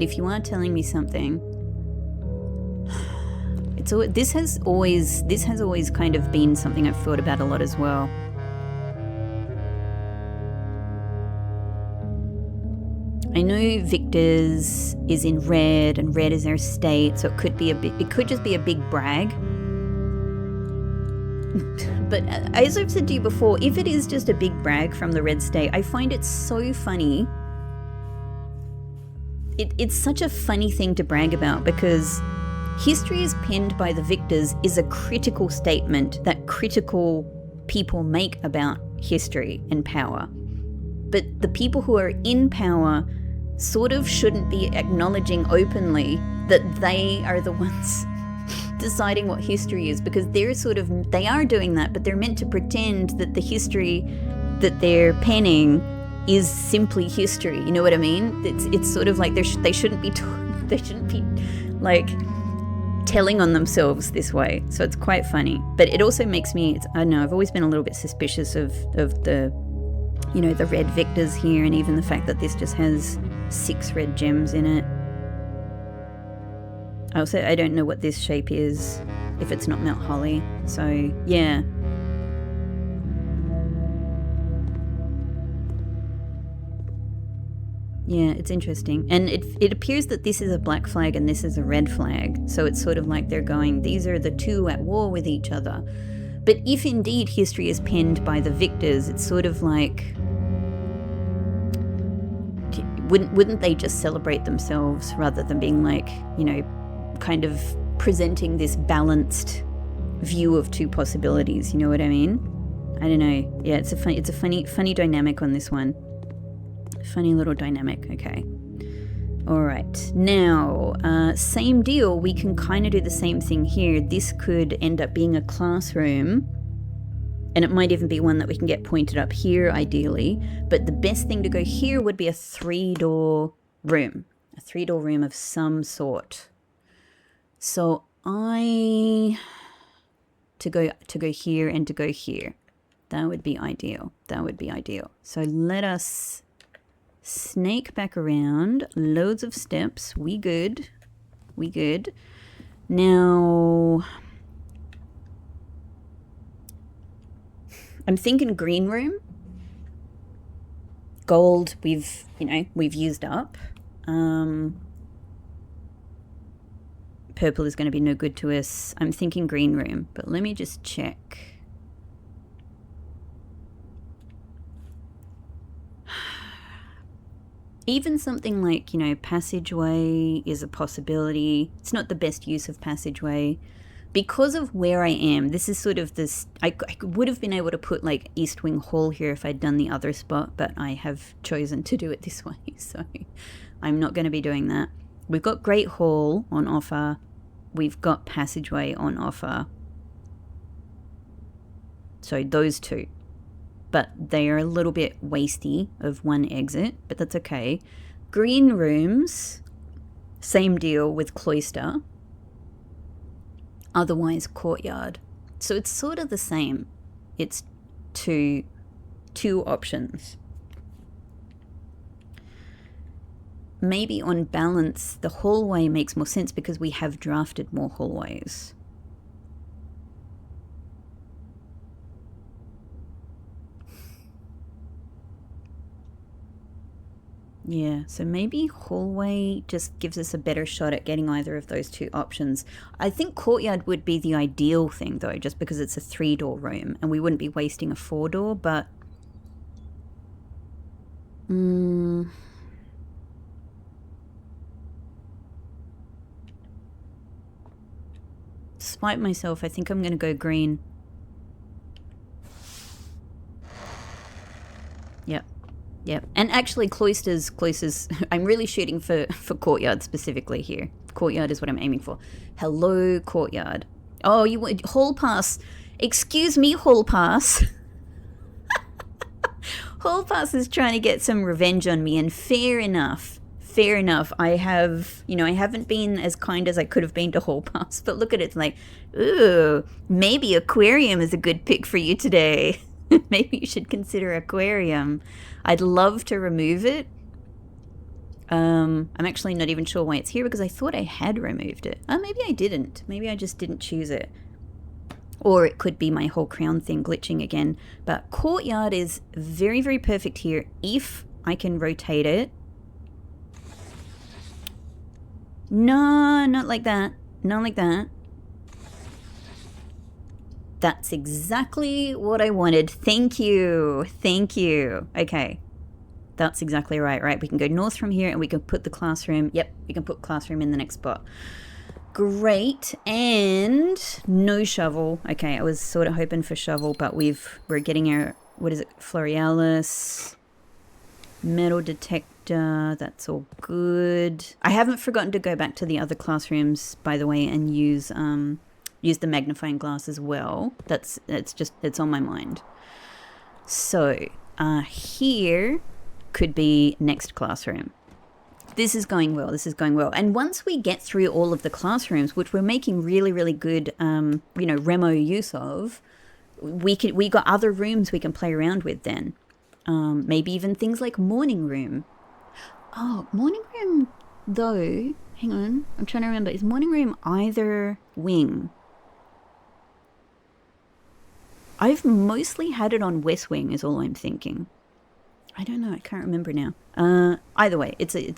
A: if you are telling me something, this has always kind of been something I've thought about a lot as well. I know Victor's is in red, and red is their state, so it could just be a big brag. But as I've said to you before, if it is just a big brag from the red state, I find it so funny. It's such a funny thing to brag about, because history is penned by the victors is a critical statement that critical people make about history and power. But the people who are in power sort of shouldn't be acknowledging openly that they are the ones deciding what history is, because they are doing that, but they're meant to pretend that the history that they're penning is simply history. You know what I mean? It's sort of like they shouldn't be like telling on themselves this way. So it's quite funny. But it also makes me, I don't know, I've always been a little bit suspicious of the, you know, the red victors here, and even the fact that this just has 6 red gems in it. I don't know what this shape is, if it's not Mount Holly. So, yeah. Yeah, it's interesting. And it appears that this is a black flag and this is a red flag. So it's sort of like they're going, these are the two at war with each other. But if indeed history is penned by the victors, it's sort of like, wouldn't they just celebrate themselves rather than being like, you know, kind of presenting this balanced view of two possibilities? You know what I mean? I don't know. Yeah, it's a funny dynamic on this one. Funny little dynamic. Okay. All right. Now, same deal. We can kind of do the same thing here. This could end up being a classroom, and it might even be one that we can get pointed up here, ideally. But the best thing to go here would be a 3-door room. A 3-door room of some sort. So to go here and to go here. That would be ideal. So let us snake back around. Loads of steps. We good. Now, I'm thinking green room. Gold we've used up. Purple is going to be no good to us. I'm thinking green room, but let me just check. Even something like, passageway is a possibility. It's not the best use of passageway, because of where I am, this is sort of this, I would have been able to put like East Wing Hall here if I'd done the other spot, but I have chosen to do it this way, so I'm not going to be doing that. We've got Great Hall on offer. We've got Passageway on offer. So those two. But they are a little bit wasty of one exit, but that's okay. Green Rooms, same deal with Cloister. Otherwise Courtyard. So it's sort of the same. It's two options. Maybe on balance, the hallway makes more sense because we have drafted more hallways. Yeah, so maybe hallway just gives us a better shot at getting either of those two options. I think courtyard would be the ideal thing, though, just because it's a 3-door room and we wouldn't be wasting a 4-door, but... Despite myself, I think I'm going to go green. Yep. And actually, cloisters, I'm really shooting for courtyard specifically here. Courtyard is what I'm aiming for. Hello, courtyard. Oh, you want hall pass. Excuse me, hall pass. Hall pass is trying to get some revenge on me, and fair enough. I haven't been as kind as I could have been to hall pass, but look at it, it's like, ooh, maybe aquarium is a good pick for you today. Maybe you should consider aquarium. I'd love to remove it. I'm actually not even sure why it's here because I thought I had removed it. Maybe I didn't. Maybe I just didn't choose it. Or it could be my whole crown thing glitching again. But courtyard is very, very perfect here if I can rotate it. No, not like that. Not like that. That's exactly what I wanted. Thank you. Okay. That's exactly right. We can go north from here and we can put the classroom. Yep, we can put classroom in the next spot. Great. And no shovel. Okay, I was sort of hoping for shovel, but we're getting our, what is it, Florealis, metal detector. That's all good. I haven't forgotten to go back to the other classrooms, by the way, and use the magnifying glass as well. It's on my mind. So here could be next classroom. This is going well. And once we get through all of the classrooms, which we're making really, really good, remo use of, we got other rooms we can play around with then. Maybe even things like morning room. Oh, morning room though. Hang on, I'm trying to remember. Is morning room either wing? I've mostly had it on West Wing is all I'm thinking. I don't know, I can't remember now. Either way, it's a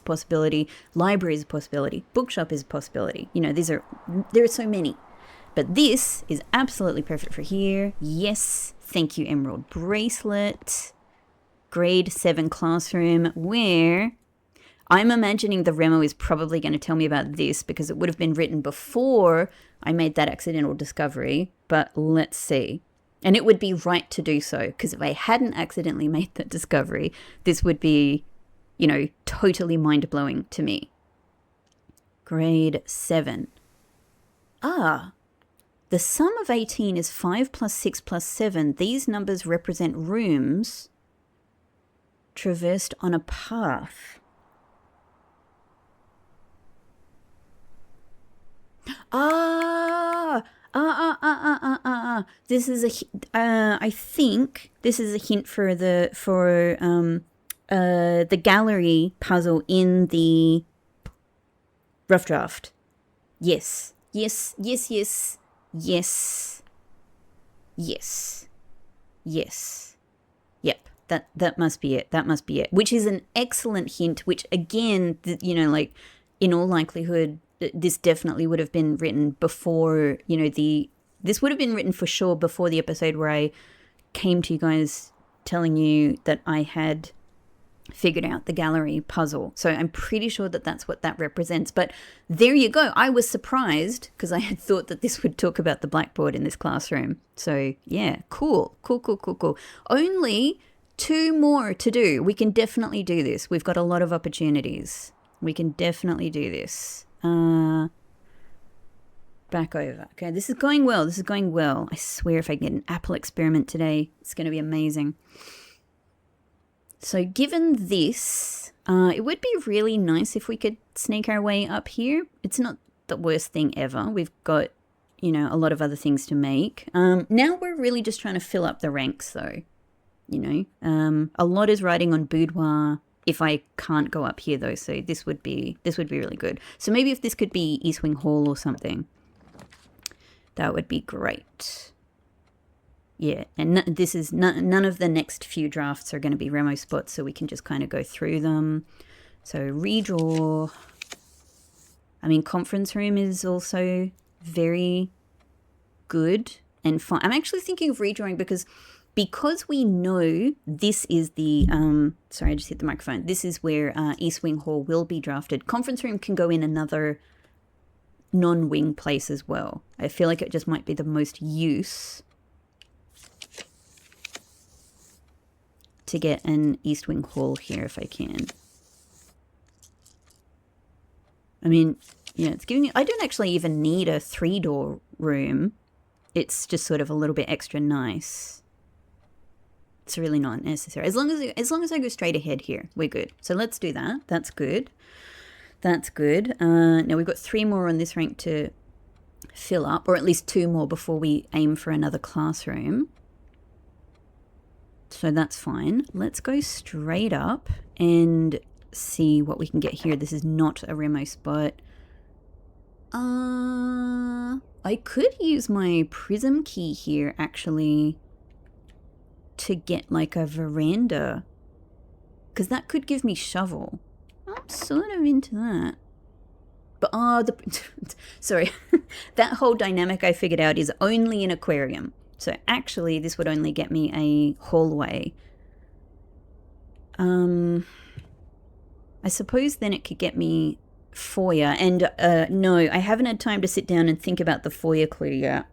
A: possibility. Library is a possibility. Bookshop is a possibility. There are so many. But this is absolutely perfect for here. Yes, thank you, Emerald Bracelet. Grade 7 classroom where I'm imagining the Remo is probably going to tell me about this because it would have been written before I made that accidental discovery, but let's see. And it would be right to do so because if I hadn't accidentally made that discovery, this would be, totally mind-blowing to me. Grade 7. The sum of 18 is 5 plus 6 plus 7. These numbers represent rooms traversed on a path. This is I think this is a hint for the gallery puzzle in the rough draft. Yes. Yep. That must be it. Which is an excellent hint, which again, in all likelihood, this definitely would have been written before, this would have been written for sure before the episode where I came to you guys telling you that I had figured out the gallery puzzle. So I'm pretty sure that that's what that represents. But there you go. I was surprised because I had thought that this would talk about the blackboard in this classroom. So yeah, cool. Only 2 more to do. We can definitely do this. We've got a lot of opportunities. We can definitely do this. Back over. Okay, this is going well. I swear if I get an apple experiment today, it's going to be amazing. So given this, it would be really nice if we could sneak our way up here. It's not the worst thing ever. We've got, a lot of other things to make. Now we're really just trying to fill up the ranks though. A lot is riding on boudoir if I can't go up here though. So this would be really good. So maybe if this could be East Wing Hall or something, that would be great. Yeah, and this is none of the next few drafts are going to be Remo spots, so we can just kind of go through them. So redraw. I mean, conference room is also very good and fun. I'm actually thinking of redrawing because we know this is the, sorry, I just hit the microphone. This is where East Wing Hall will be drafted. Conference room can go in another non-wing place as well. I feel like it just might be the most use to get an East Wing Hall here if I can. I mean, it's giving me, I don't actually even need a 3-door room. It's just sort of a little bit extra nice. It's really not necessary. As long as I go straight ahead here, we're good. So let's do that. That's good. Now we've got 3 more on this rank to fill up, or at least 2 more before we aim for another classroom. So that's fine. Let's go straight up and see what we can get here. This is not a Remo spot. I could use my prism key here actually to get like a veranda, because that could give me shovel. I'm sort of into that. But sorry, that whole dynamic I figured out is only an aquarium. So actually this would only get me a hallway. I suppose then it could get me foyer. And no, I haven't had time to sit down and think about the foyer clue yet.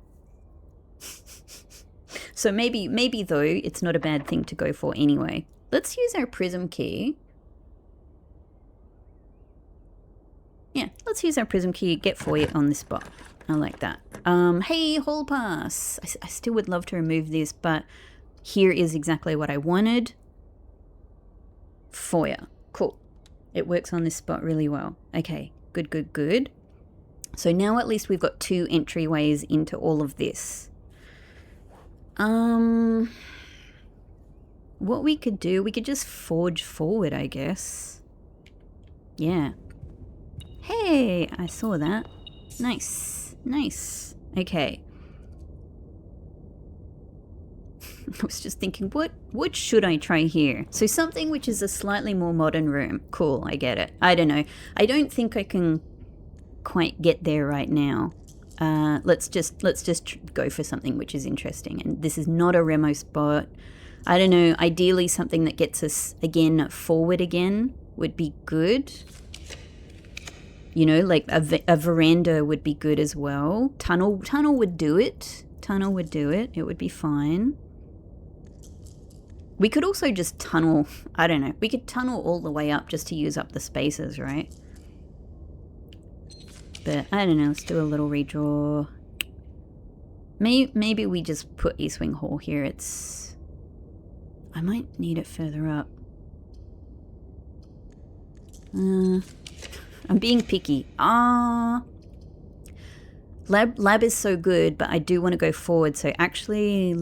A: So maybe though, it's not a bad thing to go for anyway. Let's use our prism key. Yeah, let's use our prism key, get foyer on this spot. I like that. Hey, hall pass. I still would love to remove this, but here is exactly what I wanted. Foyer. Cool. It works on this spot really well. Okay, good. So now at least we've got 2 entryways into all of this. What we could do, we could just forge forward, I guess. Yeah. Hey, I saw that. Nice. Okay. I was just thinking, what should I try here? So something which is a slightly more modern room. Cool, I get it. I don't know. I don't think I can quite get there right now. Let's just go for something which is interesting. And this is not a Remo spot. I don't know. Ideally, something that gets us forward again would be good. Like a veranda would be good as well. Tunnel would do it. It would be fine. We could also just tunnel. I don't know. We could tunnel all the way up just to use up the spaces, right? But I don't know. Let's do a little redraw. Maybe we just put East Wing Hall here. I might need it further up. I'm being picky. Lab is so good, but I do want to go forward. So actually,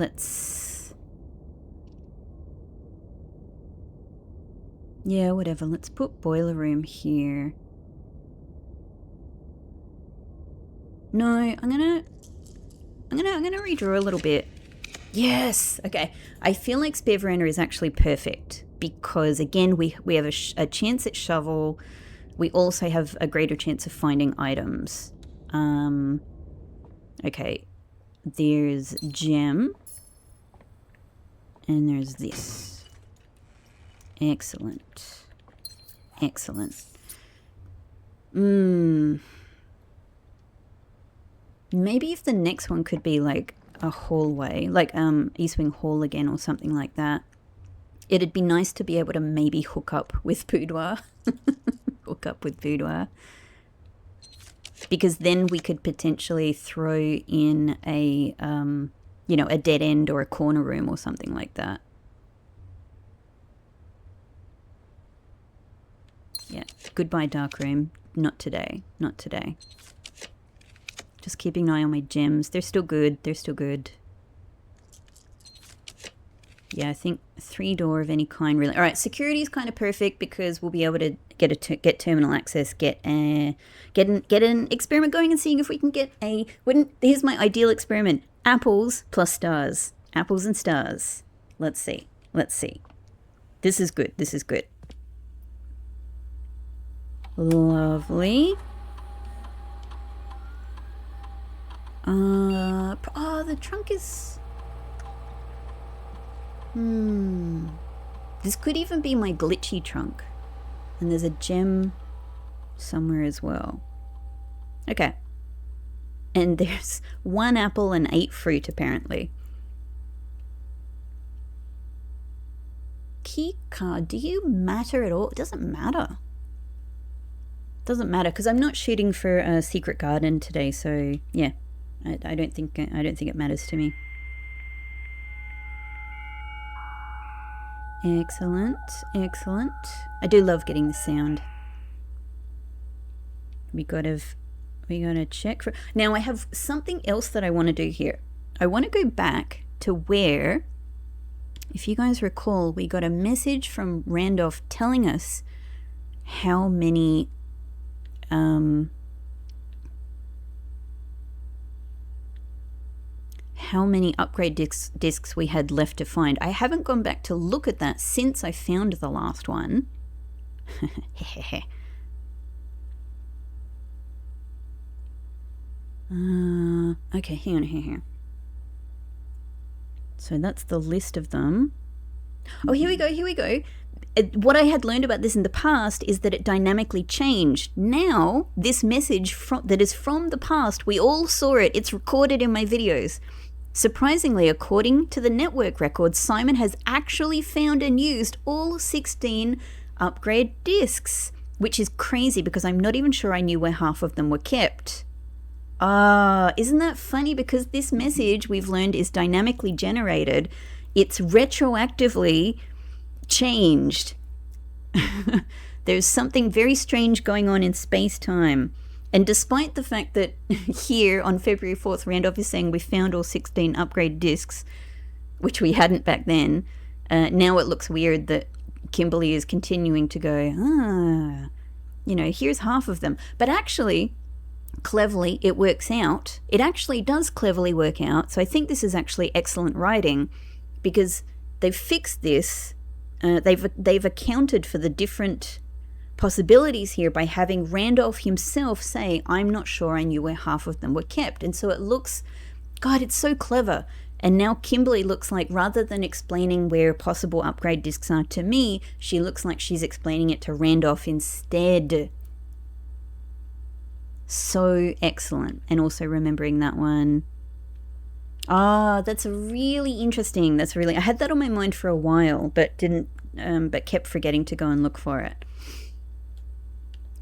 A: yeah, whatever. Let's put boiler room here. No, I'm gonna redraw a little bit. Yes. Okay. I feel like spare veranda is actually perfect because again, we have a chance at shovel. We also have a greater chance of finding items. Okay, there's gem, and there's this. Excellent. Excellent. Maybe if the next one could be like a hallway, like East Wing Hall again or something like that. It'd be nice to be able to maybe hook up with boudoir. Hook up with boudoir. Because then we could potentially throw in a, you know, a dead end or a corner room or something like that. Yeah, goodbye dark room. Not today. Not today. Just keeping an eye on my gems. They're still good. They're still good. Yeah, I think 3-door of any kind really. All right, security is kind of perfect because we'll be able to get terminal access, get an experiment going and seeing if we can get a. Here's my ideal experiment: apples plus stars, apples and stars. Let's see. Let's see. This is good. This is good. Lovely. Oh, the trunk is. This could even be my glitchy trunk. And there's a gem somewhere as well. Okay. And there's 1 apple and 8 fruit, apparently. Key card, do you matter at all? It doesn't matter. Doesn't matter, because I'm not shooting for a secret garden today, so yeah. I don't think it matters to me. Excellent, excellent. I do love getting the sound. We gotta check for. Now I have something else that I want to do here. I want to go back to where, if you guys recall, we got a message from Randolph telling us how many upgrade discs we had left to find. I haven't gone back to look at that since I found the last one. Okay, hang on, here. So that's the list of them. Oh, here we go. What I had learned about this in the past is that it dynamically changed. Now, this message that is from the past, we all saw it. It's recorded in my videos. Surprisingly, according to the network records, Simon has actually found and used all 16 upgrade discs, which is crazy because I'm not even sure I knew where half of them were kept. Isn't that funny? Because this message we've learned is dynamically generated. It's retroactively changed. There's something very strange going on in space-time. And despite the fact that here on February 4th, Randolph is saying we found all 16 upgrade discs, which we hadn't back then, now it looks weird that Kimberly is continuing to go, here's half of them. But actually, cleverly, it works out. It actually does cleverly work out. So I think this is actually excellent writing because they've fixed this. They've accounted for the different possibilities here by having Randolph himself say, I'm not sure I knew where half of them were kept. And so it looks, God, it's so clever. And now Kimberly looks like, rather than explaining where possible upgrade discs are to me, she looks like she's explaining it to Randolph instead. So excellent. And also remembering that one. That's really interesting. I had that on my mind for a while, but but kept forgetting to go and look for it.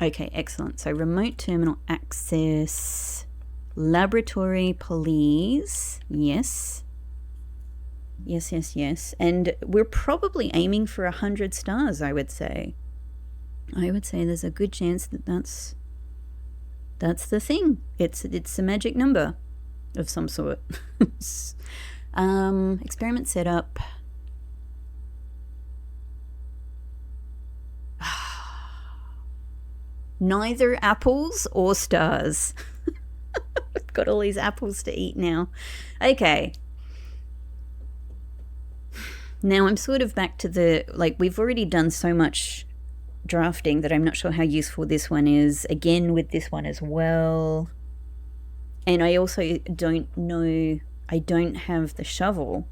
A: Okay, excellent. So remote terminal access, laboratory police. Yes. And we're probably aiming for 100 stars, I would say. There's a good chance that that's the thing. It's a magic number of some sort. Experiment setup. Neither apples or stars. I've got all these apples to eat now. Okay. Now I'm sort of back to we've already done so much drafting that I'm not sure how useful this one is. Again, with this one as well. And I also don't know, I don't have the shovel.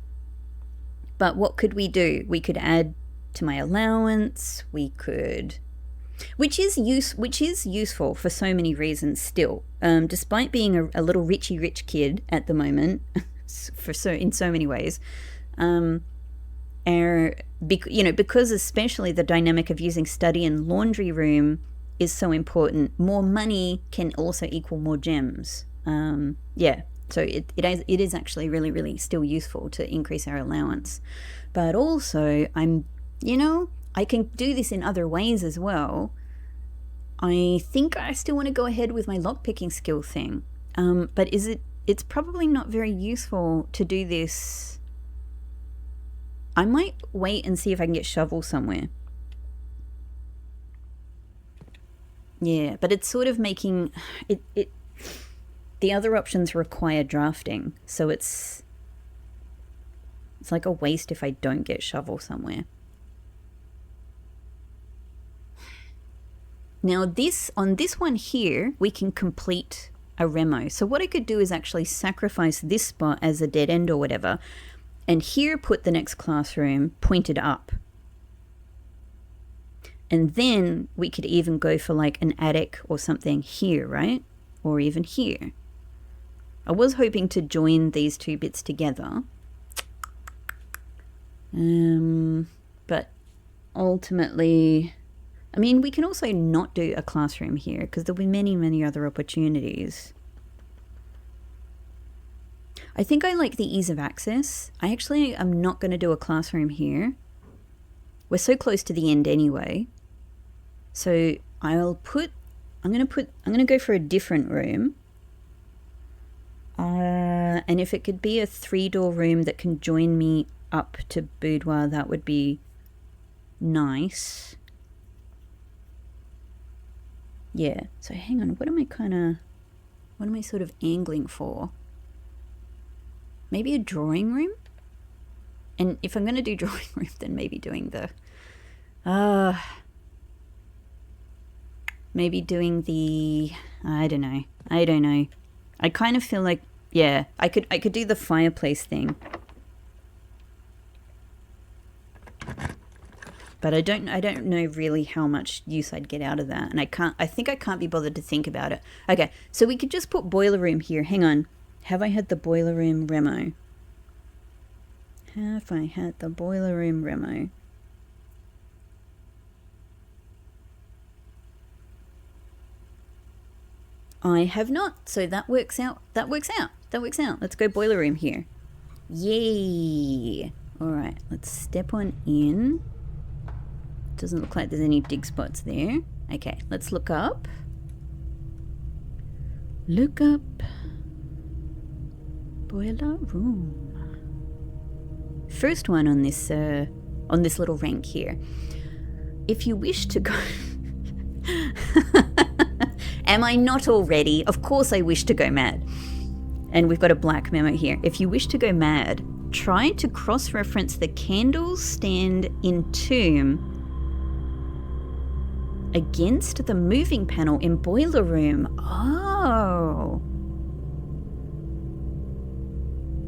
A: But what could we do? We could add to my allowance. We could, which is useful for so many reasons still. Despite being a little rich kid at the moment, in so many ways, because especially the dynamic of using study and laundry room is so important. More money can also equal more gems. So it is actually really, really still useful to increase our allowance. But also, I can do this in other ways as well. I think I still want to go ahead with my lockpicking skill thing. But it's probably not very useful to do this. I might wait and see if I can get shovel somewhere. Yeah, but it's sort of making it the other options require drafting, so it's like a waste if I don't get shovel somewhere. Now on this one here, we can complete a remo. So what I could do is actually sacrifice this spot as a dead end or whatever, and here put the next classroom pointed up. And then we could even go for like an attic or something here, right? Or even here. I was hoping to join these two bits together. But ultimately, I mean, we can also not do a classroom here because there'll be many, many other opportunities. I think I like the ease of access. I actually am not going to do a classroom here. We're so close to the end anyway. So I'm going to go for a different room. And if it could be a 3-door room that can join me up to boudoir, that would be nice. Yeah, so hang on, what am I sort of angling for? Maybe a drawing room? And if I'm going to do drawing room, then maybe doing I don't know. I kind of feel like, yeah, I could do the fireplace thing. But I don't know really how much use I'd get out of that. And I think I can't be bothered to think about it. Okay, so we could just put boiler room here. Hang on. Have I had the boiler room remo? I have not, so that works out. Let's go boiler room here. Yay! Alright, let's step on in. Doesn't look like there's any dig spots there. Okay, let's look up. Boiler room. First one on this little rank here. If you wish to go... Am I not already? Of course I wish to go mad. And we've got a black memo here. If you wish to go mad, try to cross-reference the candles stand in tomb against the moving panel in boiler room. Oh.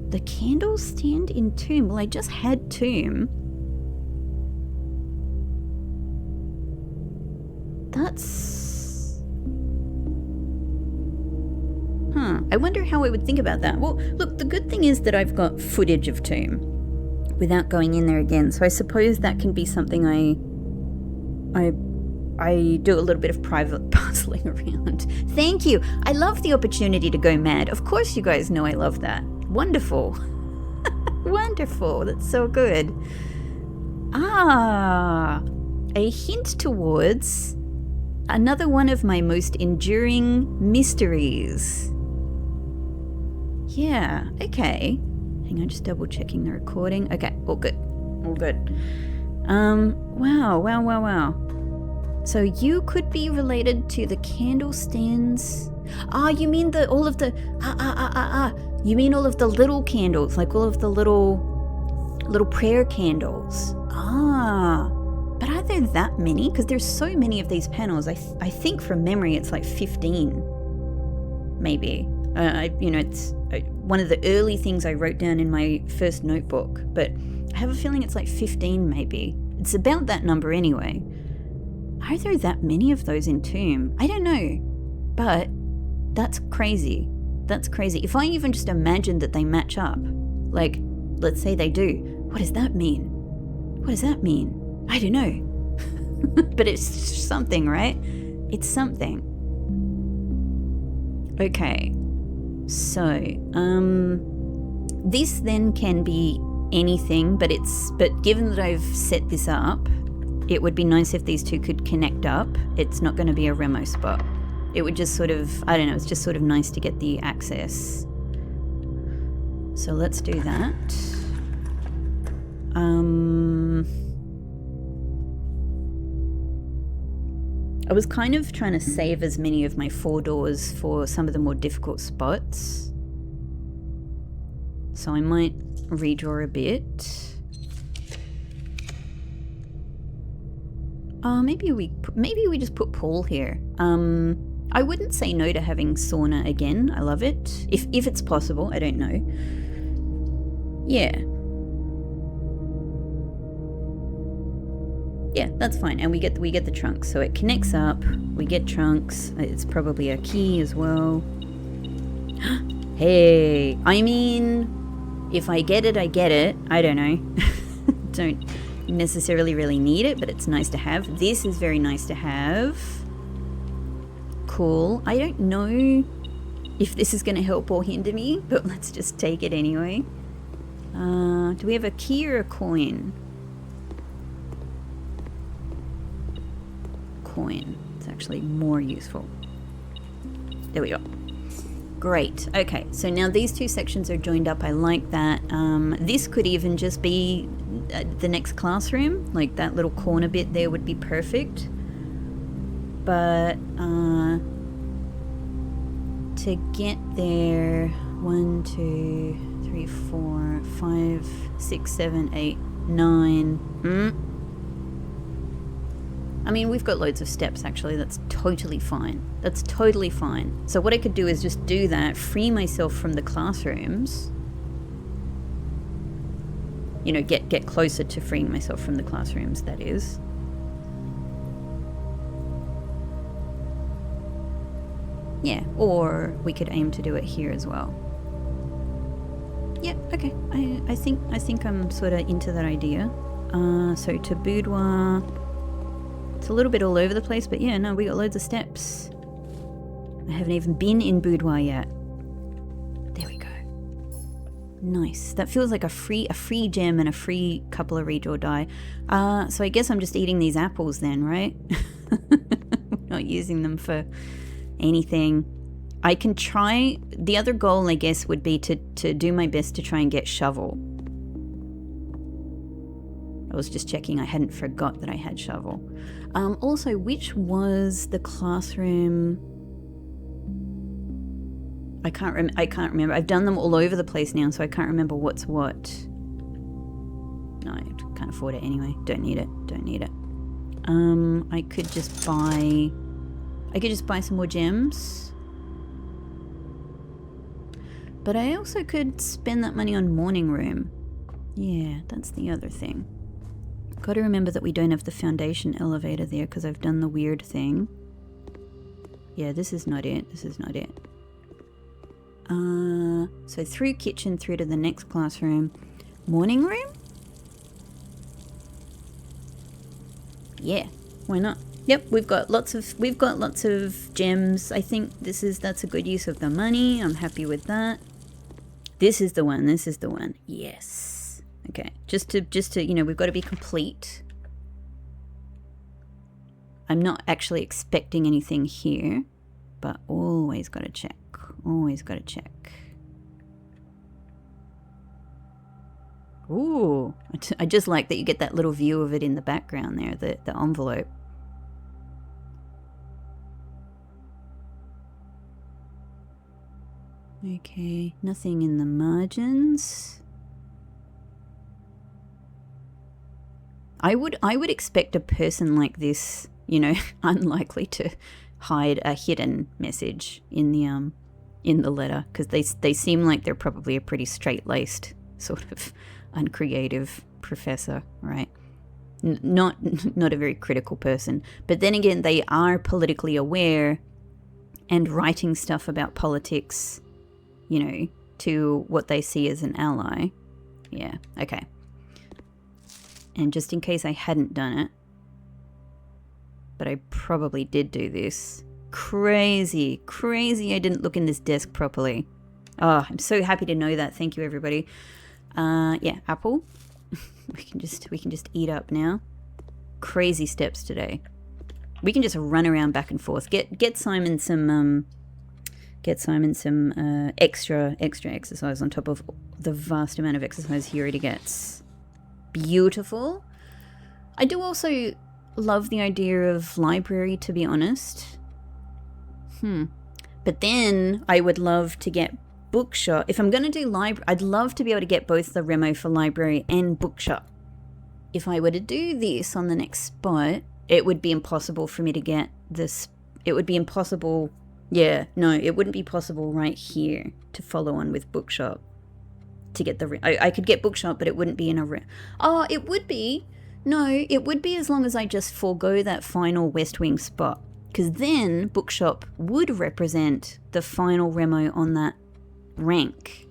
A: The candles stand in tomb. Well, I just had tomb. That's... I wonder how I would think about that. Well, look, the good thing is that I've got footage of tomb without going in there again. So I suppose that can be something I do a little bit of private puzzling around. Thank you. I love the opportunity to go mad. Of course you guys know I love that. Wonderful. Wonderful. That's so good. A hint towards another one of my most enduring mysteries. Yeah, okay. Hang on, just double checking the recording. Okay, all good. Wow. So you could be related to the candle stands. You mean all of the You mean all of the little candles, like all of the little prayer candles. But are there that many? Because there's so many of these panels. I think from memory it's like 15, maybe. It's one of the early things I wrote down in my first notebook, but I have a feeling it's like 15 maybe. It's about that number anyway. Are there that many of those in Tomb? I don't know. But that's crazy. That's crazy. If I even just imagine that they match up, like, let's say they do, what does that mean? What does that mean? I don't know. But it's something, right? It's something. Okay. So, this then can be anything, but given that I've set this up, it would be nice if these two could connect up. It's not going to be a Remo spot. It would just sort of, I don't know, it's just sort of nice to get the access. So let's do that. I was kind of trying to save as many of my 4 doors for some of the more difficult spots. So I might redraw a bit. Maybe we just put Paul here. I wouldn't say no to having sauna again. I love it. If it's possible, I don't know. Yeah. Yeah, that's fine. And we get the trunks. So it connects up. We get trunks. It's probably a key as well. Hey, I mean, if I get it, I get it. I don't know. Don't necessarily really need it, but it's nice to have. This is very nice to have. Cool. I don't know if this is going to help or hinder me, but let's just take it anyway. Do we have a key or a coin? Coin. It's actually more useful. There we go. Great. Okay, so now these 2 sections are joined up. I like that. This could even just be the next classroom. Like that little corner bit there would be perfect. But to get there, 1, 2, 3, 4, 5, 6, 7, 8, 9. I mean, we've got loads of steps, actually. That's totally fine. That's totally fine. So what I could do is just do that, free myself from the classrooms. You know, get closer to freeing myself from the classrooms, that is. Yeah, or we could aim to do it here as well. Yeah, okay. I think I'm sort of into that idea. So to boudoir... It's a little bit all over the place, but yeah, no, we got loads of steps. I haven't even been in boudoir yet. There we go. Nice. That feels like a free gem and a free couple of redraw die. So I guess I'm just eating these apples then, right? Not using them for anything. I can try. The other goal, I guess, would be to do my best to try and get shovel. I was just checking I hadn't forgot that I had shovel. Also, which was the classroom? I can't remember. I've done them all over the place now, so I can't remember what's what. No, I can't afford it anyway. Don't need it. I could just buy some more gems. But I also could spend that money on morning room. Yeah, that's the other thing. Got to remember that we don't have the foundation elevator there because I've done the weird thing. Yeah, this is not it. So through kitchen, through to the next classroom. Morning room? Yeah, why not? Yep, we've got lots of gems. I think that's a good use of the money. I'm happy with that. This is the one. Yes. Okay, just to, you know, we've got to be complete. I'm not actually expecting anything here, but always got to check. Ooh, I just like that you get that little view of it in the background there, the envelope. Okay, nothing in the margins. I would expect a person like this, you know, unlikely to hide a hidden message in the letter, because they seem like they're probably a pretty straight-laced sort of uncreative professor, right? Not a very critical person. But then again, they are politically aware and writing stuff about politics, to what they see as an ally. Yeah, okay. And just in case I hadn't done it, but I probably did do this. Crazy I didn't look in this desk properly. Oh, I'm so happy to know that. Thank you, everybody. Yeah, apple. we can just eat up now. Crazy steps today. We can just run around back and forth. Get Simon some extra exercise on top of the vast amount of exercise he already gets. Beautiful. I do also love the idea of library, to be honest. But then I would love to get bookshop. If I'm going to do library, I'd love to be able to get both the remo for library and bookshop. If I were to do this on the next spot, it would be impossible for me to get this. It would be impossible. Yeah, no, it wouldn't be possible right here to follow on with bookshop to get the... I could get bookshop, but it wouldn't be in a... Oh, it would be. No, it would be as long as I just forego that final West Wing spot. Because then bookshop would represent the final remo on that rank.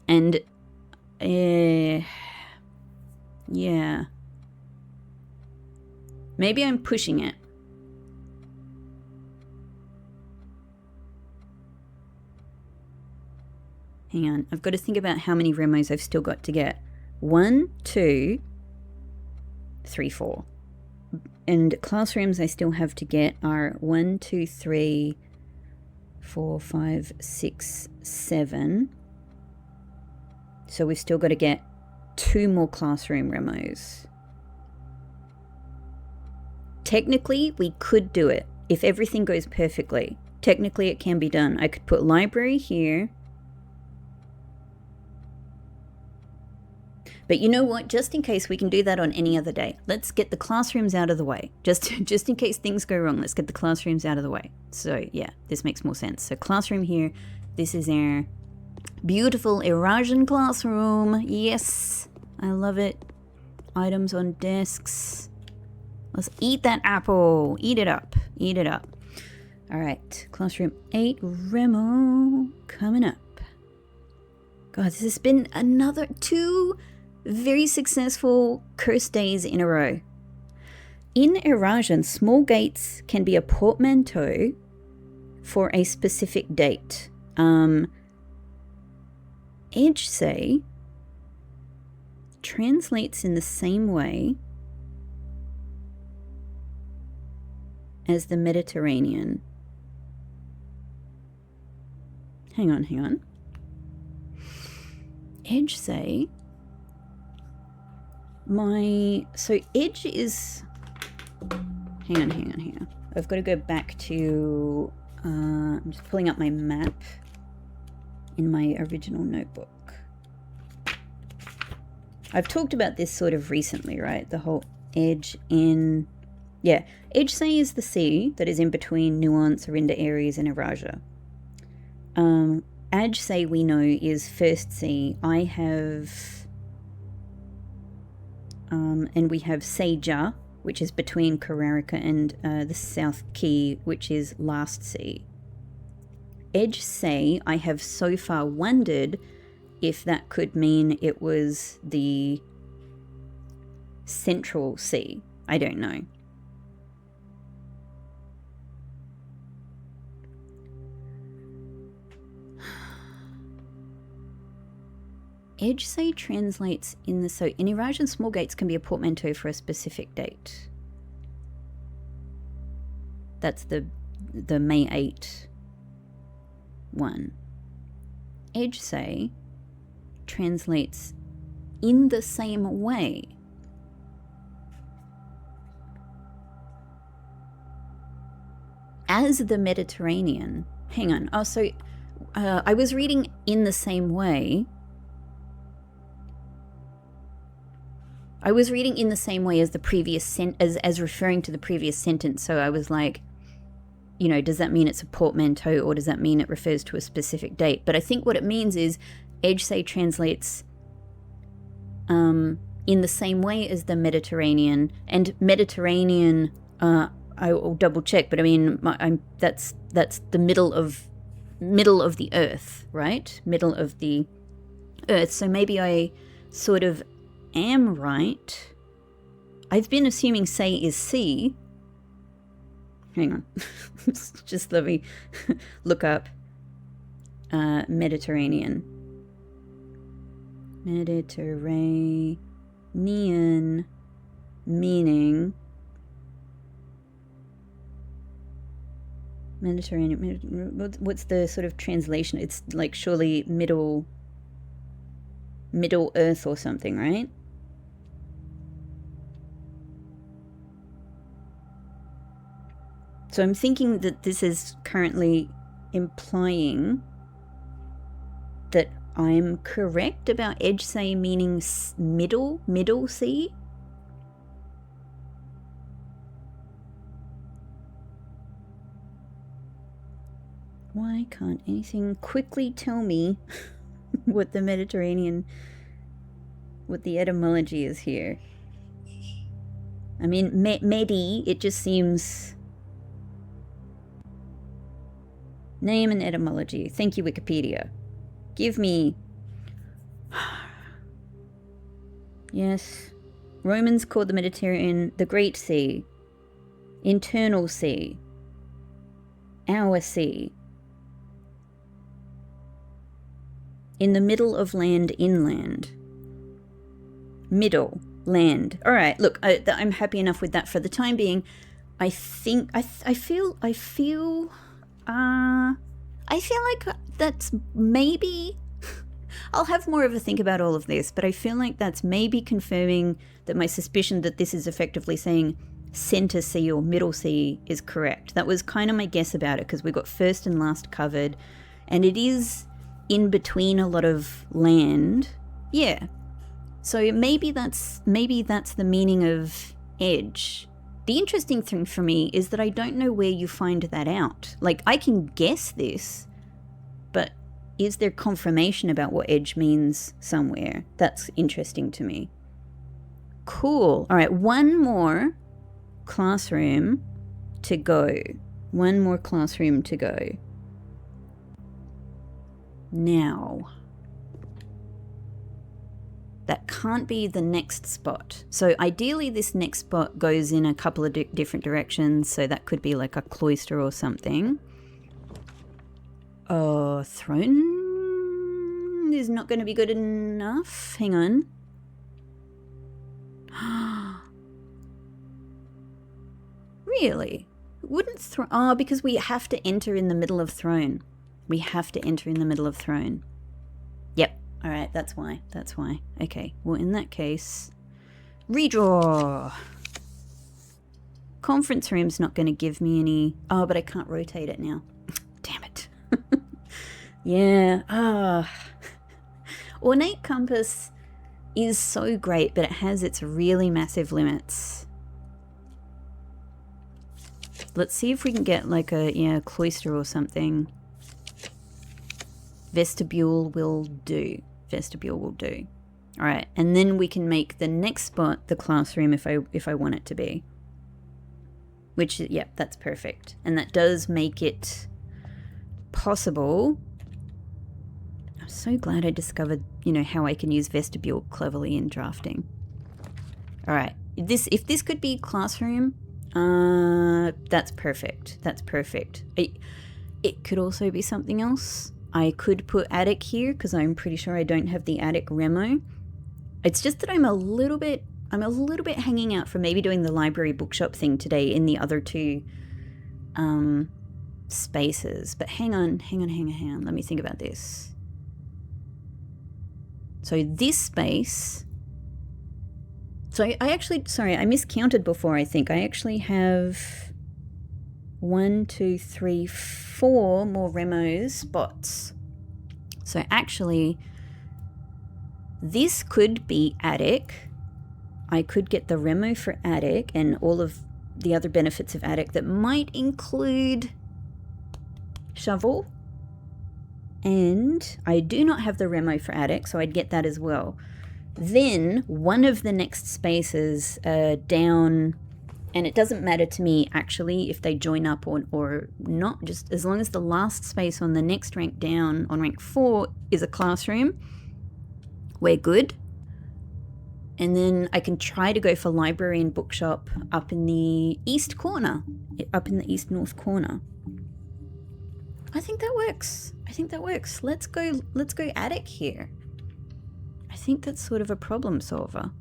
A: And... yeah. Maybe I'm pushing it. Hang on, I've got to think about how many remos I've still got to get. 1, 2, 3, 4. And classrooms I still have to get are 1, 2, 3, 4, 5, 6, 7. So we've still got to get 2 more classroom remos. Technically, we could do it. If everything goes perfectly, technically it can be done. I could put library here. But you know what? Just in case, we can do that on any other day. Let's get the classrooms out of the way. Just in case things go wrong, let's get the classrooms out of the way. So yeah, this makes more sense. So classroom here. This is our beautiful Eurasian classroom. Yes, I love it. Items on desks. Let's eat that apple. Eat it up. Eat it up. All right, classroom 8 Remo coming up. God, this has been another 2 very successful cursed days in a row. In Eurasian, small gates can be a portmanteau for a specific date. Edge say translates in the same way as the Mediterranean. Hang on. Edge say so edge is... Hang on. I've got to go back to... I'm just pulling up my map in my original notebook. I've talked about this sort of recently, right? The whole edge in... Yeah, edge say is the sea that is in between Nuance, Arinda, Aries, and Erasia. Edge say we know is first sea. I have... and we have Seja, which is between Kararika and the South Key, which is last sea. Edge say, I have so far wondered if that could mean it was the Central Sea. I don't know. Edge say translates in the... So in Eurasian, small gates can be a portmanteau for a specific date. That's the May 8 one. Edge say translates in the same way. As the Mediterranean. Hang on. Oh, so I was reading in the same way. I was reading in the same way as the previous as referring to the previous sentence. So I was like, does that mean it's a portmanteau or does that mean it refers to a specific date? But I think what it means is Edge say translates in the same way as the Mediterranean, and Mediterranean, I will double check, but I mean, that's the middle of the earth, right? Middle of the earth. So maybe I sort of am right. I've been assuming say is sea. Hang on. Just let me look up Mediterranean. Mediterranean meaning Mediterranean. What's the sort of translation? It's like surely Middle Earth or something, right? So I'm thinking that this is currently implying that I'm correct about edge say meaning middle sea. Why can't anything quickly tell me what the Mediterranean, what the etymology is here? I mean, Medi, it just seems... Name and etymology. Thank you, Wikipedia. Give me... Yes. Romans called the Mediterranean the Great Sea, Internal Sea, Our Sea, in the middle of land, inland. Middle, land. All right, look, I'm happy enough with that for the time being. I think, I feel like that's maybe... I'll have more of a think about all of this, but I feel like that's maybe confirming that my suspicion that this is effectively saying center sea or middle sea is correct. That was kind of my guess about it, because we got first and last covered, and it is in between a lot of land. Yeah. So maybe that's the meaning of edge. The interesting thing for me is that I don't know where you find that out. Like, I can guess this, but is there confirmation about what edge means somewhere? That's interesting to me. Cool. All right, one more classroom to go. One more classroom to go. Now, that can't be the next spot. So ideally this next spot goes in a couple of different directions, so that could be like a cloister or something. Oh, throne is not going to be good enough. Hang on. Really? Wouldn't throne... Oh, because we have to enter in the middle of throne. We have to enter in the middle of throne. Yep. All right, that's why. That's why. Okay, well, in that case, redraw. Conference room's not going to give me any... Oh, but I can't rotate it now. Damn it. Yeah. Ornate compass is so great, but it has its really massive limits. Let's see if we can get like a cloister or something. Vestibule will do. Vestibule will do. All right, and then we can make the next spot the classroom if I want it to be. Which, yep, that's perfect. And that does make it possible. I'm so glad I discovered, how I can use vestibule cleverly in drafting. All right, if this could be classroom, that's perfect. That's perfect. It could also be something else. I could put attic here because I'm pretty sure I don't have the attic remo. It's just that I'm a little bit hanging out for maybe doing the library bookshop thing today in the other two spaces. But hang on. Let me think about this. So this space... So I actually... Sorry, I miscounted before, I think. I actually have 1, 2, 3, 4 more remo spots. So actually, this could be attic. I could get the remo for attic and all of the other benefits of attic that might include shovel. And I do not have the remo for attic, so I'd get that as well. Then one of the next spaces down, and it doesn't matter to me actually if they join up or not, just as long as the last space on the next rank down, on rank 4, is a classroom, we're good. And then I can try to go for library and bookshop up in the east corner, up in the east north corner. I think that works. I think that works. Let's go attic here. I think that's sort of a problem solver.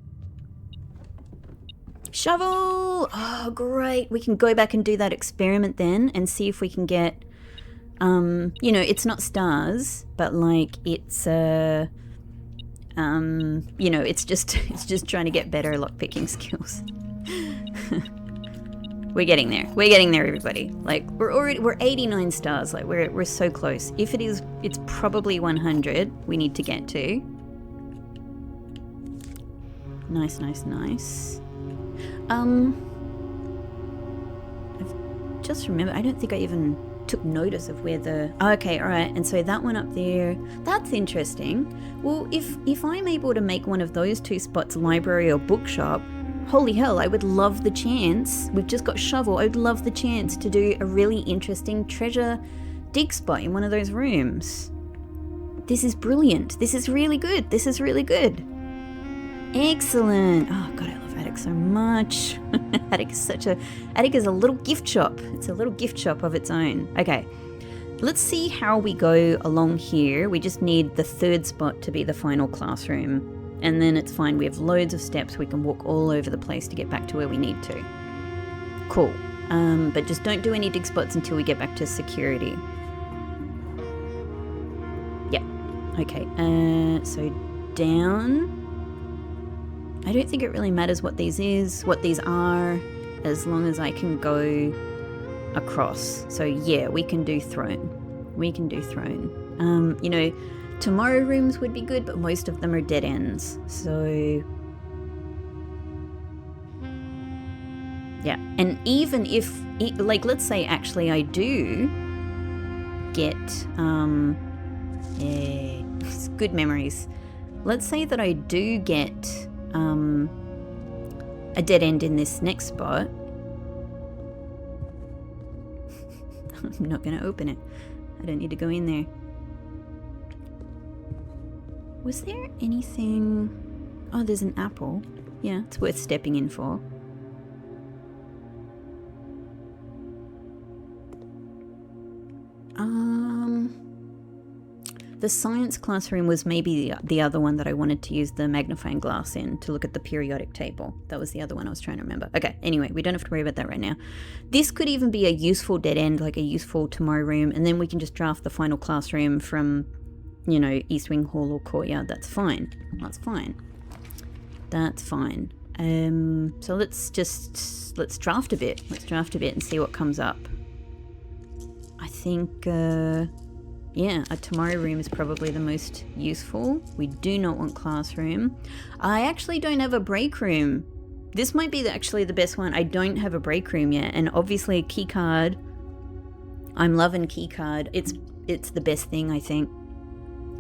A: Shovel! Oh, great. We can go back and do that experiment then and see if we can get, you know, it's not stars, but like it's, you know, it's just trying to get better lockpicking skills. We're getting there. We're getting there, everybody. Like we're 89 stars. Like we're so close. If it is, it's probably 100 we need to get to. Nice, nice, nice. I've just remembered, I don't think I even took notice of where the... Oh, okay, alright, and so that one up there, that's interesting. Well, if I'm able to make one of those two spots library or bookshop, holy hell, I would love the chance, we've just got shovel, I would love the chance to do a really interesting treasure dig spot in one of those rooms. This is brilliant. This is really good. This is really good. Excellent. Oh god, I love attic so much. Attic is a little gift shop. It's a little gift shop of its own. Okay, let's see how we go along here. We just need the third spot to be the final classroom, and then it's fine. We have loads of steps. We can walk all over the place to get back to where we need to. Cool. But just don't do any dig spots until we get back to security. Yep. Okay. So down. I don't think it really matters what these are, as long as I can go across. So yeah, we can do throne. We can do throne. You know, tomorrow rooms would be good, but most of them are dead ends. So yeah, and even if, like, let's say actually I do get, yeah, good memories. Let's say that I do get a dead end in this next spot. I'm not going to open it. I don't need to go in there. Was there anything... Oh, there's an apple. Yeah, it's worth stepping in for. The science classroom was maybe the other one that I wanted to use the magnifying glass in to look at the periodic table. That was the other one I was trying to remember. Okay, anyway, we don't have to worry about that right now. This could even be a useful dead end, like a useful tomorrow room, and then we can just draft the final classroom from, you know, East Wing Hall or Courtyard. That's fine. That's fine. That's fine. So let's draft a bit. Let's draft a bit and see what comes up. I think... yeah, a tomorrow room is probably the most useful. We do not want classroom. I actually don't have a break room. This might be actually the best one. I don't have a break room yet, and obviously a key card. I'm loving key card. It's the best thing, I think.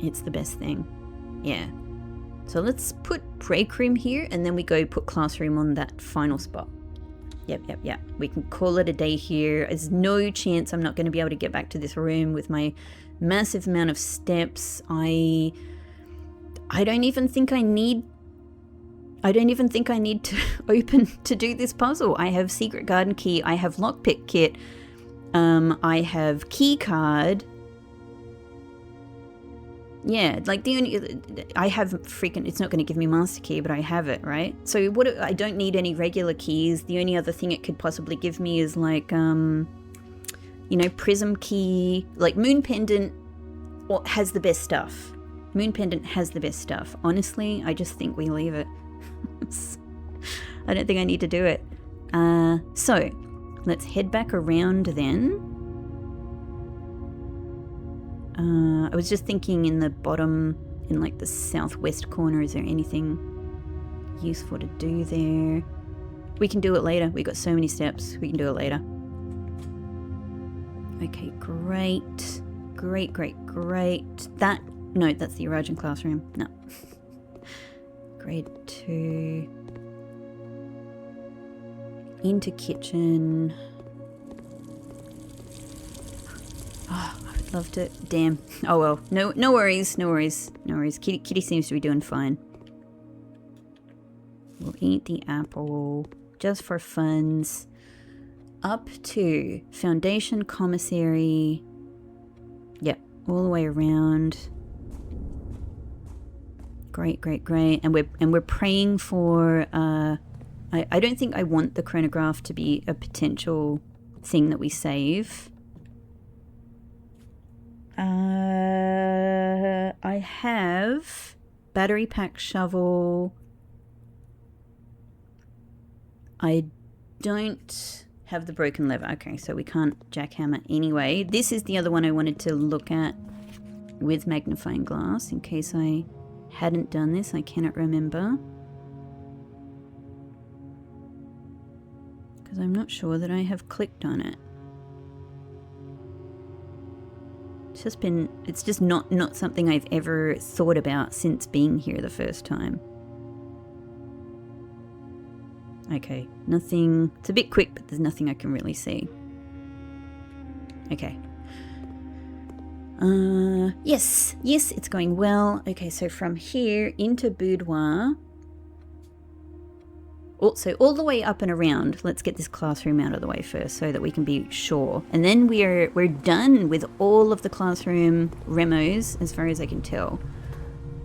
A: It's the best thing. Yeah. So let's put break room here, and then we go put classroom on that final spot. Yep. We can call it a day here. There's no chance I'm not going to be able to get back to this room with my massive amount of steps. I don't even think I need to open to do this puzzle. I have secret garden key, I have lockpick kit, I have key card. Yeah, like I have freaking, it's not going to give me master key, but I have it, right? So I don't need any regular keys. The only other thing it could possibly give me is like, you know, prism key, like moon pendant has the best stuff. Moon pendant has the best stuff. Honestly, I just think we leave it. I don't think I need to do it. So let's head back around then. I was just thinking in the bottom, in like the southwest corner, is there anything useful to do there? We can do it later. We got so many steps. We can do it later. Okay, great. Great, great, great. No, that's the erosion classroom. No. Grade 2. Into kitchen. Oh, I would love to. Damn. Oh well. No worries. No worries. No worries. Kitty seems to be doing fine. We'll eat the apple just for funs. Up to foundation commissary. Yep, all the way around. Great, great, great. And we're praying for. I don't think I want the chronograph to be a potential thing that we save. I have battery pack shovel. I don't have the broken lever. Okay, so we can't jackhammer anyway. This is the other one I wanted to look at with magnifying glass in case I hadn't done this. I cannot remember. Because I'm not sure that I have clicked on it. It's just not something I've ever thought about since being here the first time. Okay, nothing. It's a bit quick, but there's nothing I can really see. Okay. Yes, it's going well. Okay, so from here into boudoir. So all the way up and around. Let's get this classroom out of the way first so that we can be sure. And then we're done with all of the classroom remos as far as I can tell.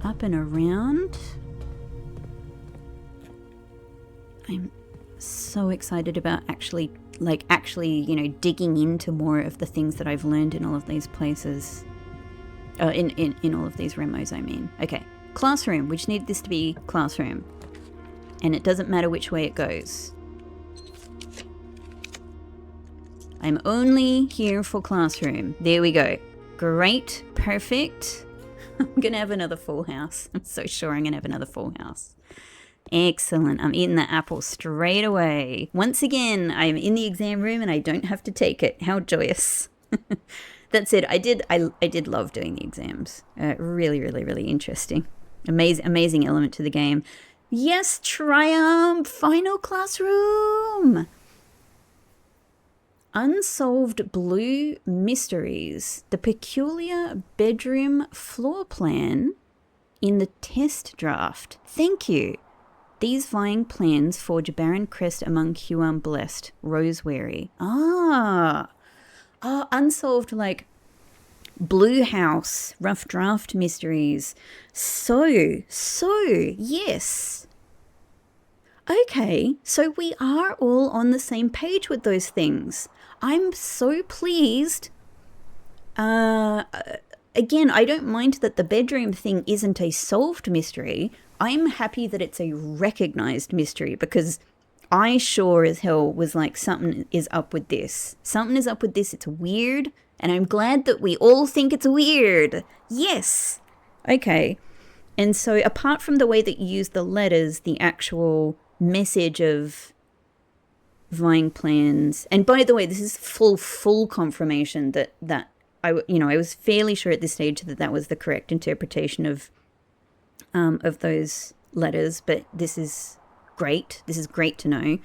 A: Up and around. I'm so excited about actually, digging into more of the things that I've learned in all of these places. In all of these remos, I mean. Okay, classroom. We just need this to be classroom. And it doesn't matter which way it goes. I'm only here for classroom. There we go. Great. Perfect. I'm going to have another full house. I'm so sure I'm going to have another full house. Excellent. I'm eating the apple straight away. Once again, I'm in the exam room and I don't have to take it. How joyous. That's it. I did love doing the exams. Really, really, really interesting. Amazing element to the game. Yes, triumph! Final classroom! Unsolved blue mysteries. The peculiar bedroom floor plan in the test draft. Thank you. These vying plans forge a barren crest among Huan blessed. Rosewary. Unsolved, blue house, rough draft mysteries. So, yes. Okay, so we are all on the same page with those things. I'm so pleased. Again, I don't mind that the bedroom thing isn't a solved mystery. I'm happy that it's a recognized mystery because I sure as hell was like, something is up with this. Something is up with this. It's weird. And I'm glad that we all think it's weird. Yes. Okay. And so apart from the way that you use the letters, the actual message of vying plans, and by the way, this is full confirmation that I was fairly sure at this stage that was the correct interpretation of those letters, but this is great. This is great to know.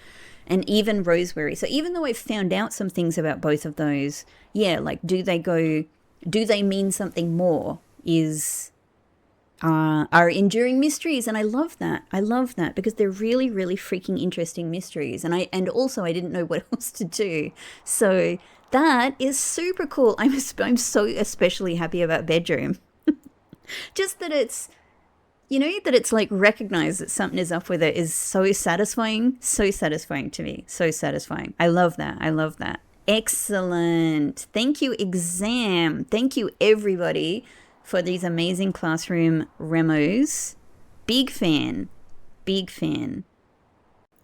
A: And even Rosewary. So even though I've found out some things about both of those, yeah, do they mean something more? Are enduring mysteries, and I love that because they're really, really freaking interesting mysteries, and also I didn't know what else to do, so that is super cool. I'm so especially happy about bedroom. Just that it's, that it's recognized that something is up with it is so satisfying to me, so satisfying. I love that. Excellent. Thank you, exam. Thank you, everybody, for these amazing classroom remos. Big fan.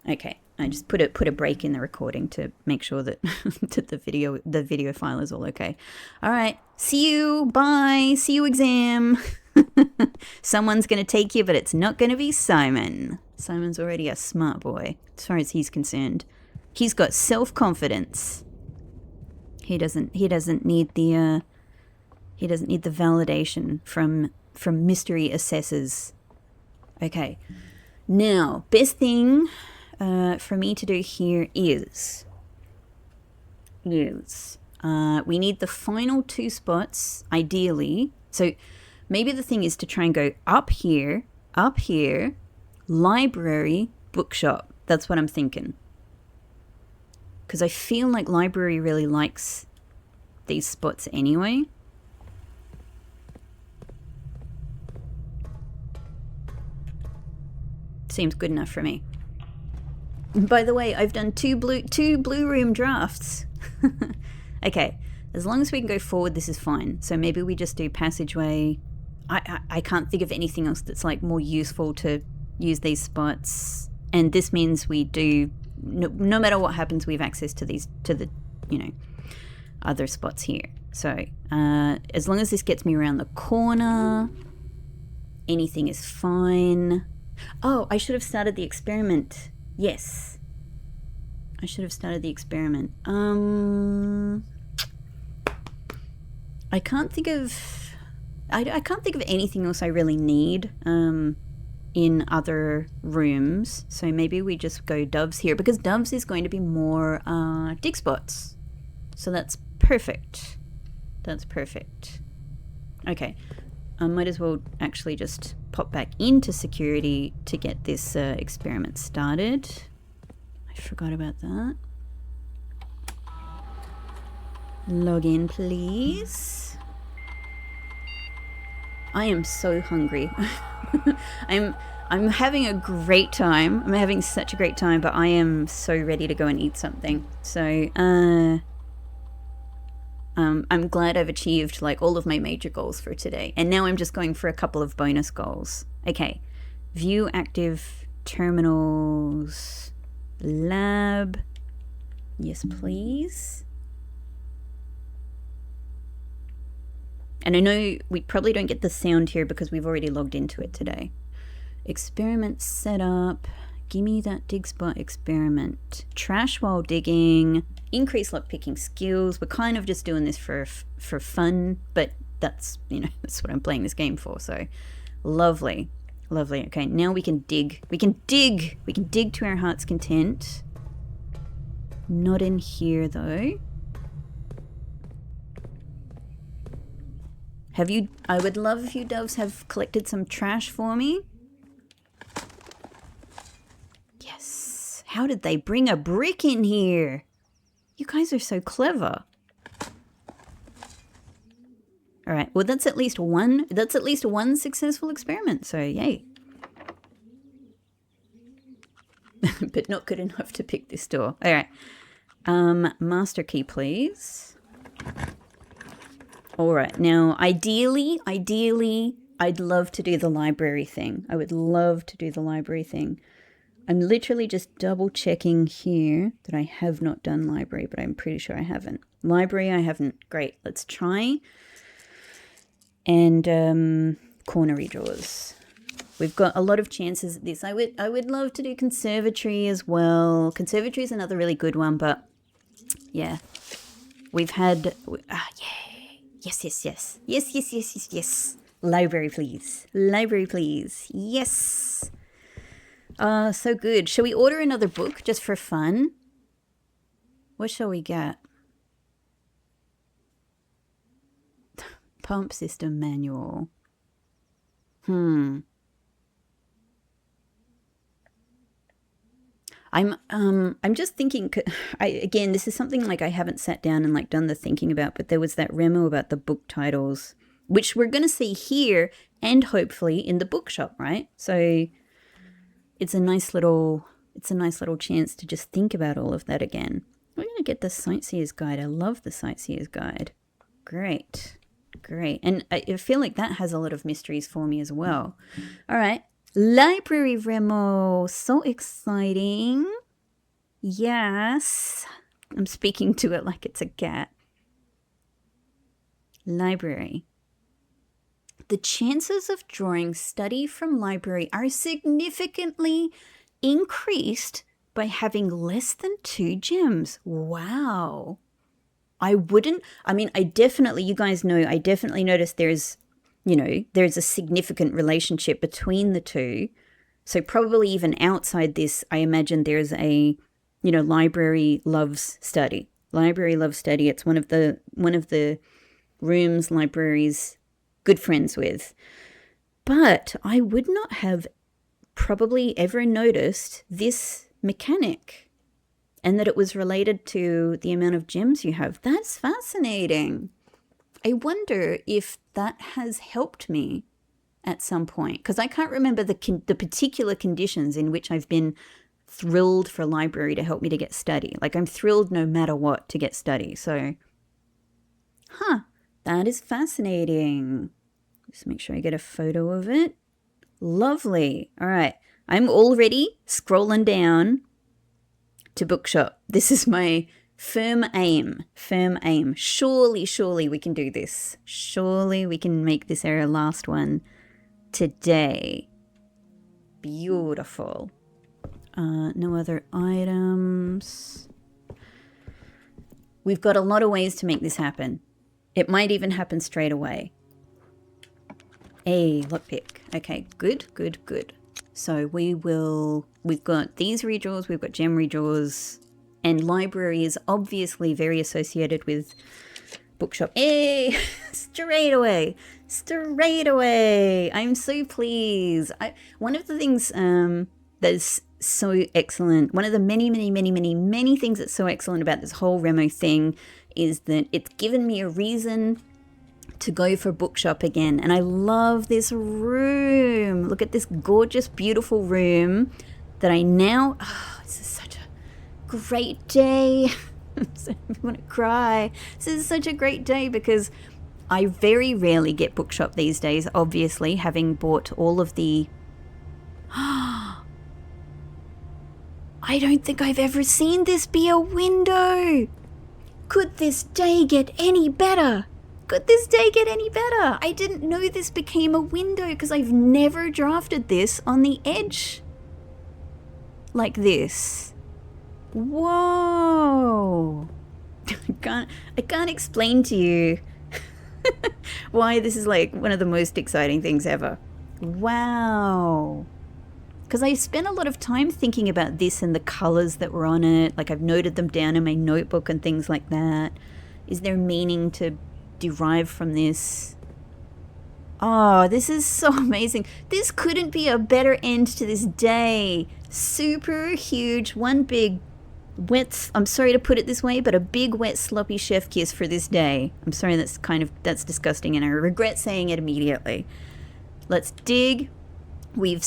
A: Okay, I just put a break in the recording to make sure that that the video file is all okay. All right, see you. Bye. See you, exam. Someone's going to take you, but it's not going to be Simon. Simon's already a smart boy as far as he's concerned. He's got self-confidence. He doesn't need the He doesn't need the validation from mystery assessors. Okay. Now, best thing for me to do here is we need the final 2 spots, ideally. So maybe the thing is to try and go up here, library, bookshop. That's what I'm thinking. Because I feel like library really likes these spots anyway. Seems good enough for me. By the way, I've done two blue room drafts. Okay, as long as we can go forward, this is fine. So maybe we just do passageway. I can't think of anything else that's like more useful to use these spots. And this means we do, no matter what happens, we have access to these, to the, other spots here. So as long as this gets me around the corner, anything is fine. Oh, I should have started the experiment. Yes. I should have started the experiment. I can't think of anything else I really need in other rooms. So maybe we just go doves here, because doves is going to be more dig spots. So that's perfect. That's perfect. Okay. I might as well actually just pop back into security to get this experiment started. I forgot about that. Log in, please. I am so hungry. I'm having a great time. I'm having such a great time, but I am so ready to go and eat something. So, I'm glad I've achieved like all of my major goals for today. And now I'm just going for a couple of bonus goals. Okay. View active terminals. Lab. Yes, please. And I know we probably don't get the sound here because we've already logged into it today. Experiment setup. Give me that dig spot experiment. Trash while digging. Increase lockpicking skills. We're kind of just doing this for fun, but that's, that's what I'm playing this game for. So lovely. Lovely. Okay, now we can dig. We can dig to our heart's content. Not in here though. I would love if you doves have collected some trash for me. Yes. How did they bring a brick in here? You guys are so clever. All right. Well, that's at least one successful experiment. So, yay. But not good enough to pick this door. All right. Master key, please. All right. Now, ideally, I'd love to do the library thing. I would love to do the library thing. I'm literally just double checking here that I have not done library, but I'm pretty sure I haven't. Library, I haven't. Great. Let's try. And corner redraws. We've got a lot of chances at this. I would love to do conservatory as well. Conservatory is another really good one, but yeah. We've had... yay. Yes. Library, please. Library, please. Yes. So good. Shall we order another book just for fun? What shall we get? Pump system manual. I'm just thinking, again, this is something like I haven't sat down and like done the thinking about, but there was that remo about the book titles, which we're going to see here and hopefully in the bookshop, right? So it's a nice little chance to just think about all of that again. We're going to get the Sightseer's Guide. I love the Sightseer's Guide. Great. And I feel like that has a lot of mysteries for me as well. All right. Library Remo. So exciting. Yes. I'm speaking to it like it's a cat. Library. The chances of drawing study from library are significantly increased by having less than 2 gems. Wow. I wouldn't, I mean, I definitely, you guys know, I definitely noticed there's a significant relationship between the two. So probably even outside this, I imagine there's a, library loves study. Library loves study. It's one of the rooms libraries good friends with. But I would not have probably ever noticed this mechanic and that it was related to the amount of gems you have. That's fascinating. I wonder if that has helped me at some point, because I can't remember the particular conditions in which I've been thrilled for a library to help me to get study. Like, I'm thrilled no matter what to get study. So, that is fascinating. Just make sure I get a photo of it. Lovely. All right. I'm already scrolling down to bookshop. This is my firm aim. Firm aim. Surely we can do this. Surely we can make this our last one today. Beautiful. No other items. We've got a lot of ways to make this happen. It might even happen straight away. A lockpick. Okay, good. So we've got these redraws, we've got gem redraws, and library is obviously very associated with bookshop. Hey, straight away. I'm so pleased. One of the things that's so excellent, one of the many things that's so excellent about this whole Remo thing is that it's given me a reason to go for bookshop again. And I love this room. Look at this gorgeous, beautiful room that I now... Oh, this is such a great day. I want to cry. This is such a great day because I very rarely get bookshop these days, obviously, having bought all of the... I don't think I've ever seen this be a window. Could this day get any better? I didn't know this became a window because I've never drafted this on the edge like this. Whoa. I can't explain to you why this is like one of the most exciting things ever. Wow. Because I spent a lot of time thinking about this and the colors that were on it. Like, I've noted them down in my notebook and things like that. Is there meaning to derive from this? Oh, this is so amazing. This couldn't be a better end to this day. Super huge, one big wet, I'm sorry to put it this way, but a big wet sloppy chef kiss for this day. I'm sorry, that's disgusting and I regret saying it immediately. Let's dig. We've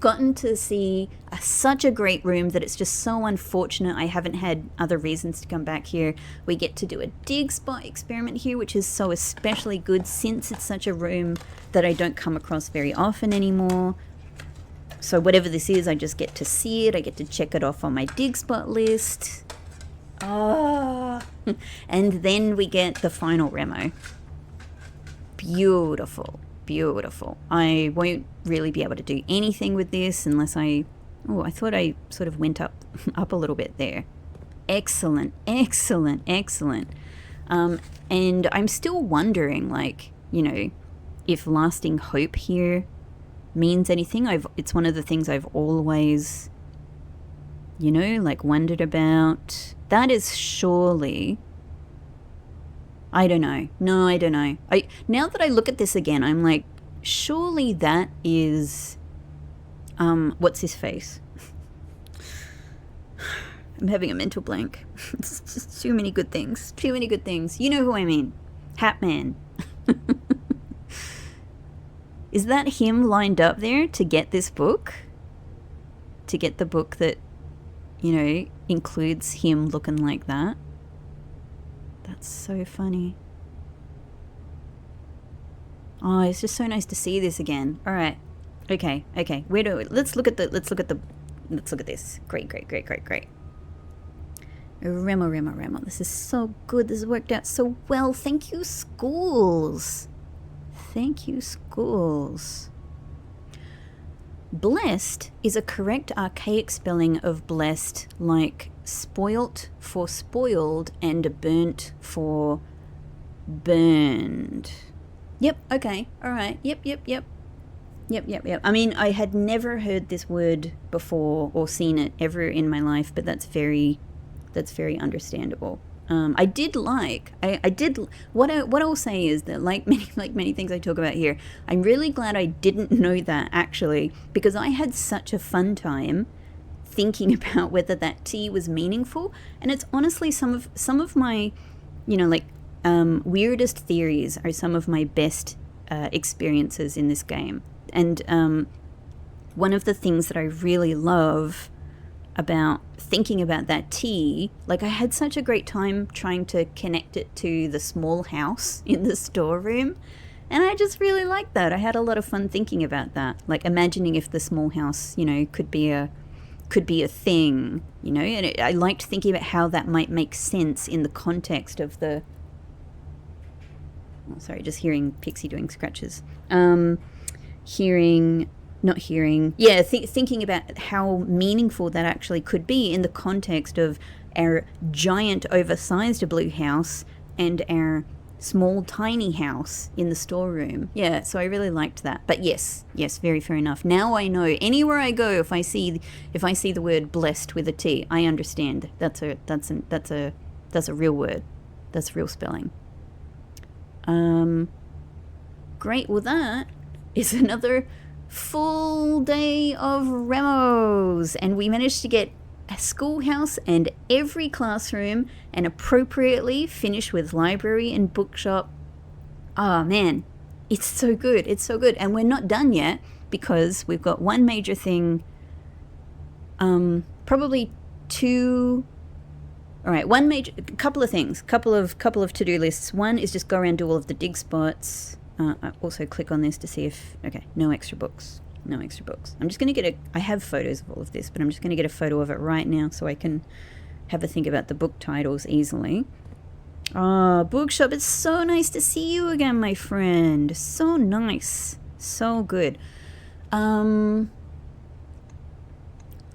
A: gotten to see such a great room that it's just so unfortunate I haven't had other reasons to come back here. We get to do a dig spot experiment here, which is so especially good since it's such a room that I don't come across very often anymore. So whatever this is, I just get to see it. I get to check it off on my dig spot list. And then we get the final Remo. Beautiful. I won't really be able to do anything with this unless I thought I sort of went up a little bit there. Excellent. And I'm still wondering, like, if lasting hope here means anything. It's one of the things I've always, wondered about. That is surely... I don't know. No, I don't know. Now that I look at this again, I'm like, surely that is, what's his face? I'm having a mental blank. It's just too many good things. You know who I mean. Hatman. Is that him lined up there to get this book? To get the book that, includes him looking like that? That's so funny. Oh, it's just so nice to see this again. All right. Okay. Let's look at this. Great. Remo. This is so good. This has worked out so well. Thank you, schools. Blessed is a correct archaic spelling of blessed, like spoilt for spoiled, and burnt for burned. Yep, okay, alright, yep. I mean, I had never heard this word before or seen it ever in my life, but that's very understandable. I did what I'll say is that like many things I talk about here, I'm really glad I didn't know that actually, because I had such a fun time thinking about whether that T was meaningful, and it's honestly some of my, weirdest theories are some of my best experiences in this game. And one of the things that I really love about thinking about that T, like I had such a great time trying to connect it to the small house in the storeroom, and I just really liked that. I had a lot of fun thinking about that, like imagining if the small house, could be a thing, and I liked thinking about how that might make sense in the context of the... Oh, sorry, just hearing Pixie doing scratches. Thinking about how meaningful that actually could be in the context of our giant oversized blue house and our small tiny house in the storeroom. Yeah, so I really liked that. But yes, very fair enough. Now I know anywhere I go, if I see the word blessed with a T, I understand that's a real word. That's real spelling. Great. Well, that is another full day of Remos, and we managed to get a schoolhouse and every classroom, and appropriately finish with library and bookshop. Oh man, it's so good, and we're not done yet because we've got one major thing, probably two. All right, couple of things, couple of to-do lists. One is just go around, do all of the dig spots. I also click on this to see if, okay, no extra books. I'm just going to I have photos of all of this, but I'm just going to get a photo of it right now so I can have a think about the book titles easily. Oh, bookshop, it's so nice to see you again, my friend. So nice. So good. Look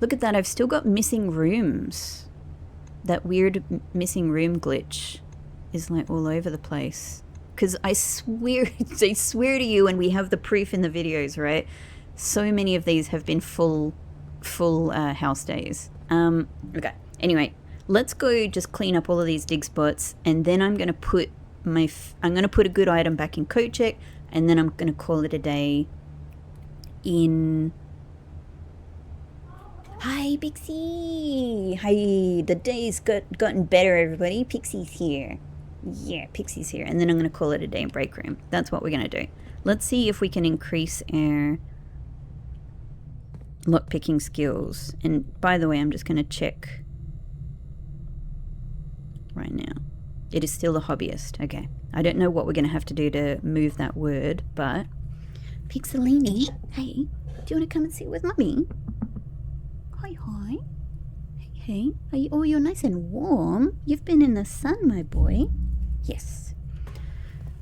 A: at that, I've still got missing rooms. That weird missing room glitch is like all over the place. Because I swear to you, and we have the proof in the videos, right? So many of these have been full house days. Okay. Anyway, let's go just clean up all of these dig spots, and then I'm gonna put a good item back in code check, and then I'm gonna call it a day. Hi, Pixie. Hi. The day's gotten better, everybody. Pixie's here. Yeah, Pixie's here. And then I'm going to call it a day in break room. That's what we're going to do. Let's see if we can increase our lockpicking skills. And by the way, I'm just going to check right now. It is still a hobbyist. Okay. I don't know what we're going to have to do to move that word, but... Pixelini, hey, do you want to come and sit with Mummy? Hi. Hey. You're nice and warm. You've been in the sun, my boy. Yes.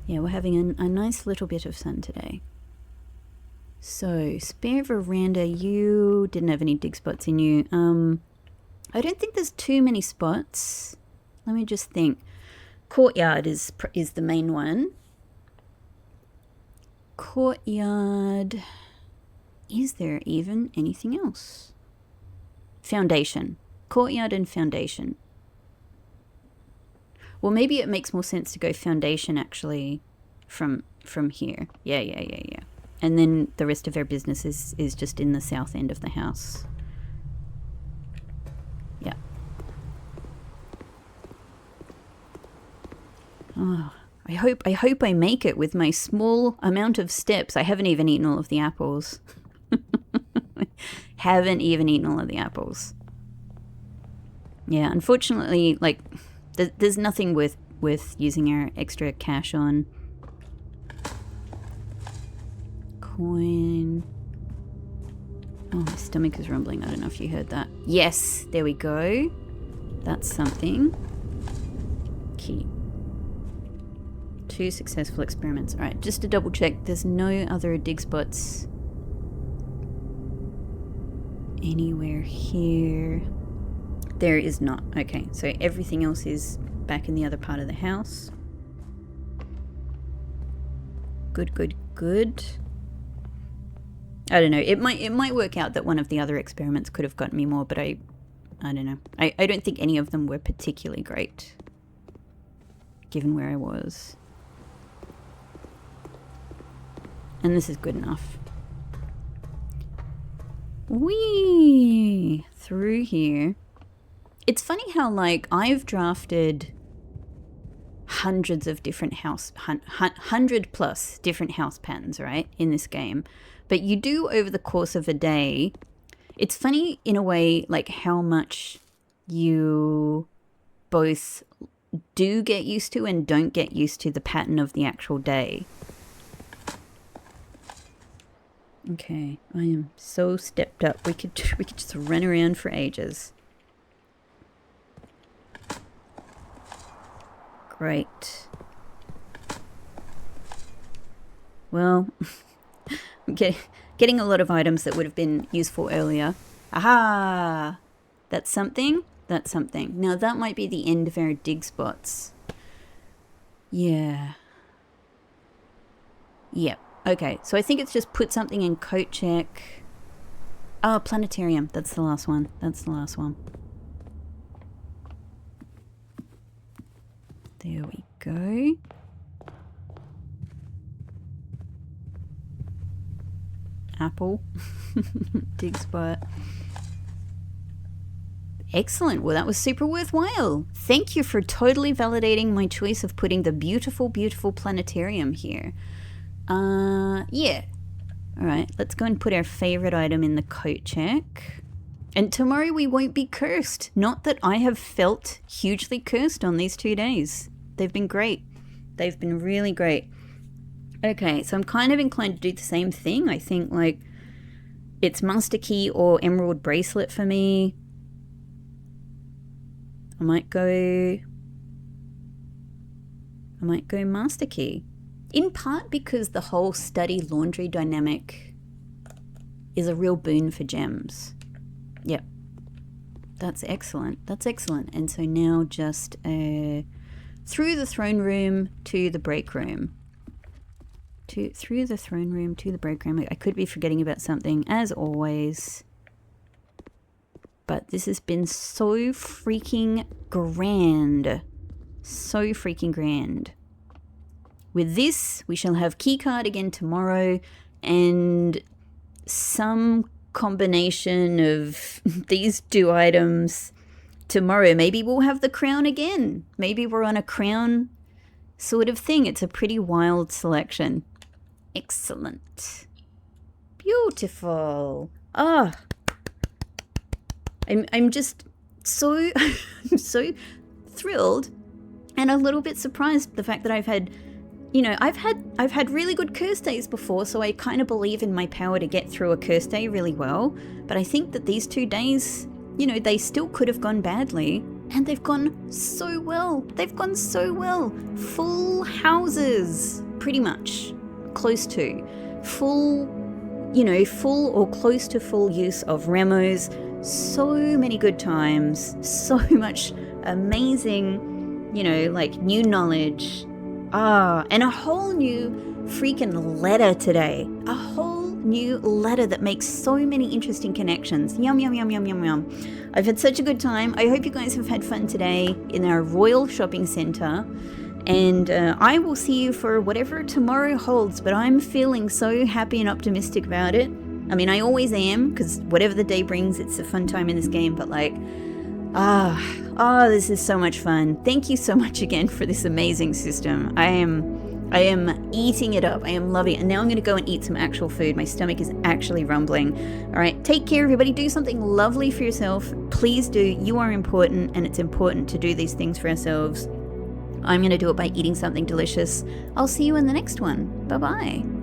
A: Yeah, we're having a nice little bit of sun today. So, spare veranda, you didn't have any dig spots in you. I don't think there's too many spots. Let me just think. Courtyard is the main one. Courtyard. Is there even anything else? Foundation. Courtyard and foundation. Well, maybe it makes more sense to go foundation actually from here. Yeah. And then the rest of our business is just in the south end of the house. Yeah. Oh, I hope I make it with my small amount of steps. I haven't even eaten all of the apples. Yeah, unfortunately, like, there's nothing worth using our extra cash on. Coin. Oh, my stomach is rumbling. I don't know if you heard that. Yes, there we go. That's something. Key. 2 successful experiments. All right, just to double check, there's no other dig spots anywhere here. There is not. Okay, so everything else is back in the other part of the house. Good, good, good. I don't know. It might work out that one of the other experiments could have gotten me more, but I don't know. I don't think any of them were particularly great, given where I was. And this is good enough. Whee! Through here. It's funny how, like, I've drafted hundreds of different 100+ different house patterns, right, in this game. But you do over the course of a day. It's funny in a way, like, how much you both do get used to and don't get used to the pattern of the actual day. Okay, I am so stepped up. We could just run around for ages. Great. Well, I'm getting a lot of items that would have been useful earlier. Aha! That's something. That's something. Now that might be the end of our dig spots. Yeah. Yep. Okay, so I think it's just put something in coat check. Oh, planetarium. That's the last one. That's the last one. There we go. Apple. Dig spot. Excellent. Well, that was super worthwhile. Thank you for totally validating my choice of putting the beautiful, beautiful planetarium here. Yeah. All right, let's go and put our favorite item in the coat check. And tomorrow we won't be cursed. Not that I have felt hugely cursed on these 2 days. They've been great. They've been really great. Okay, so I'm kind of inclined to do the same thing. I think, like, it's Master Key or Emerald Bracelet for me. I might go Master Key. In part because the whole study laundry dynamic is a real boon for gems. Yep. That's excellent. That's excellent. And so now just through the throne room to the break room. Through the throne room to the break room. I could be forgetting about something, as always. But this has been so freaking grand. So freaking grand. With this, we shall have keycard again tomorrow, and some combination of these 2 items tomorrow. Maybe we'll have the crown again. Maybe we're on a crown sort of thing. It's a pretty wild selection. Excellent. Beautiful. Ah. I'm just so so thrilled and a little bit surprised the fact that I've had, you know, I've had really good curse days before, so I kind of believe in my power to get through a curse day really well. But I think that these 2 days, you know, they still could have gone badly, and they've gone so well. They've gone so well. Full houses, pretty much. Close to. Full, you know, full or close to full use of remos. So many good times. So much amazing, you know, like new knowledge. And a whole new freaking letter today. A whole new letter that makes so many interesting connections. Yum, yum, yum, yum, yum, yum. I've had such a good time. I hope you guys have had fun today in our Royal Shopping Centre. And I will see you for whatever tomorrow holds, but I'm feeling so happy and optimistic about it. I mean, I always am, because whatever the day brings, it's a fun time in this game, but like, this is so much fun. Thank you so much again for this amazing system. I am eating it up. I am loving it. And now I'm going to go and eat some actual food. My stomach is actually rumbling. All right, take care, everybody. Do something lovely for yourself. Please do. You are important, and it's important to do these things for ourselves. I'm going to do it by eating something delicious. I'll see you in the next one. Bye-bye.